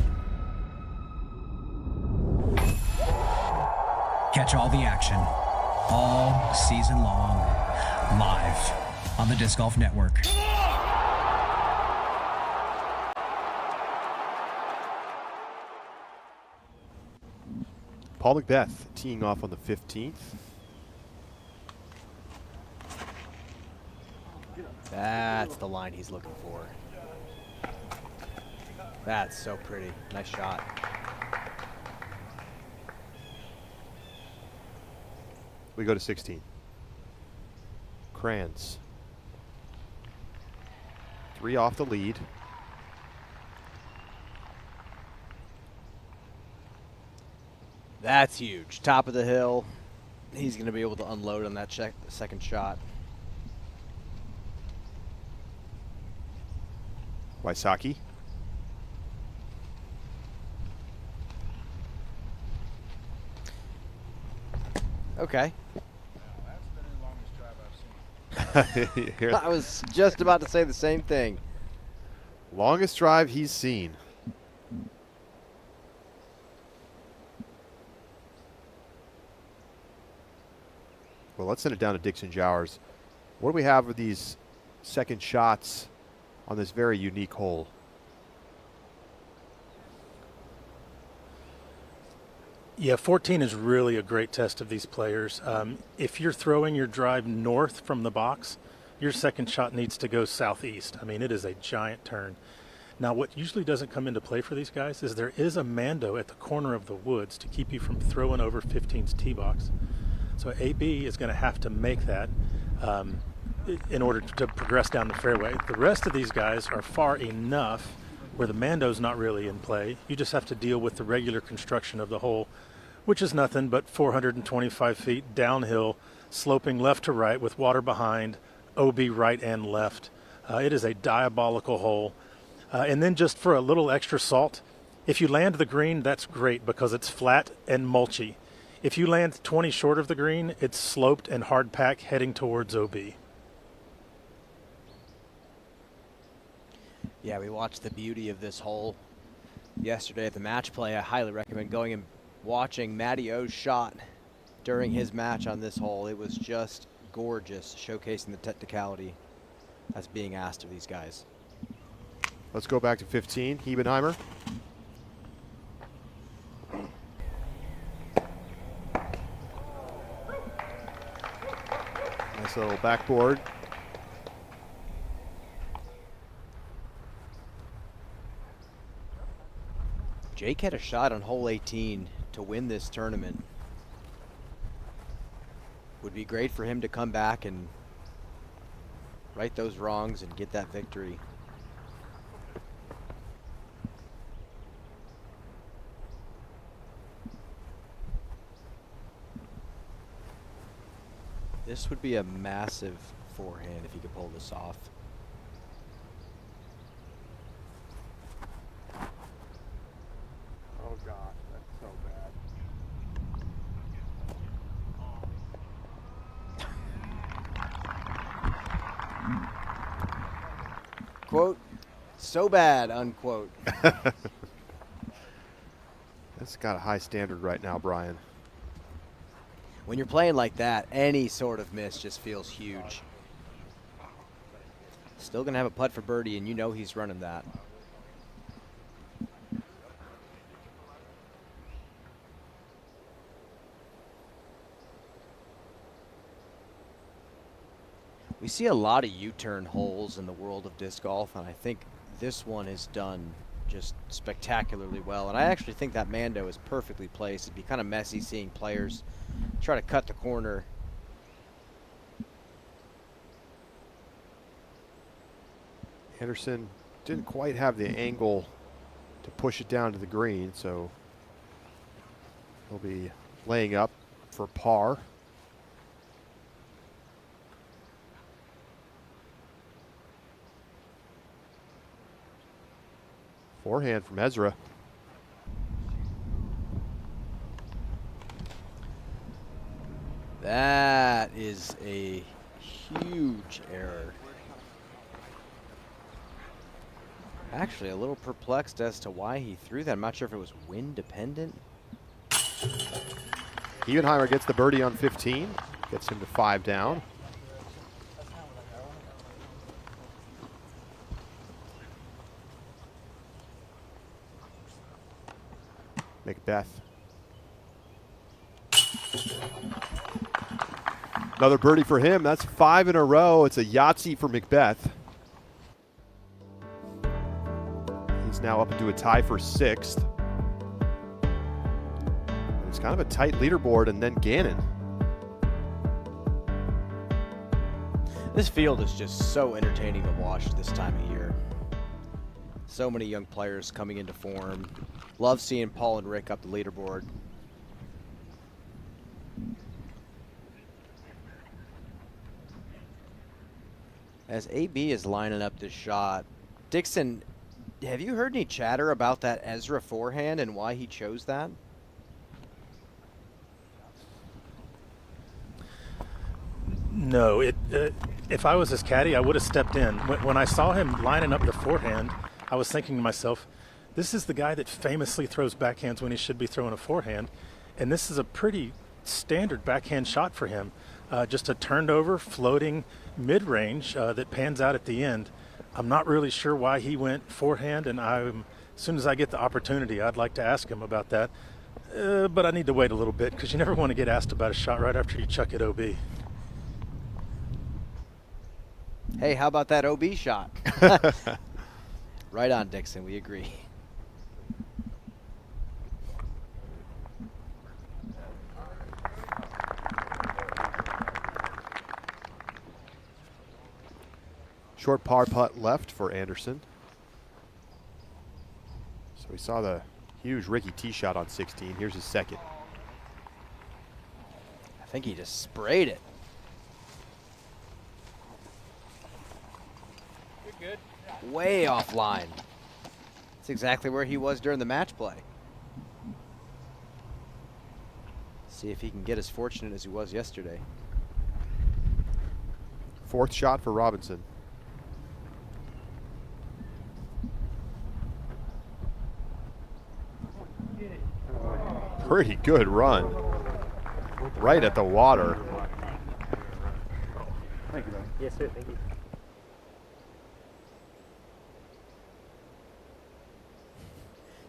X: Catch all the action, all season long, live on the Disc Golf Network.
A: Paul Macbeth teeing off on the 15th.
B: That's the line he's looking for. That's so pretty. Nice shot.
A: We go to 16. Kranz. 3 off the lead.
B: That's huge. Top of the hill. He's going to be able to unload on that second shot.
A: Wysocki.
B: Okay. I was just about to say the same thing.
A: Longest drive he's seen. Well, let's send it down to Dixon Jowers. What do we have with these second shots on this very unique hole?
C: Yeah, 14 is really a great test of these players. If you're throwing your drive north from the box, your second shot needs to go southeast. I mean, it is a giant turn. Now, what usually doesn't come into play for these guys is there is a Mando at the corner of the woods to keep you from throwing over 15's tee box. So AB is going to have to make that in order to progress down the fairway. The rest of these guys are far enough where the Mando's not really in play. You just have to deal with the regular construction of the hole, which is nothing but 425 feet downhill, sloping left to right with water behind, OB right and left. It is a diabolical hole. And then just for a little extra salt, if you land the green, that's great because it's flat and mulchy. If you land 20 short of the green, it's sloped and hard pack heading towards OB.
B: Yeah, we watched the beauty of this hole yesterday at the match play. I highly recommend going and watching Matty O's shot during his match on this hole. It was just gorgeous, showcasing the technicality that's being asked of these guys.
A: Let's go back to 15. Hebenheimer. Nice little backboard.
B: Jake had a shot on hole 18 to win this tournament. Would be great for him to come back and right those wrongs and get that victory. This would be a massive forehand if he could pull this off.
E: Oh gosh, that's so bad.
B: Quote, so bad, unquote.
A: That's got a high standard right now, Brian.
B: When you're playing like that, any sort of miss just feels huge. Still going to have a putt for birdie, and you know he's running that. We see a lot of U-turn holes in the world of disc golf, and I think this one is done just spectacularly well. And I actually think that Mando is perfectly placed. It'd be kind of messy seeing players try to cut the corner.
A: Anderson didn't quite have the angle to push it down to the green, so he'll be laying up for par. Forehand from Ezra.
B: That is a huge error. Actually, a little perplexed as to why he threw that. I'm not sure if it was wind dependent.
A: Ebenheimer gets the birdie on 15, gets him to 5 down. Macbeth. Another birdie for him. That's 5 in a row. It's a Yahtzee for Macbeth. He's now up into a tie for 6th. It's kind of a tight leaderboard, and then Ganon.
B: This field is just so entertaining to watch this time of year. So many young players coming into form. Love seeing Paul and Rick up the leaderboard. As AB is lining up this shot, Dixon, have you heard any chatter about that Ezra forehand and why he chose that?
C: No, if I was his caddy, I would have stepped in. When I saw him lining up the forehand, I was thinking to myself, this is the guy that famously throws backhands when he should be throwing a forehand, and this is a pretty standard backhand shot for him. Just a turned over, floating mid-range that pans out at the end. I'm not really sure why he went forehand, and as soon as I get the opportunity, I'd like to ask him about that. But I need to wait a little bit because you never want to get asked about a shot right after you chuck it OB.
B: Hey, how about that OB shot? Right on, Dixon. We agree.
A: Short par putt left for Anderson. So we saw the huge Ricky tee shot on 16. Here's his second.
B: I think he just sprayed it.
D: You're good.
B: Way offline. That's exactly where he was during the match play. See if he can get as fortunate as he was yesterday.
A: 4th shot for Robinson. Pretty good run. Right at the water.
I: Thank you, man. Yes, sir. Thank you.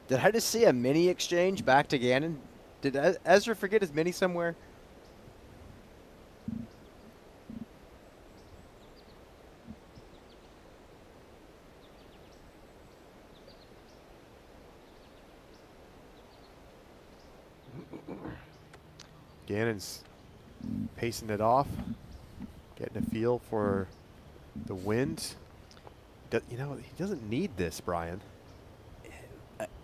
B: Did I just see a mini exchange back to Ganon? Did Ezra forget his mini somewhere?
A: Ganon's Pacing it off, getting a feel for the wind. You know, he doesn't need this, Brian.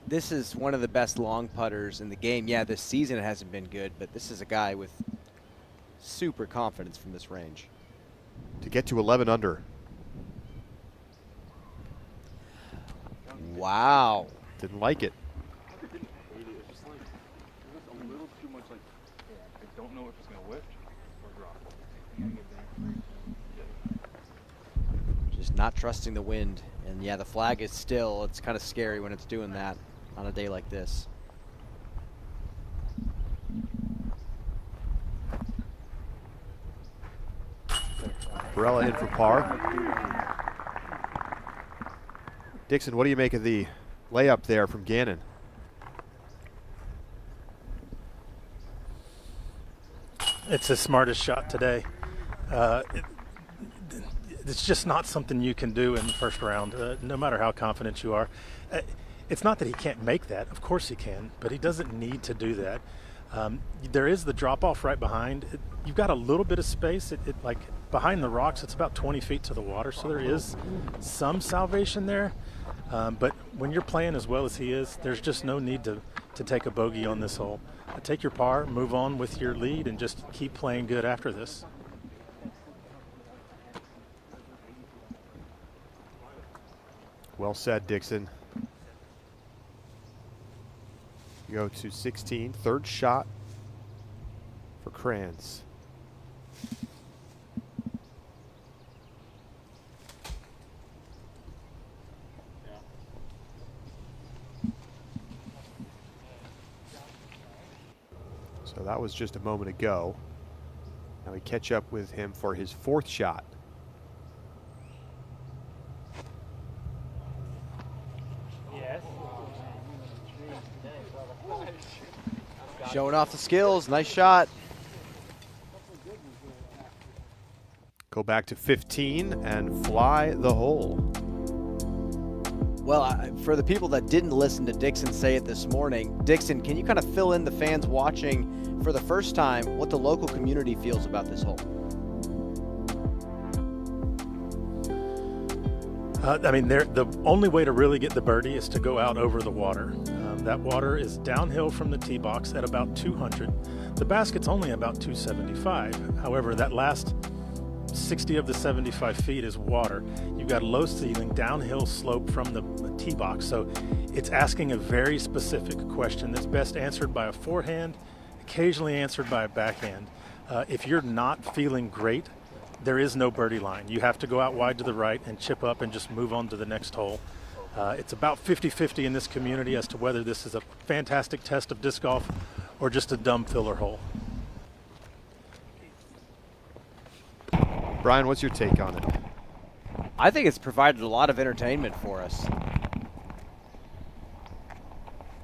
B: This is one of the best long putters in the game. Yeah, this season it hasn't been good, but this is a guy with super confidence from this range.
A: To get to 11 under.
B: Wow.
A: Didn't like it.
E: Don't know if it's going to lift or drop.
B: Just not trusting the wind. And yeah, the flag is still, it's kind of scary when it's doing that on a day like this.
A: Barella in for par. Dixon, what do you make of the layup there from Ganon?
C: It's his smartest shot today. It's just not something you can do in the first round, no matter how confident you are. It's not that he can't make that. Of course he can, but he doesn't need to do that. There is the drop-off right behind. You've got a little bit of space. Like behind the rocks, it's about 20 feet to the water, so there is some salvation there. But when you're playing as well as he is, there's just no need to take a bogey on this hole. Take your par, move on with your lead, and just keep playing good after this.
A: Well said, Dixon. You go to 16, third shot for Kranz. So that was just a moment ago. Now we catch up with him for his fourth shot.
B: Showing off the skills. Nice shot.
A: Go back to 15 and fly the hole.
B: Well, for the people that didn't listen to Dixon say it this morning, Dixon, can you kind of fill in the fans watching for the first time what the local community feels about this hole?
C: I mean, the only way to really get the birdie is to go out over the water. That water is downhill from the tee box at about 200. The basket's only about 275. However, that last 60 of the 75 feet is water. You've got a low ceiling, downhill slope from the tee box. So it's asking a very specific question that's best answered by a forehand, occasionally answered by a backhand. If you're not feeling great, there is no birdie line. You have to go out wide to the right and chip up and just move on to the next hole. It's about 50-50 in this community as to whether this is a fantastic test of disc golf or just a dumb filler hole.
A: Brian, what's your take on it?
B: I think it's provided a lot of entertainment for us.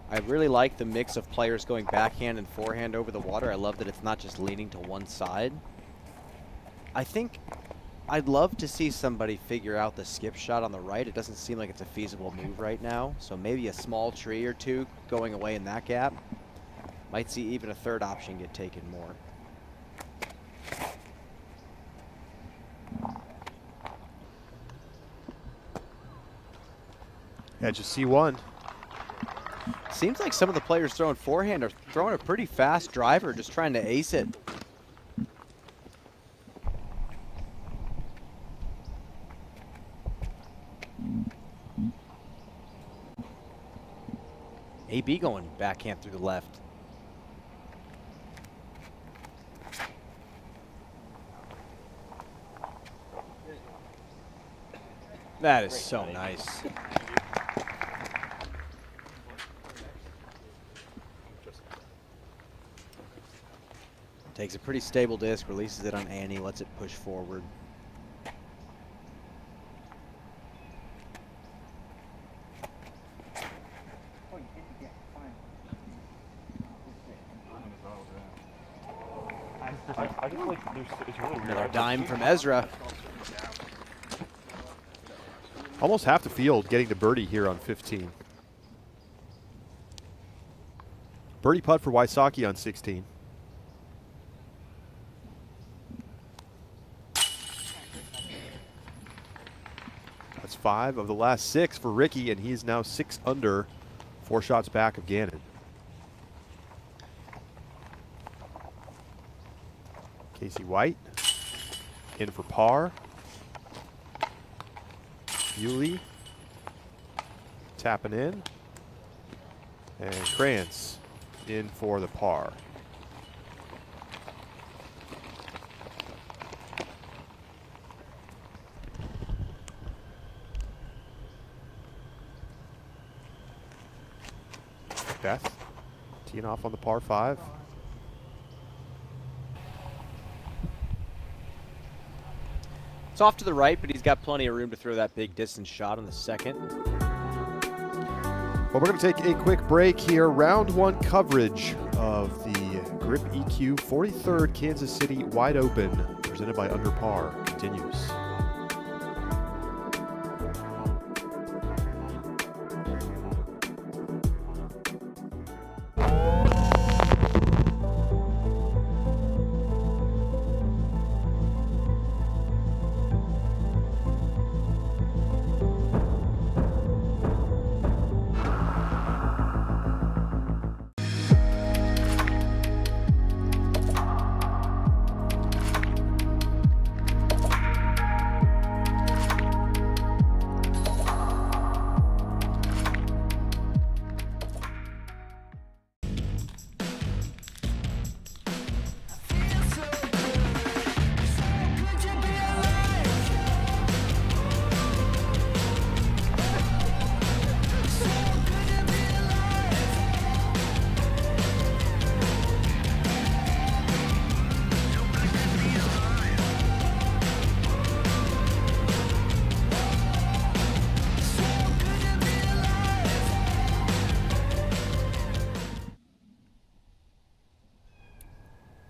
B: I really like the mix of players going backhand and forehand over the water. I love that it's not just leaning to one side. I think I'd love to see somebody figure out the skip shot on the right. It doesn't seem like it's a feasible move right now. So maybe a small tree or two going away in that gap. Might see even a third option get taken more.
A: Yeah, just C1.
B: Seems like some of the players throwing forehand are throwing a pretty fast driver, just trying to ace it. AB going backhand through the left. That is so nice. Takes a pretty stable disc, releases it on Annie, lets it push forward. Another dime from Ezra.
A: Almost half the field getting to birdie here on 15. Birdie putt for Wysocki on 16. 5 of the last 6 for Ricky, and he's now 6 under, 4 shots back of Ganon. Casey White in for par. Bewley tapping in. And Krantz in for the par. Beth teeing off on the par 5.
B: It's off to the right, but he's got plenty of room to throw that big distance shot on the second.
A: Well, we're going to take a quick break here. Round 1 coverage of the GRIPeq 43rd Kansas City Wide Open, presented by UnderPar, continues.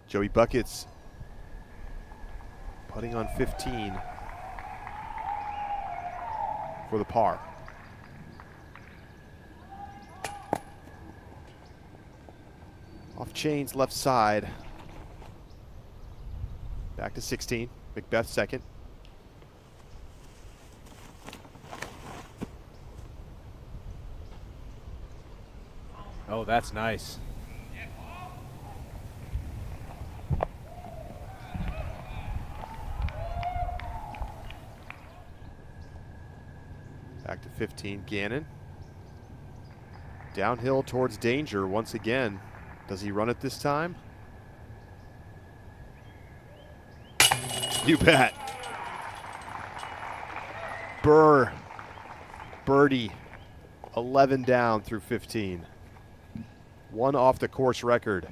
A: Joey Buckets putting on 15 for the par. Off chains left side. Back to 16. Macbeth second.
B: Oh, that's nice.
A: Back to 15, Ganon. Downhill towards danger once again. Does he run it this time? You bet. Birdie. 11 down through 15. 1 off the course record.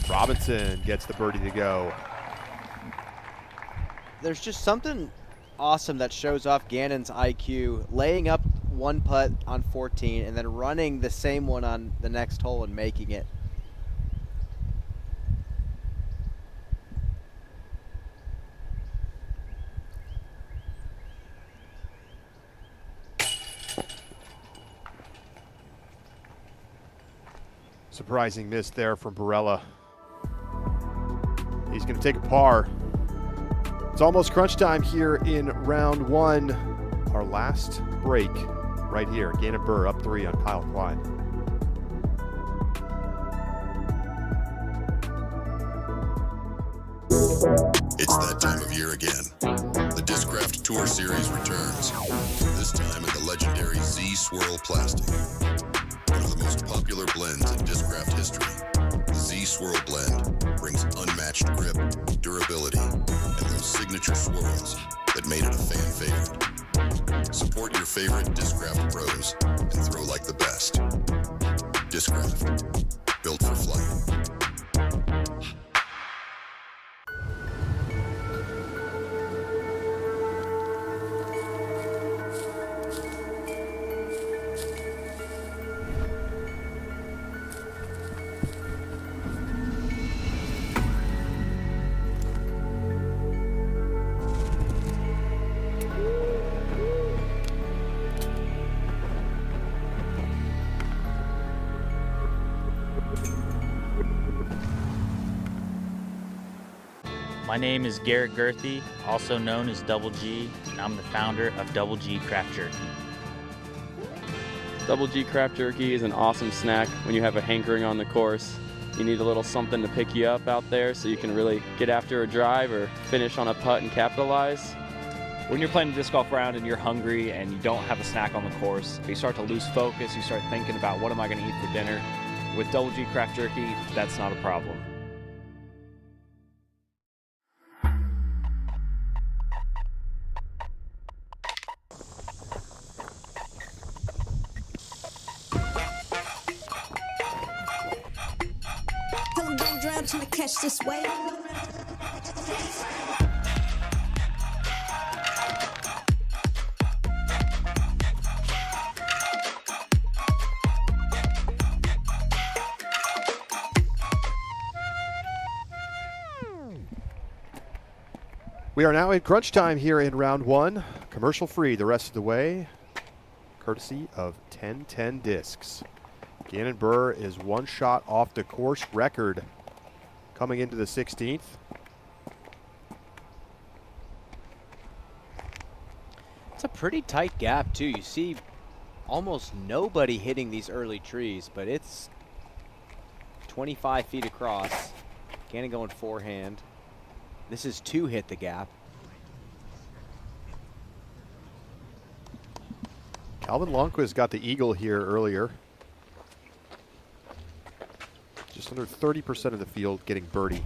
A: Robinson gets the birdie to go.
B: There's just something awesome that shows off Ganon's IQ, laying up one putt on 14 and then running the same one on the next hole and making it.
A: Surprising miss there from Barella. He's going to take a par. It's almost crunch time here in round 1. Our last break right here. Ganon Burr up 3 on Kyle Klein.
P: It's that time of year again. The Discraft Tour Series returns. This time in the legendary Z Swirl Plastic. One of the most popular blends in Discraft history. The Z Swirl blend brings unmatched grip, durability, and those signature swirls that made it a fan favorite. Support your favorite Discraft pros and throw like the best. Discraft, built for flight.
Q: My name is Garrett Gerthy, also known as Double G, and I'm the founder of Double G Craft Jerky.
S: Double G Craft Jerky is an awesome snack when you have a hankering on the course. You need a little something to pick you up out there so you can really get after a drive or finish on a putt and capitalize.
T: When you're playing a disc golf round and you're hungry and you don't have a snack on the course, you start to lose focus, you start thinking about what am I going to eat for dinner. With Double G Craft Jerky, that's not a problem.
U: Trying to catch this wave.
A: We are now in crunch time here in round one. Commercial free the rest of the way, courtesy of 1010 Discs. Ganon Burr is one shot off the course record coming into the 16th.
B: It's a pretty tight gap too. You see almost nobody hitting these early trees, but it's 25 feet across. Ganon going forehand. This is to hit the gap.
A: Calvin Longquist got the eagle here earlier. Just under 30% of the field getting birdie.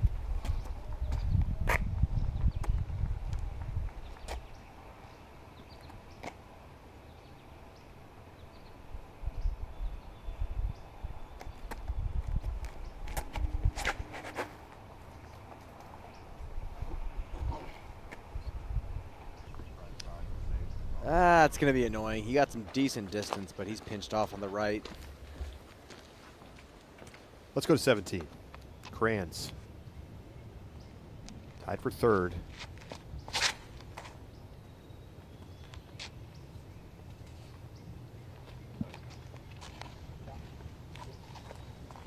B: That's going to be annoying. He got some decent distance, but he's pinched off on the right.
A: Let's go to 17. Kranz. Tied for third.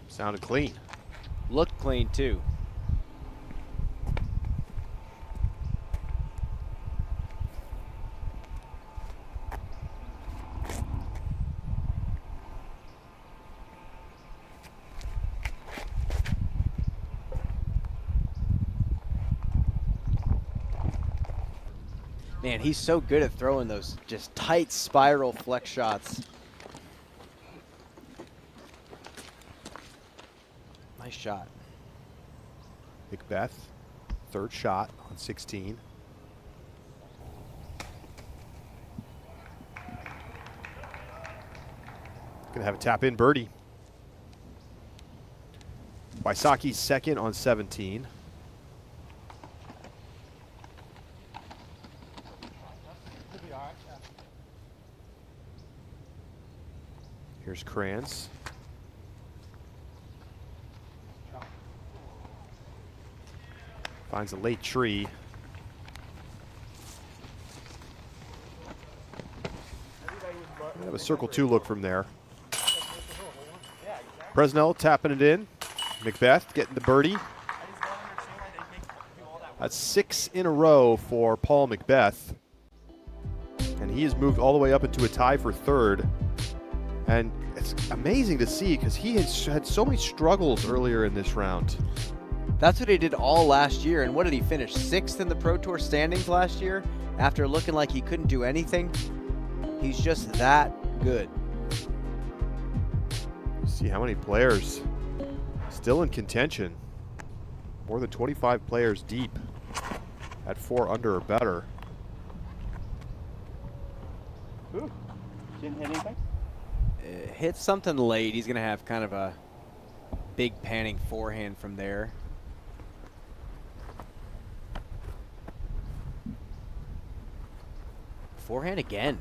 A: Sounded clean.
B: Looked clean too. Man, he's so good at throwing those just tight spiral flex shots. Nice shot.
A: McBeth, third shot on 16. Gonna have a tap in birdie. Wysocki's second on 17. Here's Kranz. Finds a late tree. We have a circle two look from there. Presnell tapping it in. McBeth getting the birdie. That's 6 in a row for Paul McBeth. And he has moved all the way up into a tie for third. And it's amazing to see because he has had so many struggles earlier in this round.
B: That's what he did all last year. And what did he finish? 6th in the Pro Tour standings last year after looking like he couldn't do anything? He's just that good.
A: See how many players still in contention. More than 25 players deep at 4 under or better.
G: Ooh, didn't hit anything?
B: Hit something late. He's going to have kind of a big panning forehand from there. Forehand again.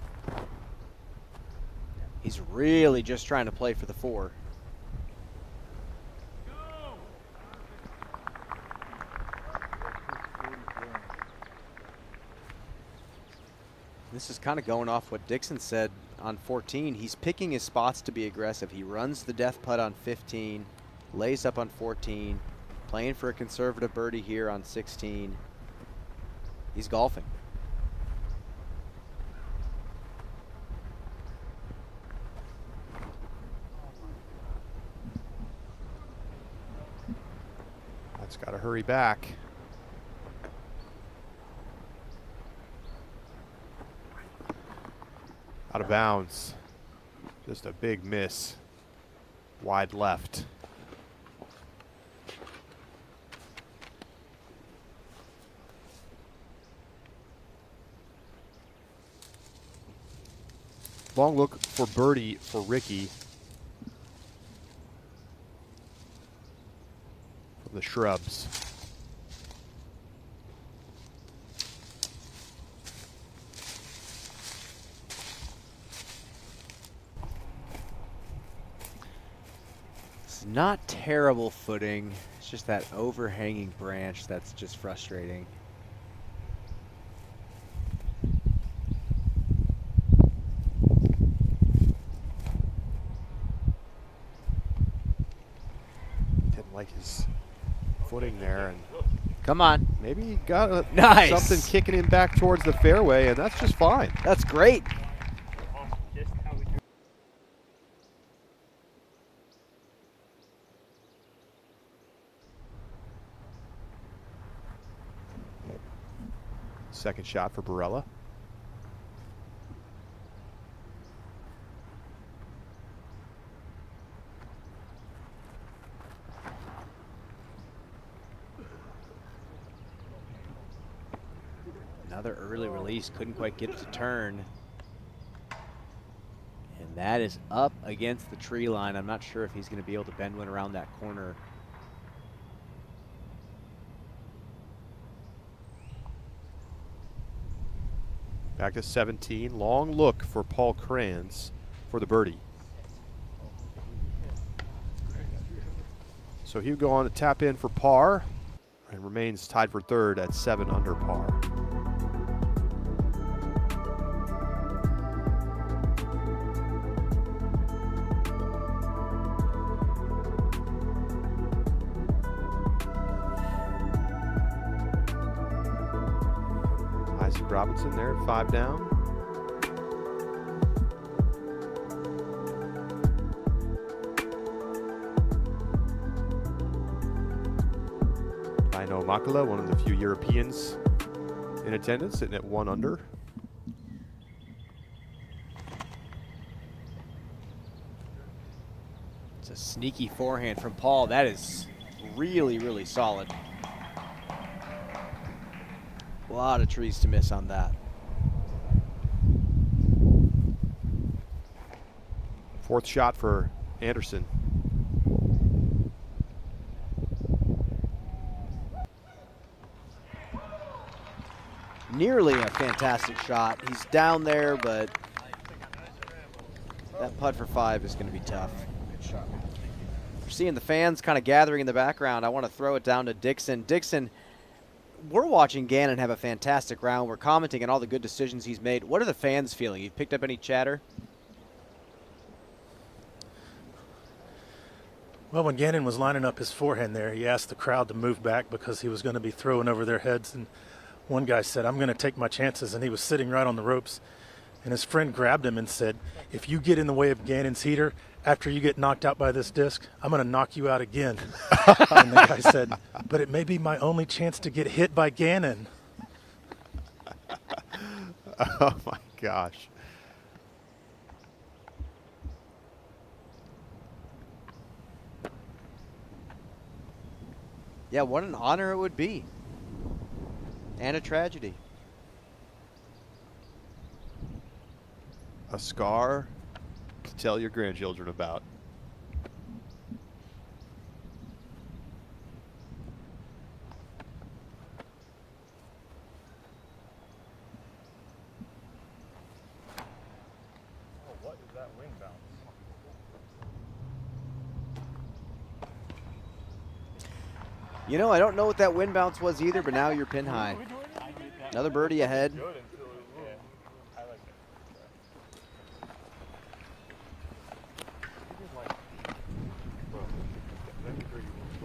B: He's really just trying to play for the 4. This is kind of going off what Dixon said on 14. He's picking his spots to be aggressive. He runs the death putt on 15, lays up on 14, playing for a conservative birdie here on 16. He's golfing.
A: That's got to hurry back. Out of bounds. Just a big miss. Wide left. Long look for birdie for Ricky. From the shrubs.
B: It's not terrible footing. It's just that overhanging branch that's just frustrating.
A: Didn't like his footing there, and
B: come on.
A: Maybe he got
B: nice.
A: Something kicking him back towards the fairway, and that's just fine.
B: That's great.
A: Second shot for Barella.
B: Another early release, couldn't quite get it to turn. And that is up against the tree line. I'm not sure if he's going to be able to bend one around that corner.
A: Back to 17. Long look for Paul Kranz for the birdie. So he'll go on to tap in for par and remains tied for third at 7 under par. Isaac Robinson there at 5 down. Aino Makala, one of the few Europeans in attendance, sitting at 1 under.
B: It's a sneaky forehand from Paul. That is really, really solid. A lot of trees to miss on that.
A: Fourth shot for Anderson.
B: Nearly a fantastic shot. He's down there, but that putt for 5 is going to be tough. We're seeing the fans kind of gathering in the background. I want to throw it down to Dixon. Dixon, we're watching Ganon have a fantastic round. We're commenting on all the good decisions he's made. What are the fans feeling? You've picked up any chatter?
C: Well, when Ganon was lining up his forehand there, he asked the crowd to move back because he was going to be throwing over their heads. And one guy said, "I'm going to take my chances." And he was sitting right on the ropes. And his friend grabbed him and said, "If you get in the way of Ganon's heater after you get knocked out by this disc, I'm going to knock you out again." And the guy said, "But it may be my only chance to get hit by Ganon."
A: Oh my gosh.
B: Yeah, what an honor it would be. And a tragedy.
A: A scar to tell your grandchildren about.
E: What is that wing bounce?
B: You know, I don't know what that wind bounce was either, but now you're pin high. Another birdie ahead.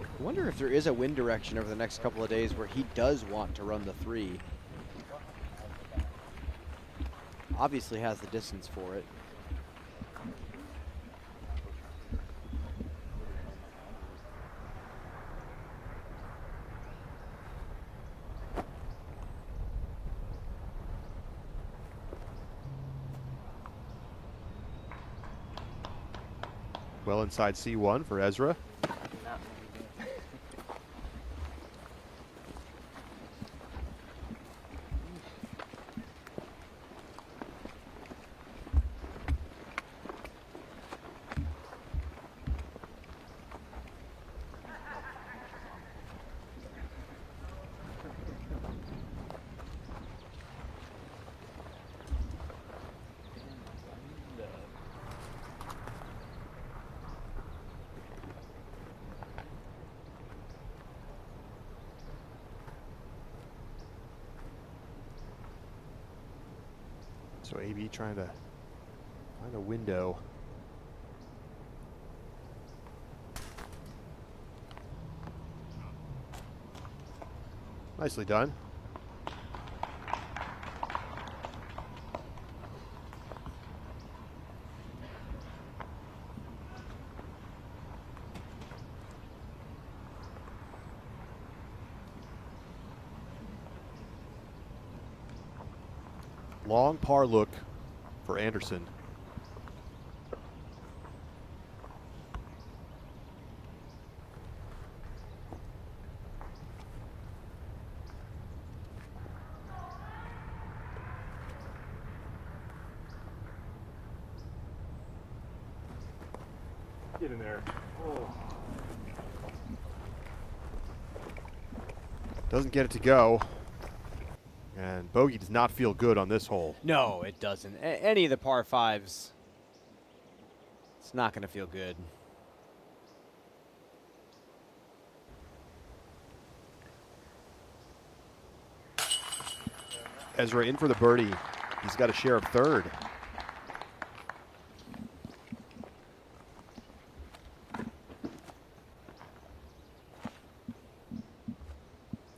B: I wonder if there is a wind direction over the next couple of days where he does want to run the 3. obviously has the distance for it.
A: Well inside C1 for Ezra. So AB trying to find a window. Nicely done. Long par look for Anderson.
E: Get in there. Oh.
A: Doesn't get it to go. And bogey does not feel good on this hole.
B: No, it doesn't. Any of the par fives, it's not going to feel good.
A: Ezra in for the birdie. He's got a share of third.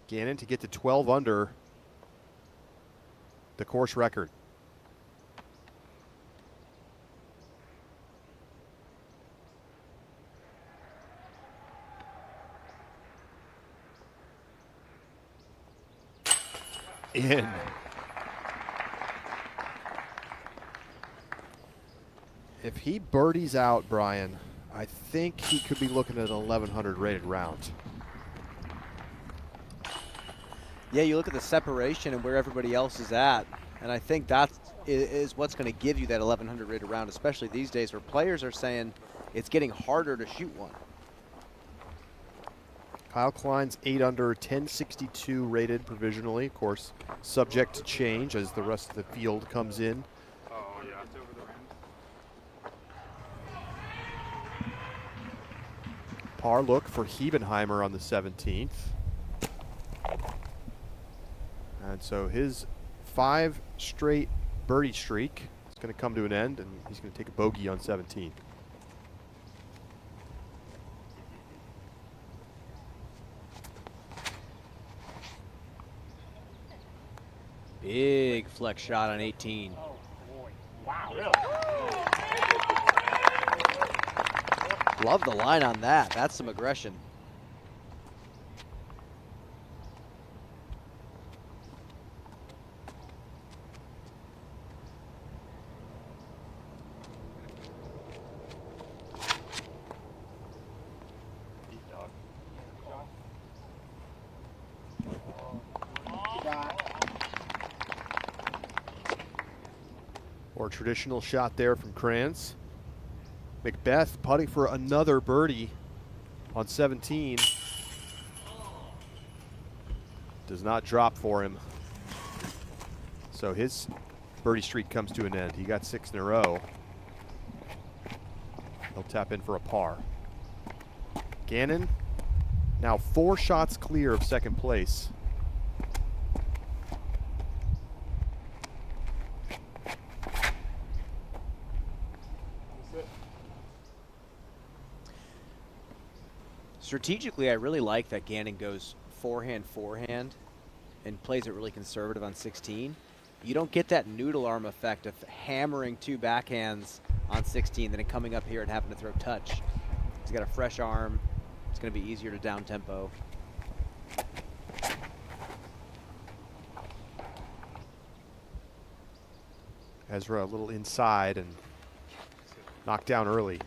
A: Ganon to get to 12 under the course record. In. If he birdies out, Brian, I think he could be looking at an 1100 rated round.
B: Yeah, you look at the separation and where everybody else is at, and I think that is what's going to give you that 1100 rated round, especially these days where players are saying it's getting harder to shoot one.
A: Kyle Klein's 8 under, 1062 rated provisionally, of course, subject to change as the rest of the field comes in.
E: Oh, yeah. It's over the rim.
A: Par look for Hebenheimer on the 17th. And so his 5 straight birdie streak is going to come to an end, and he's going to take a bogey on 17.
B: Big flex shot on 18.
E: Oh, boy. Wow, really?
B: Love the line on that. That's some aggression.
A: Or traditional shot there from Kranz. Macbeth putting for another birdie on 17. Does not drop for him. So his birdie streak comes to an end. He got 6 in a row. He'll tap in for a par. Ganon now 4 shots clear of second place.
B: Strategically, I really like that Ganon goes forehand and plays it really conservative on 16. You don't get that noodle arm effect of hammering 2 backhands on 16, then coming up here and having to throw touch. He's got a fresh arm. It's going to be easier to down tempo.
A: Ezra a little inside and knocked down early.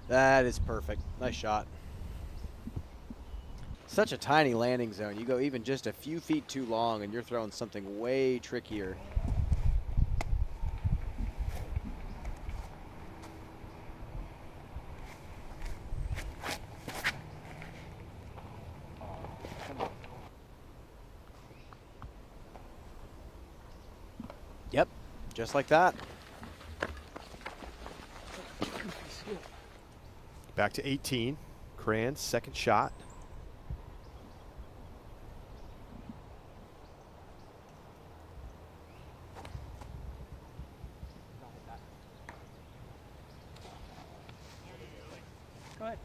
B: That is perfect. Nice shot. Such a tiny landing zone. You go even just a few feet too long and you're throwing something way trickier. Yep, just like that.
A: Back to 18. Cran's second shot.
B: Go ahead.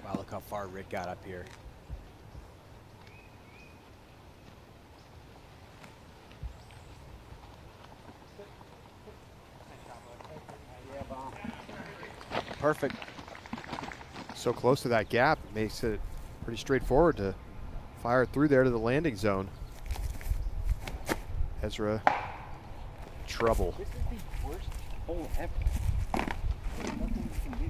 B: Wow, look how far Rick got up here. Perfect.
A: So close to that gap, it makes it pretty straightforward to fire it through there to the landing zone. Ezra, trouble.
D: This is the worst hole ever. There's nothing you can do.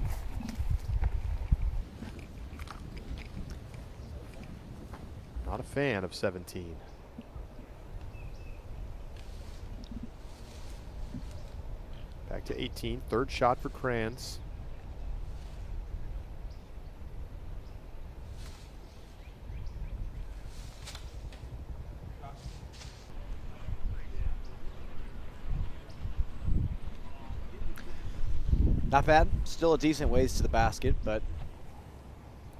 A: Not a fan of 17. Back to 18, third shot for Kranz.
B: Not bad. Still a decent ways to the basket, but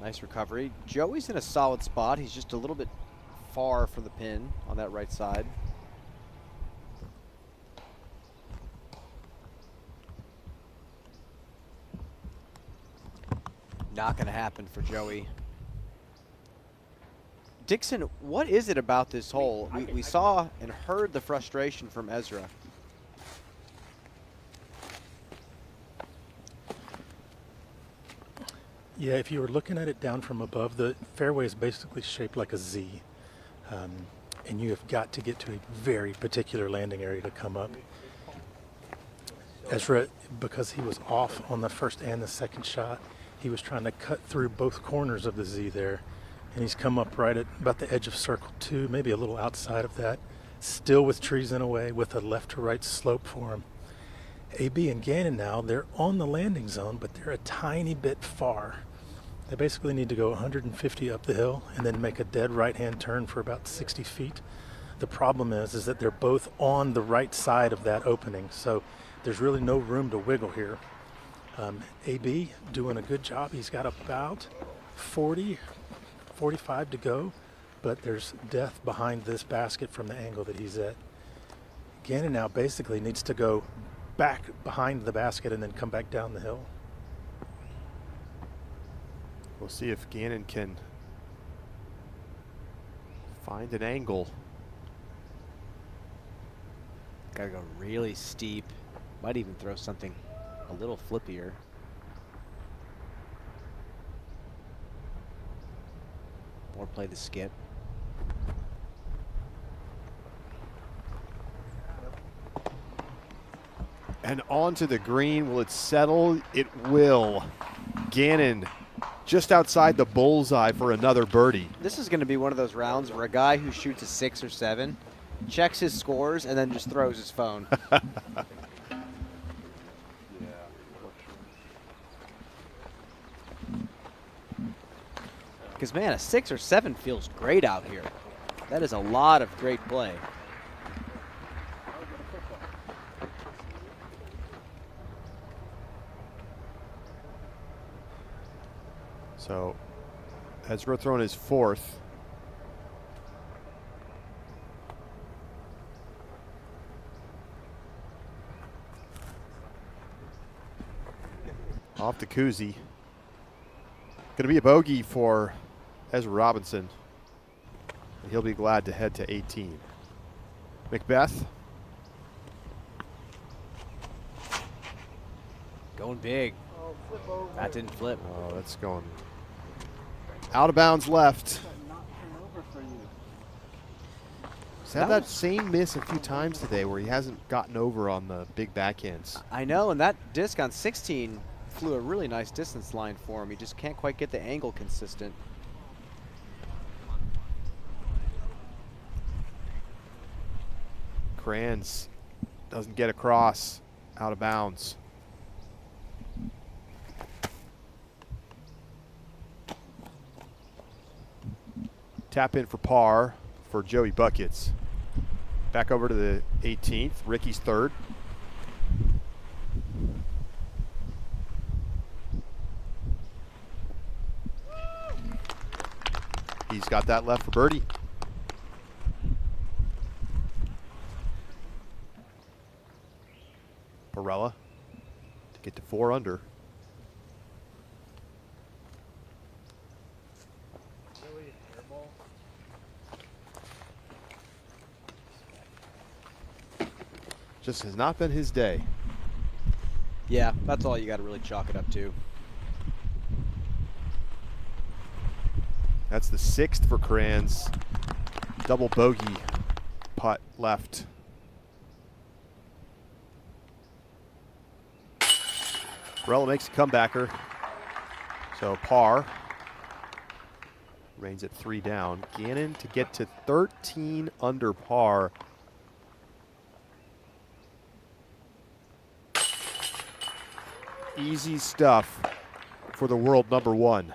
B: nice recovery. Joey's in a solid spot. He's just a little bit far from the pin on that right side. Not going to happen for Joey. Dixon, what is it about this hole? We saw and heard the frustration from Ezra.
C: Yeah, if you were looking at it down from above, the fairway is basically shaped like a Z. And you have got to get to a very particular landing area to come up. Ezra, because he was off on the first and the second shot, he was trying to cut through both corners of the Z there. And he's come up right at about the edge of circle 2, maybe a little outside of that, still with trees in a way, with a left to right slope for him. AB and Ganon now, they're on the landing zone, but they're a tiny bit far. They basically need to go 150 up the hill and then make a dead right-hand turn for about 60 feet. The problem is that they're both on the right side of that opening, so there's really no room to wiggle here. AB doing a good job. He's got about 40, 45 to go, but there's death behind this basket from the angle that he's at. Ganon now basically needs to go back behind the basket and then come back down the hill.
A: We'll see if Ganon can find an angle.
B: Gotta go really steep. Might even throw something a little flippier. Or play the skip.
A: And onto the green. Will it settle? It will. Ganon just outside the bullseye for another birdie.
B: This is going to be one of those rounds where a guy who shoots a 6 or 7 checks his scores and then just throws his phone. Because, man, a 6 or 7 feels great out here. That is a lot of great play.
A: So Ezra throwing his fourth. Off the koozie. Going to be a bogey for Ezra Robinson. He'll be glad to head to 18. Macbeth.
B: Going big. That didn't flip.
A: Oh, that's going out of bounds left. He's had that same miss a few times today where he hasn't gotten over on the big backhands.
B: I know, and that disc on 16 flew a really nice distance line for him. He just can't quite get the angle consistent.
A: Kranz doesn't get across, out of bounds. Tap in for par for Joey Buckets. Back over to the 18th, Ricky's third. He's got that left for birdie. Perella to get to 4 under. Just has not been his day.
B: Yeah, that's all you got to really chalk it up to.
A: That's the 6th for Kranz. Double bogey putt left. Perella makes a comebacker. So par. Reigns at 3 down. Ganon to get to 13 under par. Easy stuff for the world #1.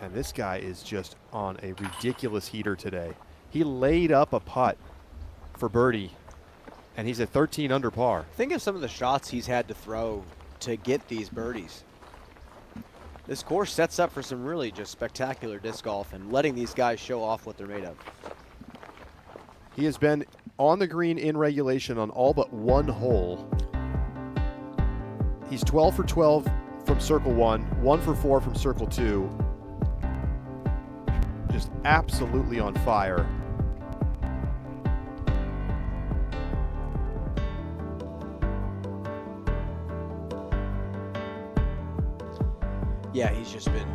A: And this guy is just on a ridiculous heater today. He laid up a putt for birdie, and he's at 13 under par.
B: Think of some of the shots he's had to throw to get these birdies. This course sets up for some really just spectacular disc golf and letting these guys show off what they're made of.
A: He has been on the green in regulation on all but 1 hole. He's 12 for 12 from circle 1, 1 for 4 from circle 2. Just absolutely on fire.
B: Yeah, he's just been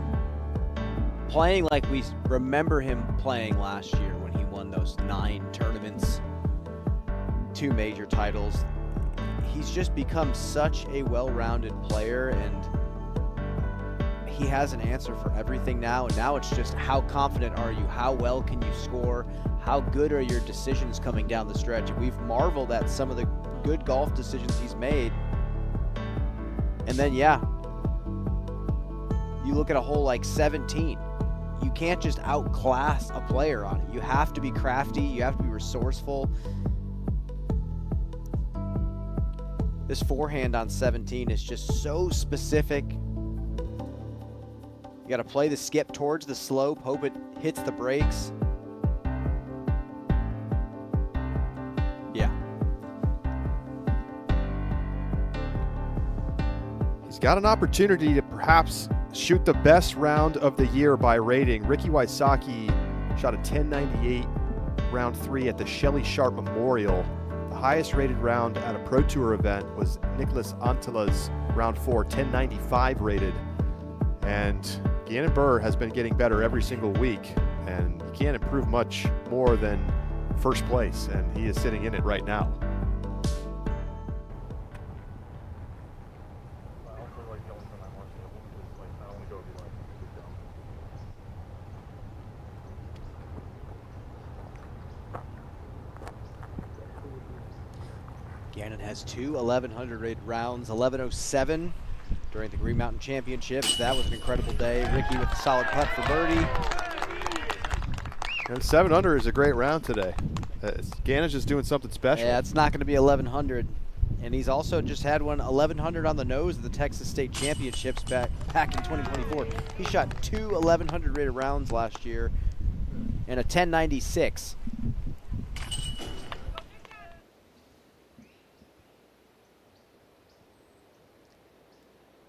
B: playing like we remember him playing last year when he won those 9 tournaments, 2 major titles. He's just become such a well-rounded player, and he has an answer for everything now. And now it's just, how confident are you? How well can you score? How good are your decisions coming down the stretch? And we've marveled at some of the good golf decisions he's made. And then, yeah, you look at a hole like 17. You can't just outclass a player on it. You have to be crafty. You have to be resourceful. This forehand on 17 is just so specific. You got to play the skip towards the slope, hope it hits the brakes. Yeah.
A: He's got an opportunity to perhaps shoot the best round of the year by rating. Ricky Wysocki shot a 1098 round 3 at the Shelley Sharp Memorial. The highest rated round at a Pro Tour event was Nicholas Antila's round 4, 1095 rated. And Gannon Burr has been getting better every single week, and he can't improve much more than first place, and he is sitting in it right now.
B: Ganon has 2 1100 rated rounds, 1107 during the Green Mountain Championships. That was an incredible day. Ricky with a solid putt for birdie.
A: And 7 under is a great round today. Ganon's just doing something special.
B: Yeah, it's not going to be 1100 And he's also just had one 1100 on the nose of the Texas State Championships back in 2024. He shot 2 1100 rated rounds last year and a 1096.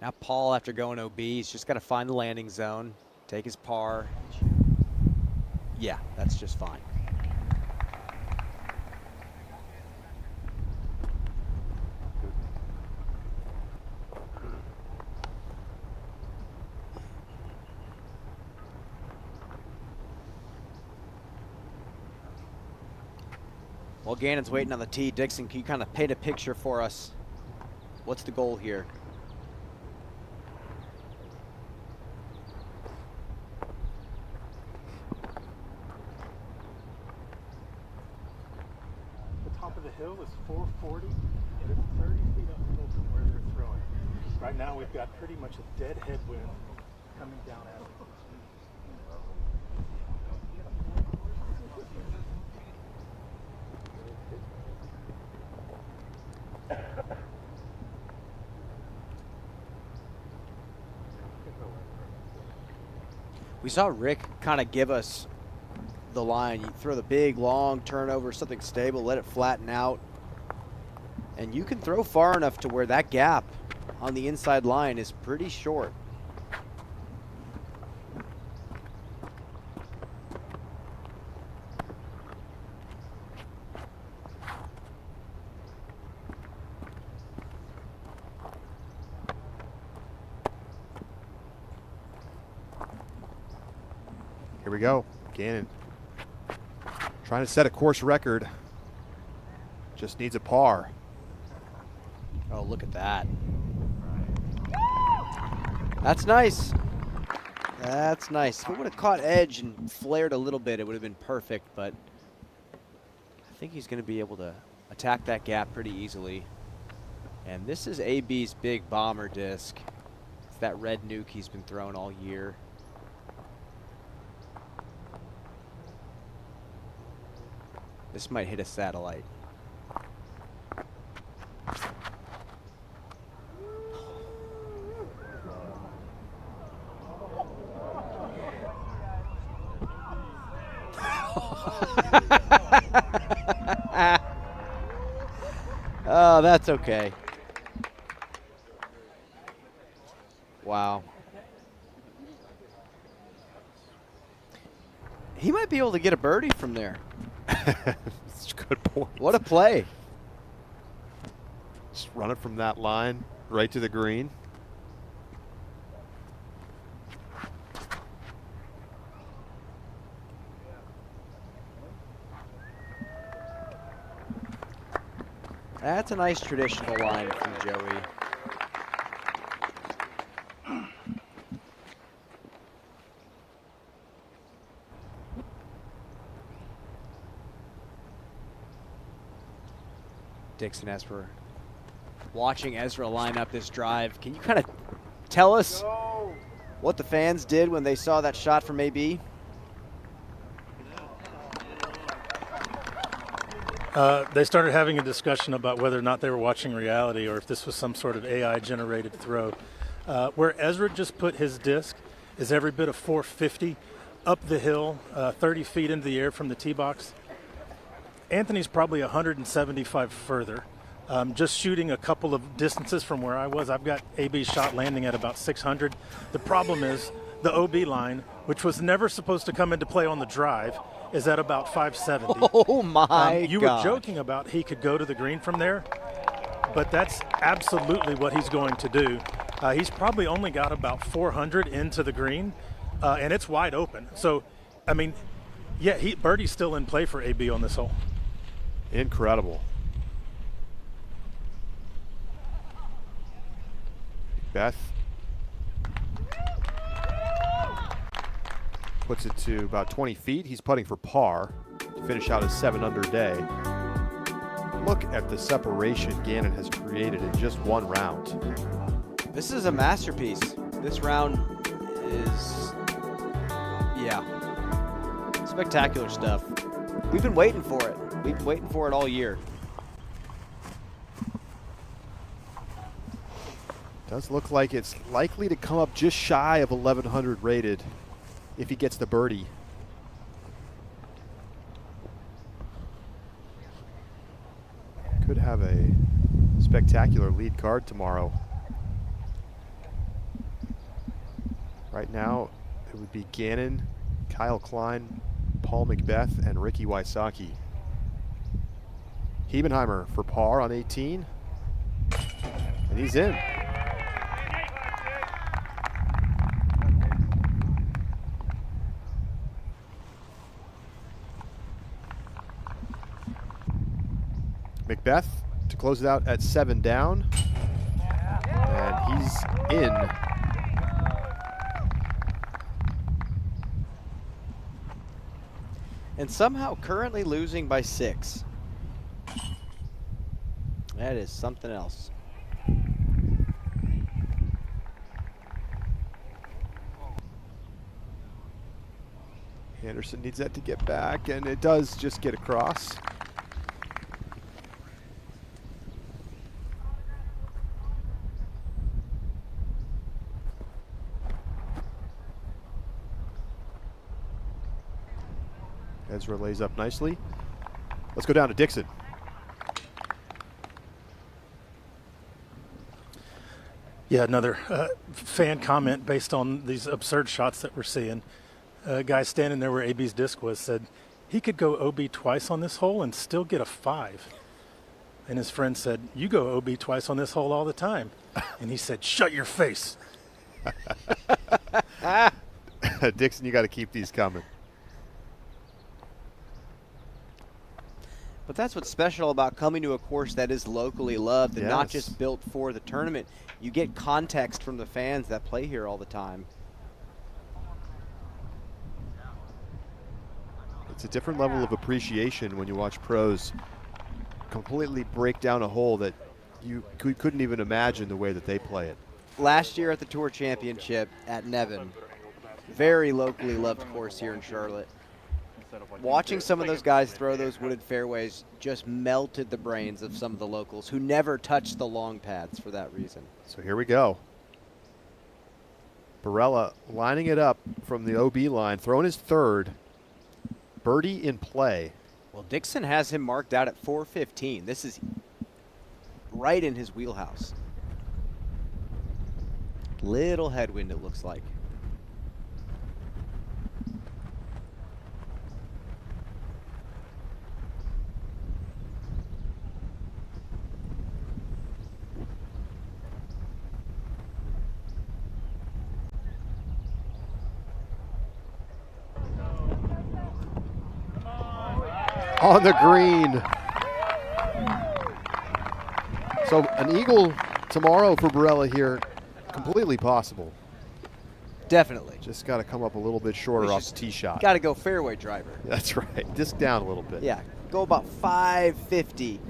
B: Now Paul, after going OB, he's just got to find the landing zone, take his par. Yeah, that's just fine. While Ganon's waiting on the tee, Dixon, can you kind of paint a picture for us? What's the goal here?
C: The top of the hill is 440, and it's 30 feet uphill from where they're throwing. Right now we've got pretty much a dead headwind coming down at them.
B: We saw Rick kind of give us the line. You throw the big, long turnover, something stable, let it flatten out. And you can throw far enough to where that gap on the inside line is pretty short.
A: Here we go. Ganon trying to set a course record. Just needs a par.
B: Oh, look at that. That's nice. That's nice. If it would have caught edge and flared a little bit, it would have been perfect, but I think he's going to be able to attack that gap pretty easily. And this is AB's big bomber disc. It's that red nuke he's been throwing all year. This might hit a satellite. Oh, that's okay. Wow. He might be able to get a birdie from there.
A: That's a good point.
B: What a play.
A: Just run it from that line right to the green.
B: That's a nice traditional line from Joey. Dixon, as we're watching Ezra line up this drive, can you kind of tell us what the fans did when they saw that shot from AB?
C: They started having a discussion about whether or not they were watching reality or if this was some sort of AI-generated throw. Where Ezra just put his disc is every bit of 450 up the hill, 30 feet into the air from the tee box. Anthony's probably 175 further. Just shooting a couple of distances from where I was, I've got AB's shot landing at about 600. The problem is the OB line, which was never supposed to come into play on the drive, is at about 570.
B: Oh my
C: You
B: God.
C: were joking about he could go to the green from there, but that's absolutely what he's going to do. He's probably only got about 400 into the green, and it's wide open. So, I mean, yeah, birdie's still in play for AB on this hole.
A: Incredible. Beth puts it to about 20 feet. He's putting for par to finish out his 7-under day. Look at the separation Ganon has created in just one round.
B: This is a masterpiece. This round is, yeah, spectacular stuff. We've been waiting for it. We've been waiting for it all year.
A: Does look like it's likely to come up just shy of 1100 rated if he gets the birdie. Could have a spectacular lead card tomorrow. Right now, it would be Ganon, Kyle Klein, Paul McBeth, and Ricky Wysocki. Hebenheimer for par on 18. And he's in. McBeth to close it out at 7 down. And he's in.
B: And somehow currently losing by 6. That is something else.
A: Anderson needs that to get back, and it does just get across. Ezra lays up nicely. Let's go down to Dixon.
C: Yeah, another fan comment based on these absurd shots that we're seeing. A guy standing there where AB's disc was said he could go OB twice on this hole and still get a 5. And his friend said, "You go OB twice on this hole all the time." And he said, "Shut your face."
A: Dixon, you got to keep these coming.
B: But that's what's special about coming to a course that is locally loved and not
A: Yes.
B: just built for the tournament. You get context from the fans that play here all the time.
A: It's a different level of appreciation when you watch pros completely break down a hole that you couldn't even imagine the way that they play it.
B: Last year at the Tour Championship at Nevin, very locally loved course here in Charlotte. Watching some of those guys throw those wooded fairways just melted the brains of some of the locals who never touched the long pads for that reason.
A: So here we go. Barella lining it up from the OB line, throwing his third. Birdie in play.
B: Well, Dixon has him marked out at 415. This is right in his wheelhouse. Little headwind, it looks like.
A: On the green. So an eagle tomorrow for Barella here, completely possible.
B: Definitely.
A: Just got to come up a little bit shorter off the tee shot.
B: Got to go fairway driver.
A: That's right. Disc down a little bit.
B: Yeah, go about 550.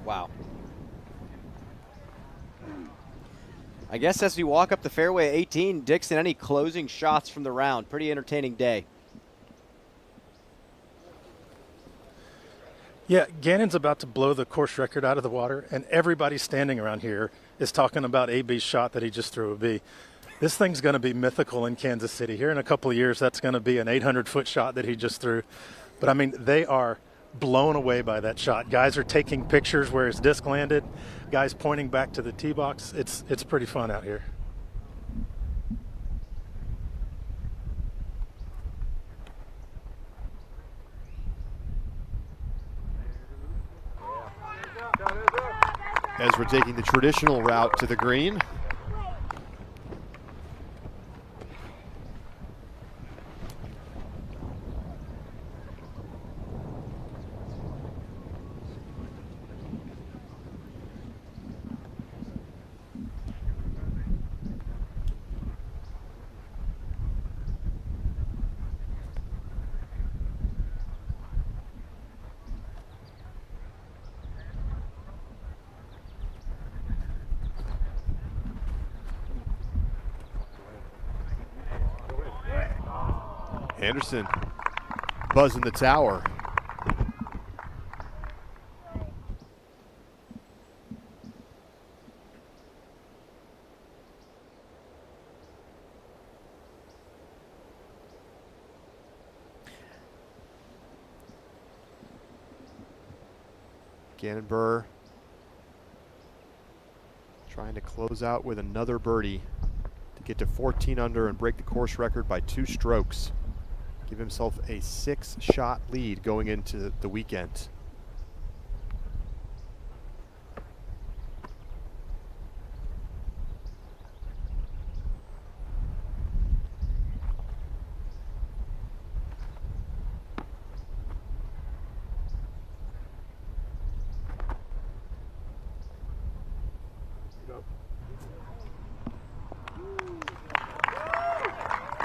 B: Wow. I guess as we walk up the fairway at 18, Dixon, any closing shots from the round? Pretty entertaining day.
C: Yeah, Ganon's about to blow the course record out of the water, and everybody standing around here is talking about AB's shot that he just threw a B. This thing's going to be mythical in Kansas City. Here in a couple of years, that's going to be an 800-foot shot that he just threw. But, I mean, they are blown away by that shot. Guys are taking pictures where his disc landed. Guys pointing back to the tee box. It's pretty fun out here.
A: Ezra taking the traditional route to the green. Anderson buzzing the tower. Ganon Burr trying to close out with another birdie to get to 14 under and break the course record by 2 strokes. Give himself a 6-shot lead going into the weekend.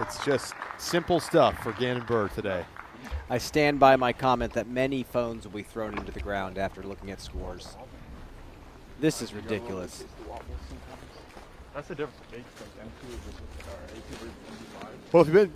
A: It's just simple stuff for Ganon Burr today.
B: I stand by my comment that many phones will be thrown into the ground after looking at scores. This is ridiculous.
E: That's the difference. M2 versus MPO.
A: Well, if you've been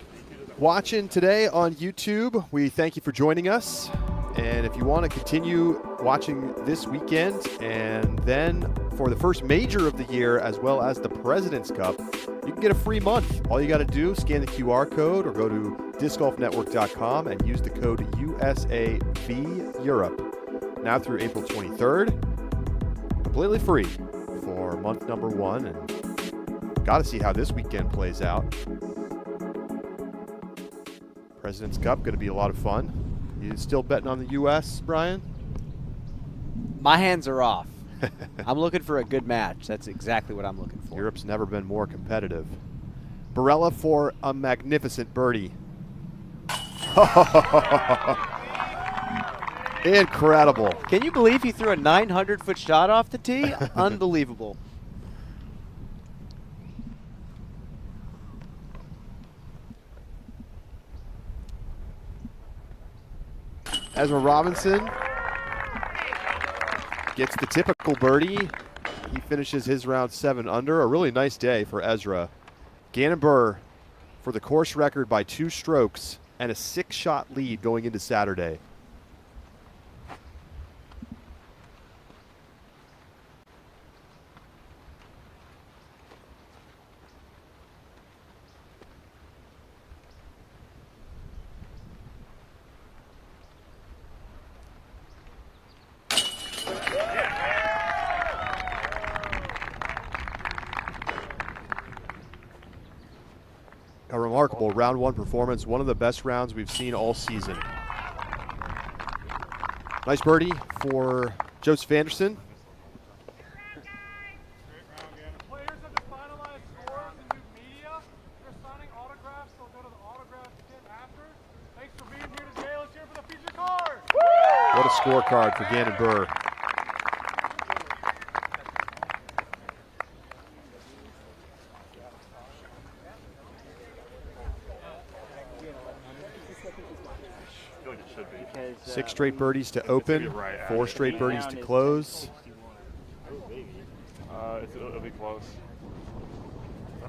A: watching today on YouTube, we thank you for joining us. And if you want to continue watching this weekend, and then for the first major of the year, as well as the President's Cup, you can get a free month. All you got to do, scan the QR code or go to discgolfnetwork.com and use the code USAV Europe. Now through April 23rd, completely free for month number 1. And got to see how this weekend plays out. President's Cup, going to be a lot of fun. You still betting on the U.S., Brian?
B: My hands are off. I'm looking for a good match. That's exactly what I'm looking for.
A: Europe's never been more competitive. Barella for a magnificent birdie. Incredible.
B: Can you believe he threw a 900-foot shot off the tee? Unbelievable.
A: Ezra Robinson gets the typical birdie. He finishes his round 7 under. A really nice day for Ezra. Ganon Burr for the course record by 2 strokes and a 6-shot lead going into Saturday. A remarkable round 1 performance, one of the best rounds we've seen all season. Nice birdie for Joseph Anderson.
E: Players have just finalized scores and new media. They're signing autographs, so go to the autograph kit after. Thanks for being here today. Let's hear for the feature card.
A: What a scorecard for Ganon Burr. Six straight birdies to open, 4 straight birdies to close.
E: It'll be close.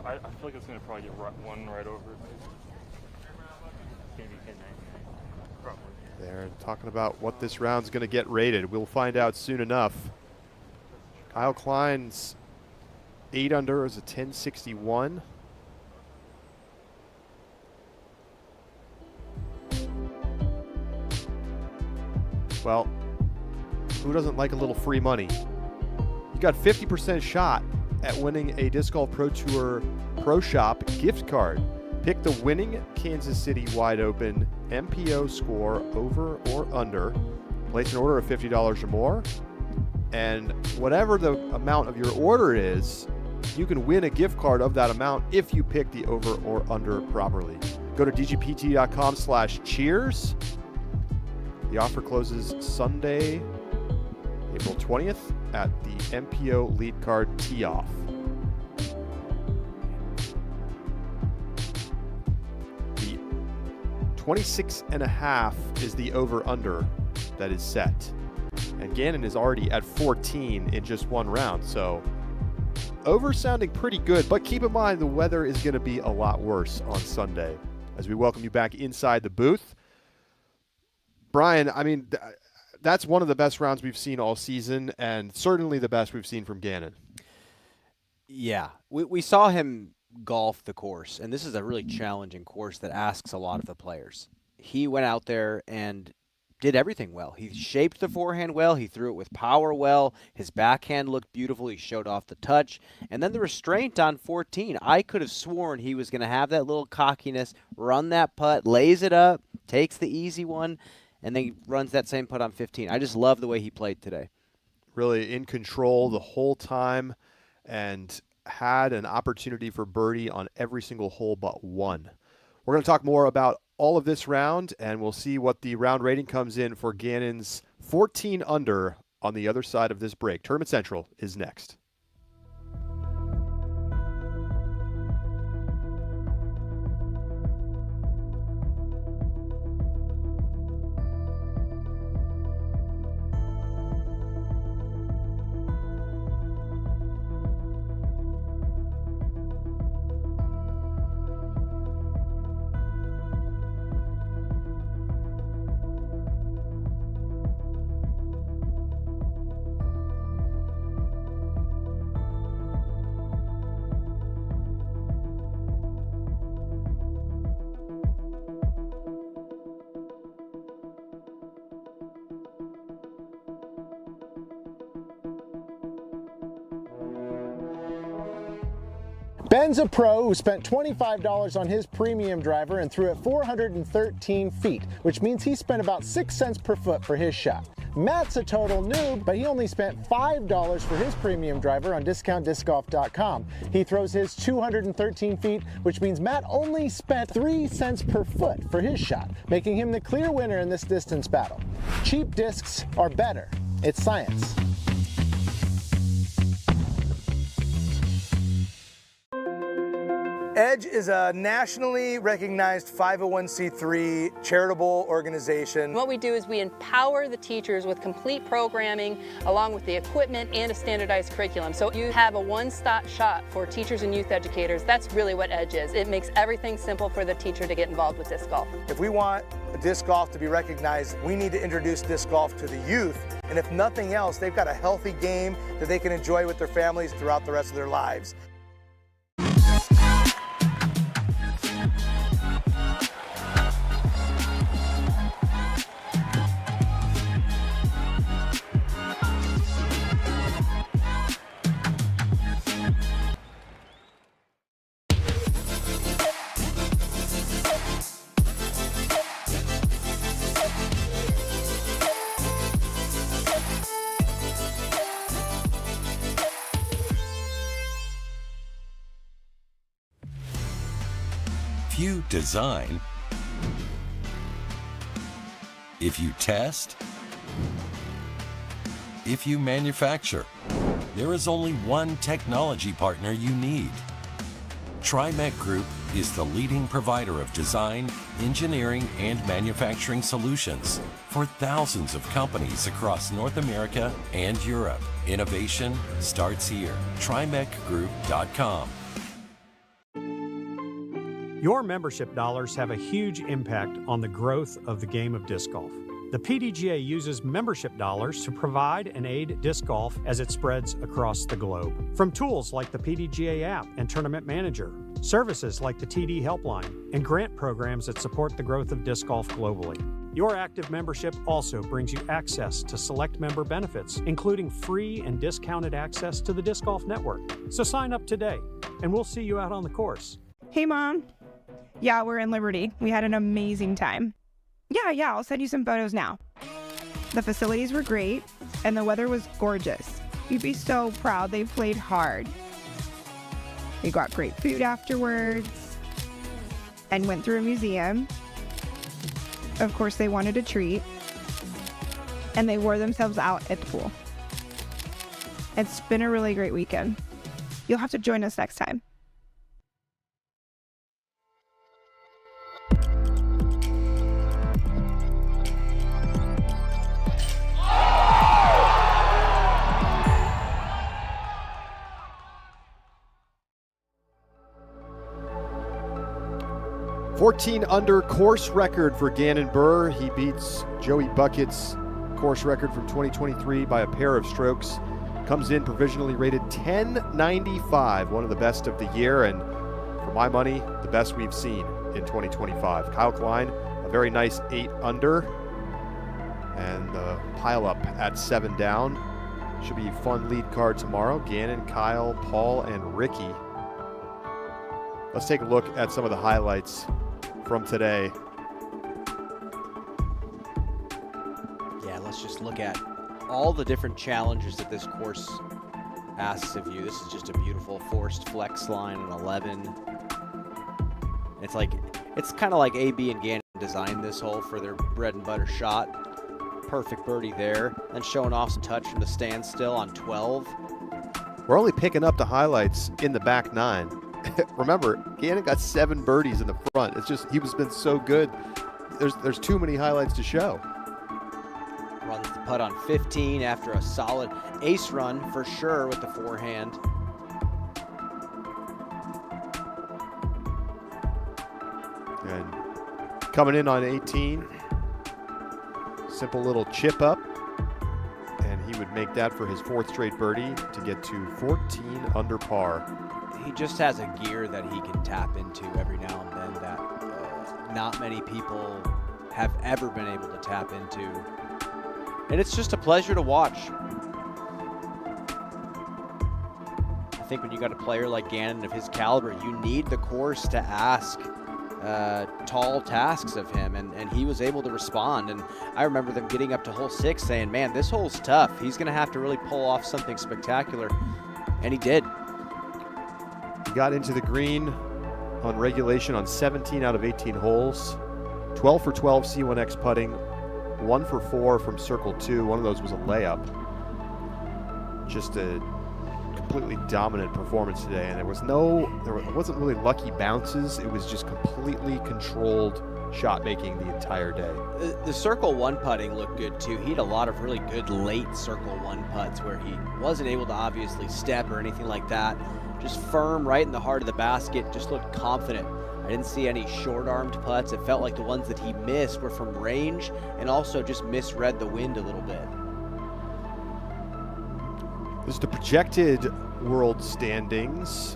E: I feel like it's going to probably get one right over it.
A: They're talking about what this round's going to get rated. We'll find out soon enough. Kyle Klein's 8 under is a 1061. Well, who doesn't like a little free money? You got 50% shot at winning a Disc Golf Pro Tour Pro Shop gift card. Pick the winning Kansas City Wide Open MPO score over or under. Place an order of $50 or more. And whatever the amount of your order is, you can win a gift card of that amount if you pick the over or under properly. Go to dgpt.com/cheers. The offer closes Sunday, April 20th at the MPO lead card tee-off. The 26.5 is the over-under that is set. And Ganon is already at 14 in just one round, so over sounding pretty good. But keep in mind, the weather is going to be a lot worse on Sunday. As we welcome you back inside the booth. Brian, I mean, that's one of the best rounds we've seen all season, and certainly the best we've seen from Ganon.
B: Yeah, we saw him golf the course, and this is a really challenging course that asks a lot of the players. He went out there and did everything well. He shaped the forehand well. He threw it with power well. His backhand looked beautiful. He showed off the touch. And then the restraint on 14. I could have sworn he was going to have that little cockiness, run that putt, lays it up, takes the easy one, and then he runs that same putt on 15. I just love the way he played today.
A: Really in control the whole time and had an opportunity for birdie on every single hole but one. We're going to talk more about all of this round, and we'll see what the round rating comes in for Ganon's 14 under on the other side of this break. Tournament Central is next.
I: Ben's a pro who spent $25 on his premium driver and threw it 413 feet, which means he spent about 6 cents per foot for his shot. Matt's a total noob, but he only spent $5 for his premium driver on discountdiscgolf.com. He throws his 213 feet, which means Matt only spent 3 cents per foot for his shot, making him the clear winner in this distance battle. Cheap discs are better. It's science.
F: EDGE is a nationally recognized 501c3 charitable organization.
H: What we do is we empower the teachers with complete programming along with the equipment and a standardized curriculum. So you have a one-stop shop for teachers and youth educators. That's really what EDGE is. It makes everything simple for the teacher to get involved with disc golf.
F: If we want disc golf to be recognized, we need to introduce disc golf to the youth. And if nothing else, they've got a healthy game that they can enjoy with their families throughout the rest of their lives.
J: If you design, if you test, if you manufacture, there is only one technology partner you need. TriMech Group is the leading provider of design, engineering, and manufacturing solutions for thousands of companies across North America and Europe. Innovation starts here. TriMechGroup.com.
N: Your membership dollars have a huge impact on the growth of the game of disc golf. The PDGA uses membership dollars to provide and aid disc golf as it spreads across the globe. From tools like the PDGA app and Tournament Manager, services like the TD Helpline, and grant programs that support the growth of disc golf globally. Your active membership also brings you access to select member benefits, including free and discounted access to the Disc Golf Network. So sign up today, and we'll see you out on the course.
K: Hey, Mom. Yeah, we're in Liberty. We had an amazing time. Yeah, I'll send you some photos now. The facilities were great, and the weather was gorgeous. You'd be so proud. They played hard. We got great food afterwards and went through a museum. Of course, they wanted a treat, and they wore themselves out at the pool. It's been a really great weekend. You'll have to join us next time.
A: $14 under course record for Ganon Burr. He beats Joey Bucket's course record from 2023 by a pair of strokes. Comes in provisionally rated 1095, one of the best of the year, and for my money, the best we've seen in 2025. Kyle Klein, a very nice 8 under. And the pile-up at 7 down. Should be a fun lead card tomorrow. Ganon, Kyle, Paul, and Ricky. Let's take a look at some of the highlights from today.
B: Yeah, let's just look at all the different challenges that this course asks of you. This is just a beautiful forced flex line on 11. It's kind of like AB and Ganon designed this hole for their bread and butter shot. Perfect birdie there, and showing off some touch from the standstill on 12.
A: We're only picking up the highlights in the back 9. Remember, Ganon got 7 birdies in the front. It's just he's been so good. There's too many highlights to show.
B: Runs the putt on 15 after a solid ace run for sure with the forehand.
A: And coming in on 18. Simple little chip up, and he would make that for his 4th straight birdie to get to 14 under par.
B: He just has a gear that he can tap into every now and then that not many people have ever been able to tap into. And it's just a pleasure to watch. I think when you got a player like Ganon of his caliber, you need the course to ask tall tasks of him, and he was able to respond. And I remember them getting up to hole 6 saying, man, this hole's tough. He's going to have to really pull off something spectacular. And he did.
A: He got into the green on regulation on 17 out of 18 holes. 12 for 12 C1X putting. 1 for 4 from circle 2. One of those was a layup. Just a completely dominant performance today, and there wasn't really lucky bounces. It was just completely controlled shot making the entire day.
B: The circle 1 putting looked good too. He had a lot of really good late circle 1 putts where he wasn't able to obviously step or anything like that. Just firm right in the heart of the basket, just looked confident. I didn't see any short-armed putts. It felt like the ones that he missed were from range and also just misread the wind a little bit.
A: This is the projected world standings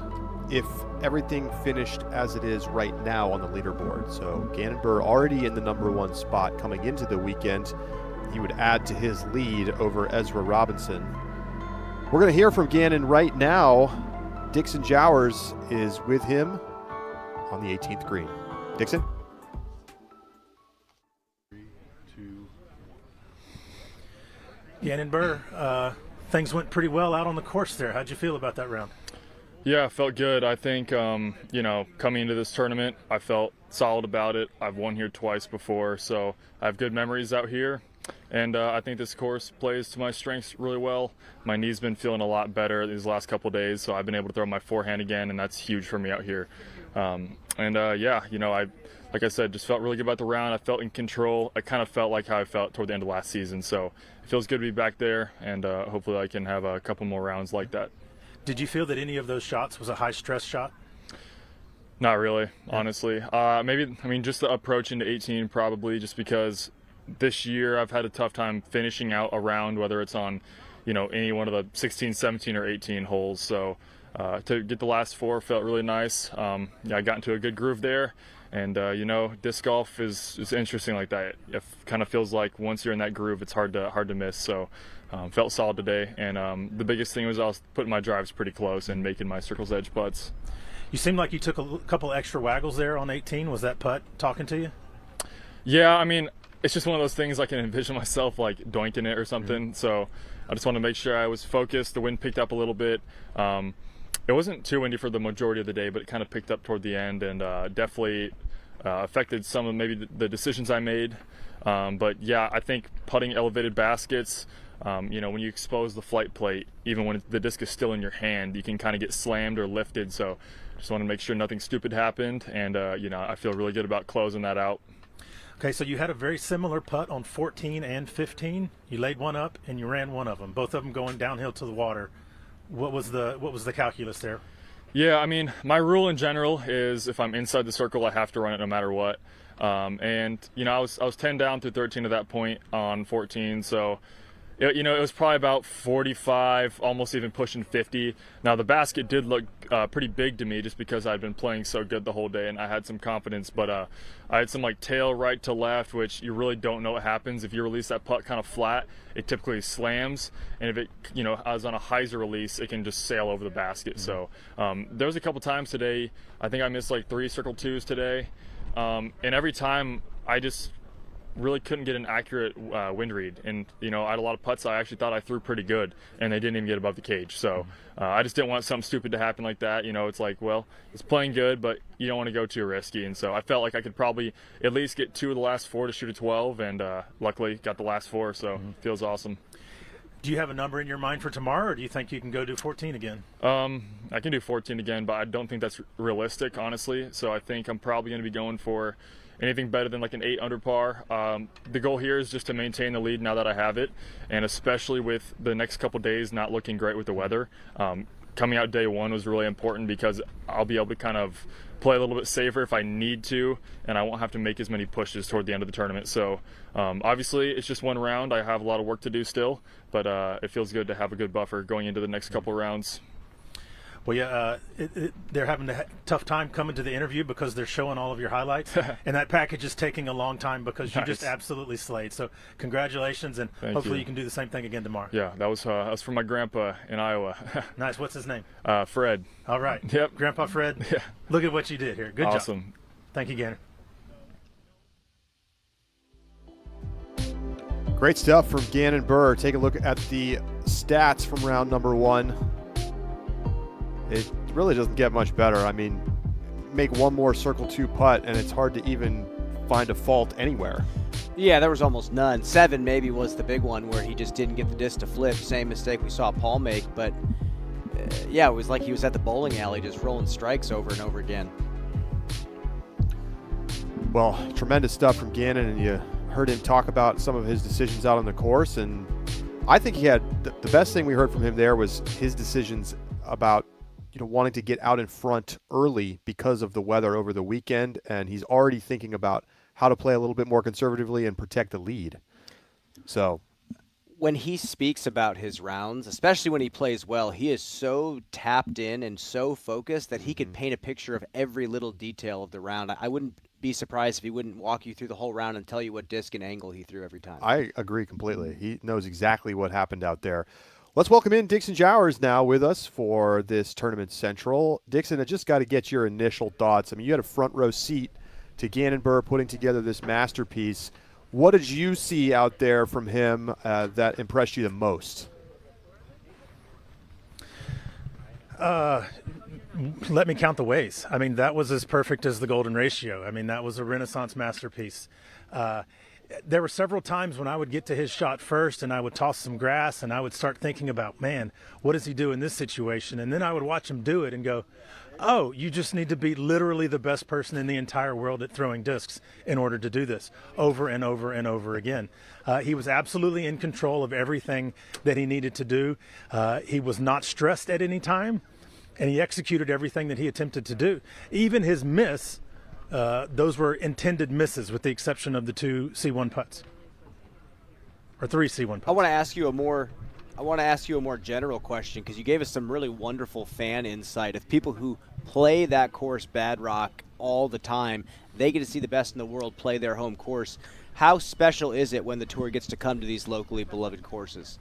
A: if everything finished as it is right now on the leaderboard. So Ganon Burr already in the #1 spot coming into the weekend. He would add to his lead over Ezra Robinson. We're going to hear from Ganon right now. Dixon Jowers is with him on the 18th green. Dixon?
C: 3, 2, 1. Ganon Burr, things went pretty well out on the course there. How'd you feel about that round?
L: Yeah, felt good. I think, coming into this tournament, I felt solid about it. I've won here twice before, so I have good memories out here. And I think this course plays to my strengths really well. My knee's been feeling a lot better these last couple of days, so I've been able to throw my forehand again, and that's huge for me out here. Like I said, just felt really good about the round. I felt in control. I kind of felt like how I felt toward the end of last season, so it feels good to be back there, and hopefully I can have a couple more rounds like that.
C: Did you feel that any of those shots was a high-stress shot?
L: Not really, honestly. Just the approach into 18 probably, just because this year I've had a tough time finishing out a round, whether it's on, any one of the 16, 17, or 18 holes. So to get the last 4 felt really nice. I got into a good groove there. And, disc golf is interesting like that. It kind of feels like once you're in that groove, it's hard to miss. So felt solid today. And the biggest thing was I was putting my drives pretty close and making my circle's edge putts.
C: You seemed like you took a couple extra waggles there on 18. Was that putt talking to you?
L: Yeah, it's just one of those things I can envision myself like doinking it or something. Mm-hmm. So I just want to make sure I was focused. The wind picked up a little bit. It wasn't too windy for the majority of the day, but it kind of picked up toward the end and definitely affected some of maybe the decisions I made. But yeah, I think putting elevated baskets, when you expose the flight plate, even when the disc is still in your hand, you can kind of get slammed or lifted. So just want to make sure nothing stupid happened. And, I feel really good about closing that out.
C: Okay, so you had a very similar putt on 14 and 15. You laid one up and you ran one of them, both of them going downhill to the water. What was the calculus there?
L: Yeah, my rule in general is if I'm inside the circle, I have to run it no matter what. I was 10 down through 13 at that point on 14, so It was probably about 45, almost even pushing 50. Now, the basket did look pretty big to me just because I'd been playing so good the whole day and I had some confidence. But I had some tail right to left, which you really don't know what happens. If you release that putt kind of flat, it typically slams. And if it, I was on a hyzer release, it can just sail over the basket. So there was a couple times today, I think I missed 3 circle twos today. And every time I just really couldn't get an accurate wind read, and I had a lot of putts I actually thought I threw pretty good and they didn't even get above the cage. So I just didn't want something stupid to happen like that. It's well, it's playing good, but you don't want to go too risky. And so I felt like I could probably at least get 2 of the last 4 to shoot a 12, and luckily got the last 4, so feels awesome.
C: Do you have a number in your mind for tomorrow, or do you think you can go do 14 again?
L: I can do 14 again, but I don't think that's realistic, honestly. So I think I'm probably going to be going for anything better than an 8 under par. The goal here is just to maintain the lead now that I have it, and especially with the next couple days not looking great with the weather. Coming out day 1 was really important because I'll be able to kind of play a little bit safer if I need to, and I won't have to make as many pushes toward the end of the tournament. So obviously it's just 1 round. I have a lot of work to do still, but it feels good to have a good buffer going into the next couple rounds.
C: Well, yeah, they're having a tough time coming to the interview because they're showing all of your highlights, and that package is taking a long time because you just absolutely slayed. So congratulations, and hopefully you can do the same thing again tomorrow.
L: Yeah, that was from my grandpa in Iowa.
C: Nice. What's his name?
L: Fred.
C: All right.
L: Yep.
C: Grandpa Fred.
L: Yeah.
C: Look at what you did here. Good job.
L: Awesome.
C: Thank you, Ganon.
A: Great stuff from Ganon Burr. Take a look at the stats from round number 1. It really doesn't get much better. I mean, make 1 more circle 2 putt, and it's hard to even find a fault anywhere.
B: Yeah, there was almost none. 7 maybe was the big one where he just didn't get the disc to flip. Same mistake we saw Paul make, but yeah, it was like he was at the bowling alley just rolling strikes over and over again.
A: Well, tremendous stuff from Ganon, and you heard him talk about some of his decisions out on the course, and I think he had the best thing we heard from him there was his decisions about wanting to get out in front early because of the weather over the weekend, and he's already thinking about how to play a little bit more conservatively and protect the lead. So
B: when he speaks about his rounds, especially when he plays well, he is so tapped in and so focused that he could paint a picture of every little detail of the round. I wouldn't be surprised if he wouldn't walk you through the whole round and tell you what disc and angle he threw every time.
A: I agree completely. He knows exactly what happened out there. Let's welcome in Dixon Jowers now with us for this Tournament Central. Dixon, I just got to get your initial thoughts. I mean, you had a front row seat to Ganon Burr putting together this masterpiece. What did you see out there from him that impressed you the most?
C: Let me count the ways. I mean, that was as perfect as the golden ratio. I mean, that was a Renaissance masterpiece. There were several times when I would get to his shot first and I would toss some grass and I would start thinking about, man, what does he do in this situation? And then I would watch him do it and go, oh, you just need to be literally the best person in the entire world at throwing discs in order to do this over and over and over again. He was absolutely in control of everything that he needed to do. He was not stressed at any time, and he executed everything that he attempted to do. Even his miss, those were intended misses with the exception of the 2 C1 putts. Or 3 C1 putts.
B: I want to ask you a more general question because you gave us some really wonderful fan insight of people who play that course, Bad Rock, all the time. They get to see the best in the world play their home course. How special is it when the tour gets to come to these locally beloved courses?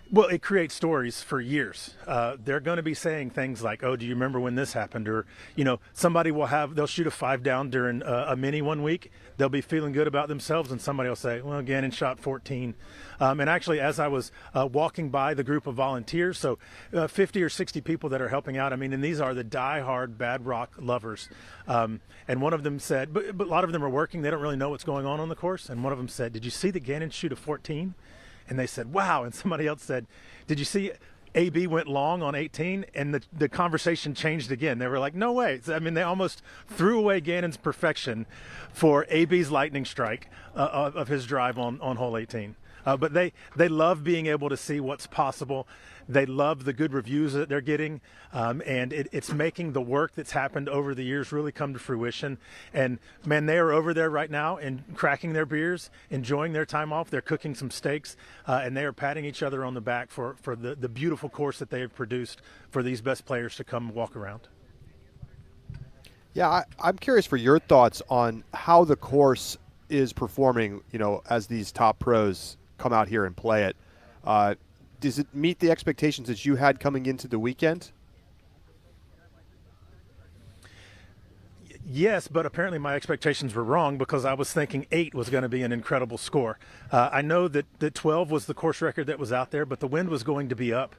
C: Well, it creates stories for years. They're going to be saying things like, oh, do you remember when this happened? Or, somebody they'll shoot a 5 down during a mini one week. They'll be feeling good about themselves, and somebody will say, well, Ganon shot 14. And actually, as I was walking by the group of volunteers, so 50 or 60 people that are helping out, and these are the die-hard Bad Rock lovers. And one of them said, but a lot of them are working. They don't really know what's going on the course. And one of them said, did you see the Ganon shoot a 14? And they said, wow. And somebody else said, did you see AB went long on 18? And the conversation changed again. They were like, no way. They almost threw away Ganon's perfection for AB's lightning strike of his drive on hole 18. But they love being able to see what's possible. They love the good reviews that they're getting, and it's making the work that's happened over the years really come to fruition. And man, they are over there right now and cracking their beers, enjoying their time off. They're cooking some steaks, and they are patting each other on the back for the beautiful course that they have produced for these best players to come walk around.
A: Yeah, I'm curious for your thoughts on how the course is performing, as these top pros come out here and play it. Does it meet the expectations that you had coming into the weekend?
C: Yes, but apparently my expectations were wrong because I was thinking 8 was going to be an incredible score. I know that 12 was the course record that was out there, but the wind was going to be up.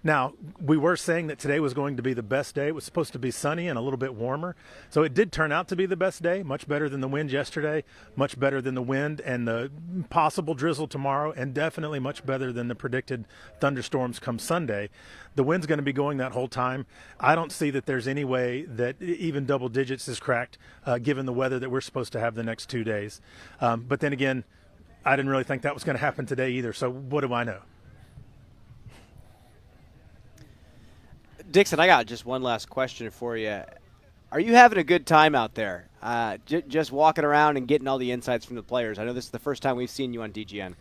C: Now, we were saying that today was going to be the best day. It was supposed to be sunny and a little bit warmer. So it did turn out to be the best day, much better than the wind yesterday, much better than the wind and the possible drizzle tomorrow, and definitely much better than the predicted thunderstorms come Sunday. The wind's going to be going that whole time. I don't see that there's any way that even double digits is cracked, given the weather that we're supposed to have the next 2 days. But then again, I didn't really think that was going to happen today either. So what do I know?
B: Dixon, I got just one last question for you. Are you having a good time out there? Just walking around and getting all the insights from the players. I know this is the first time we've seen you on DGN.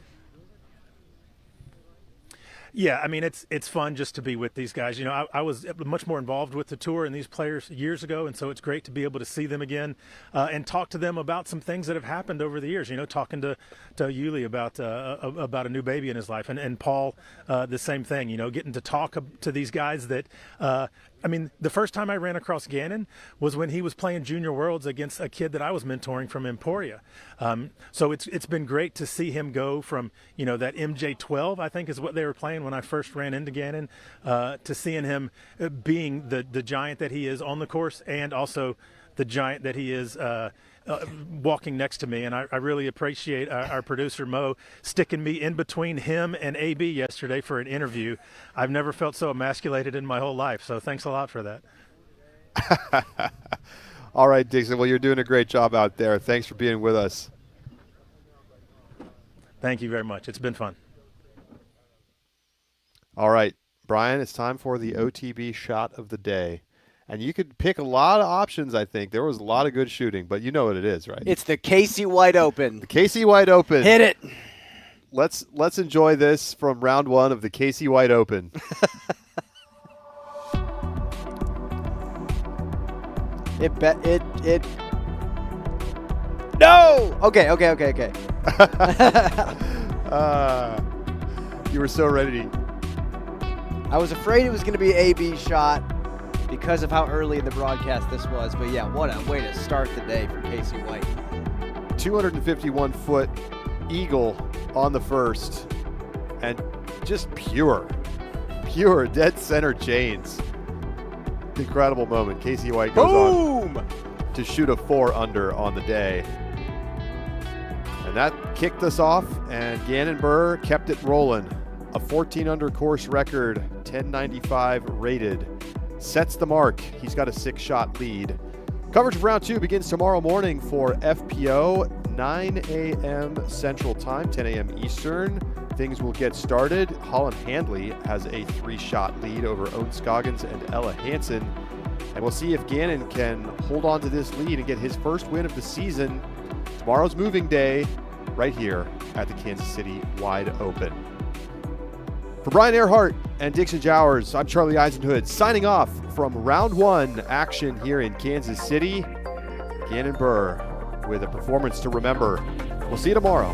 C: Yeah, I mean, it's fun just to be with these guys. I was much more involved with the tour and these players years ago, and so it's great to be able to see them again and talk to them about some things that have happened over the years. Talking to Yuli about a new baby in his life, and Paul the same thing. Getting to talk to these guys that. I mean, the first time I ran across Ganon was when he was playing Junior Worlds against a kid that I was mentoring from Emporia. So it's been great to see him go from, that MJ12, I think is what they were playing when I first ran into Ganon, to seeing him being the giant that he is on the course and also the giant that he is walking next to me. And I really appreciate our producer, Mo, sticking me in between him and AB yesterday for an interview. I've never felt so emasculated in my whole life, so thanks a lot for that.
A: All right, Dixon. Well, you're doing a great job out there. Thanks for being with us.
C: Thank you very much. It's been fun.
A: All right, Brian, it's time for the OTB shot of the day. And you could pick a lot of options, I think. There was a lot of good shooting, but you know what it is, right?
B: It's the Casey White Open.
A: The Casey White Open.
B: Hit it.
A: Let's enjoy this from round 1 of the Casey White Open.
B: No! Okay.
A: You were so ready.
B: I was afraid it was going to be AB's shot because of how early in the broadcast this was. But yeah, what a way to start the day for Casey White.
A: 251-foot eagle on the first. And just pure dead center chains. Incredible moment. Casey White goes on to shoot a 4 under on the day. And that kicked us off, and Ganon Burr kept it rolling. A 14 under course record, 1095 rated. Sets the mark. He's got a 6-shot lead. Coverage of round 2 begins tomorrow morning for FPO, 9 a.m. Central Time, 10 a.m. Eastern. Things will get started. Holland Handley has a 3-shot lead over Owen Scoggins and Ella Hansen. And we'll see if Ganon can hold on to this lead and get his first win of the season. Tomorrow's moving day right here at the Kansas City Wide Open. For Brian Earhart and Dixon Jowers, I'm Charlie Eisenhood, signing off from round 1 action here in Kansas City. Ganon Burr with a performance to remember. We'll see you tomorrow.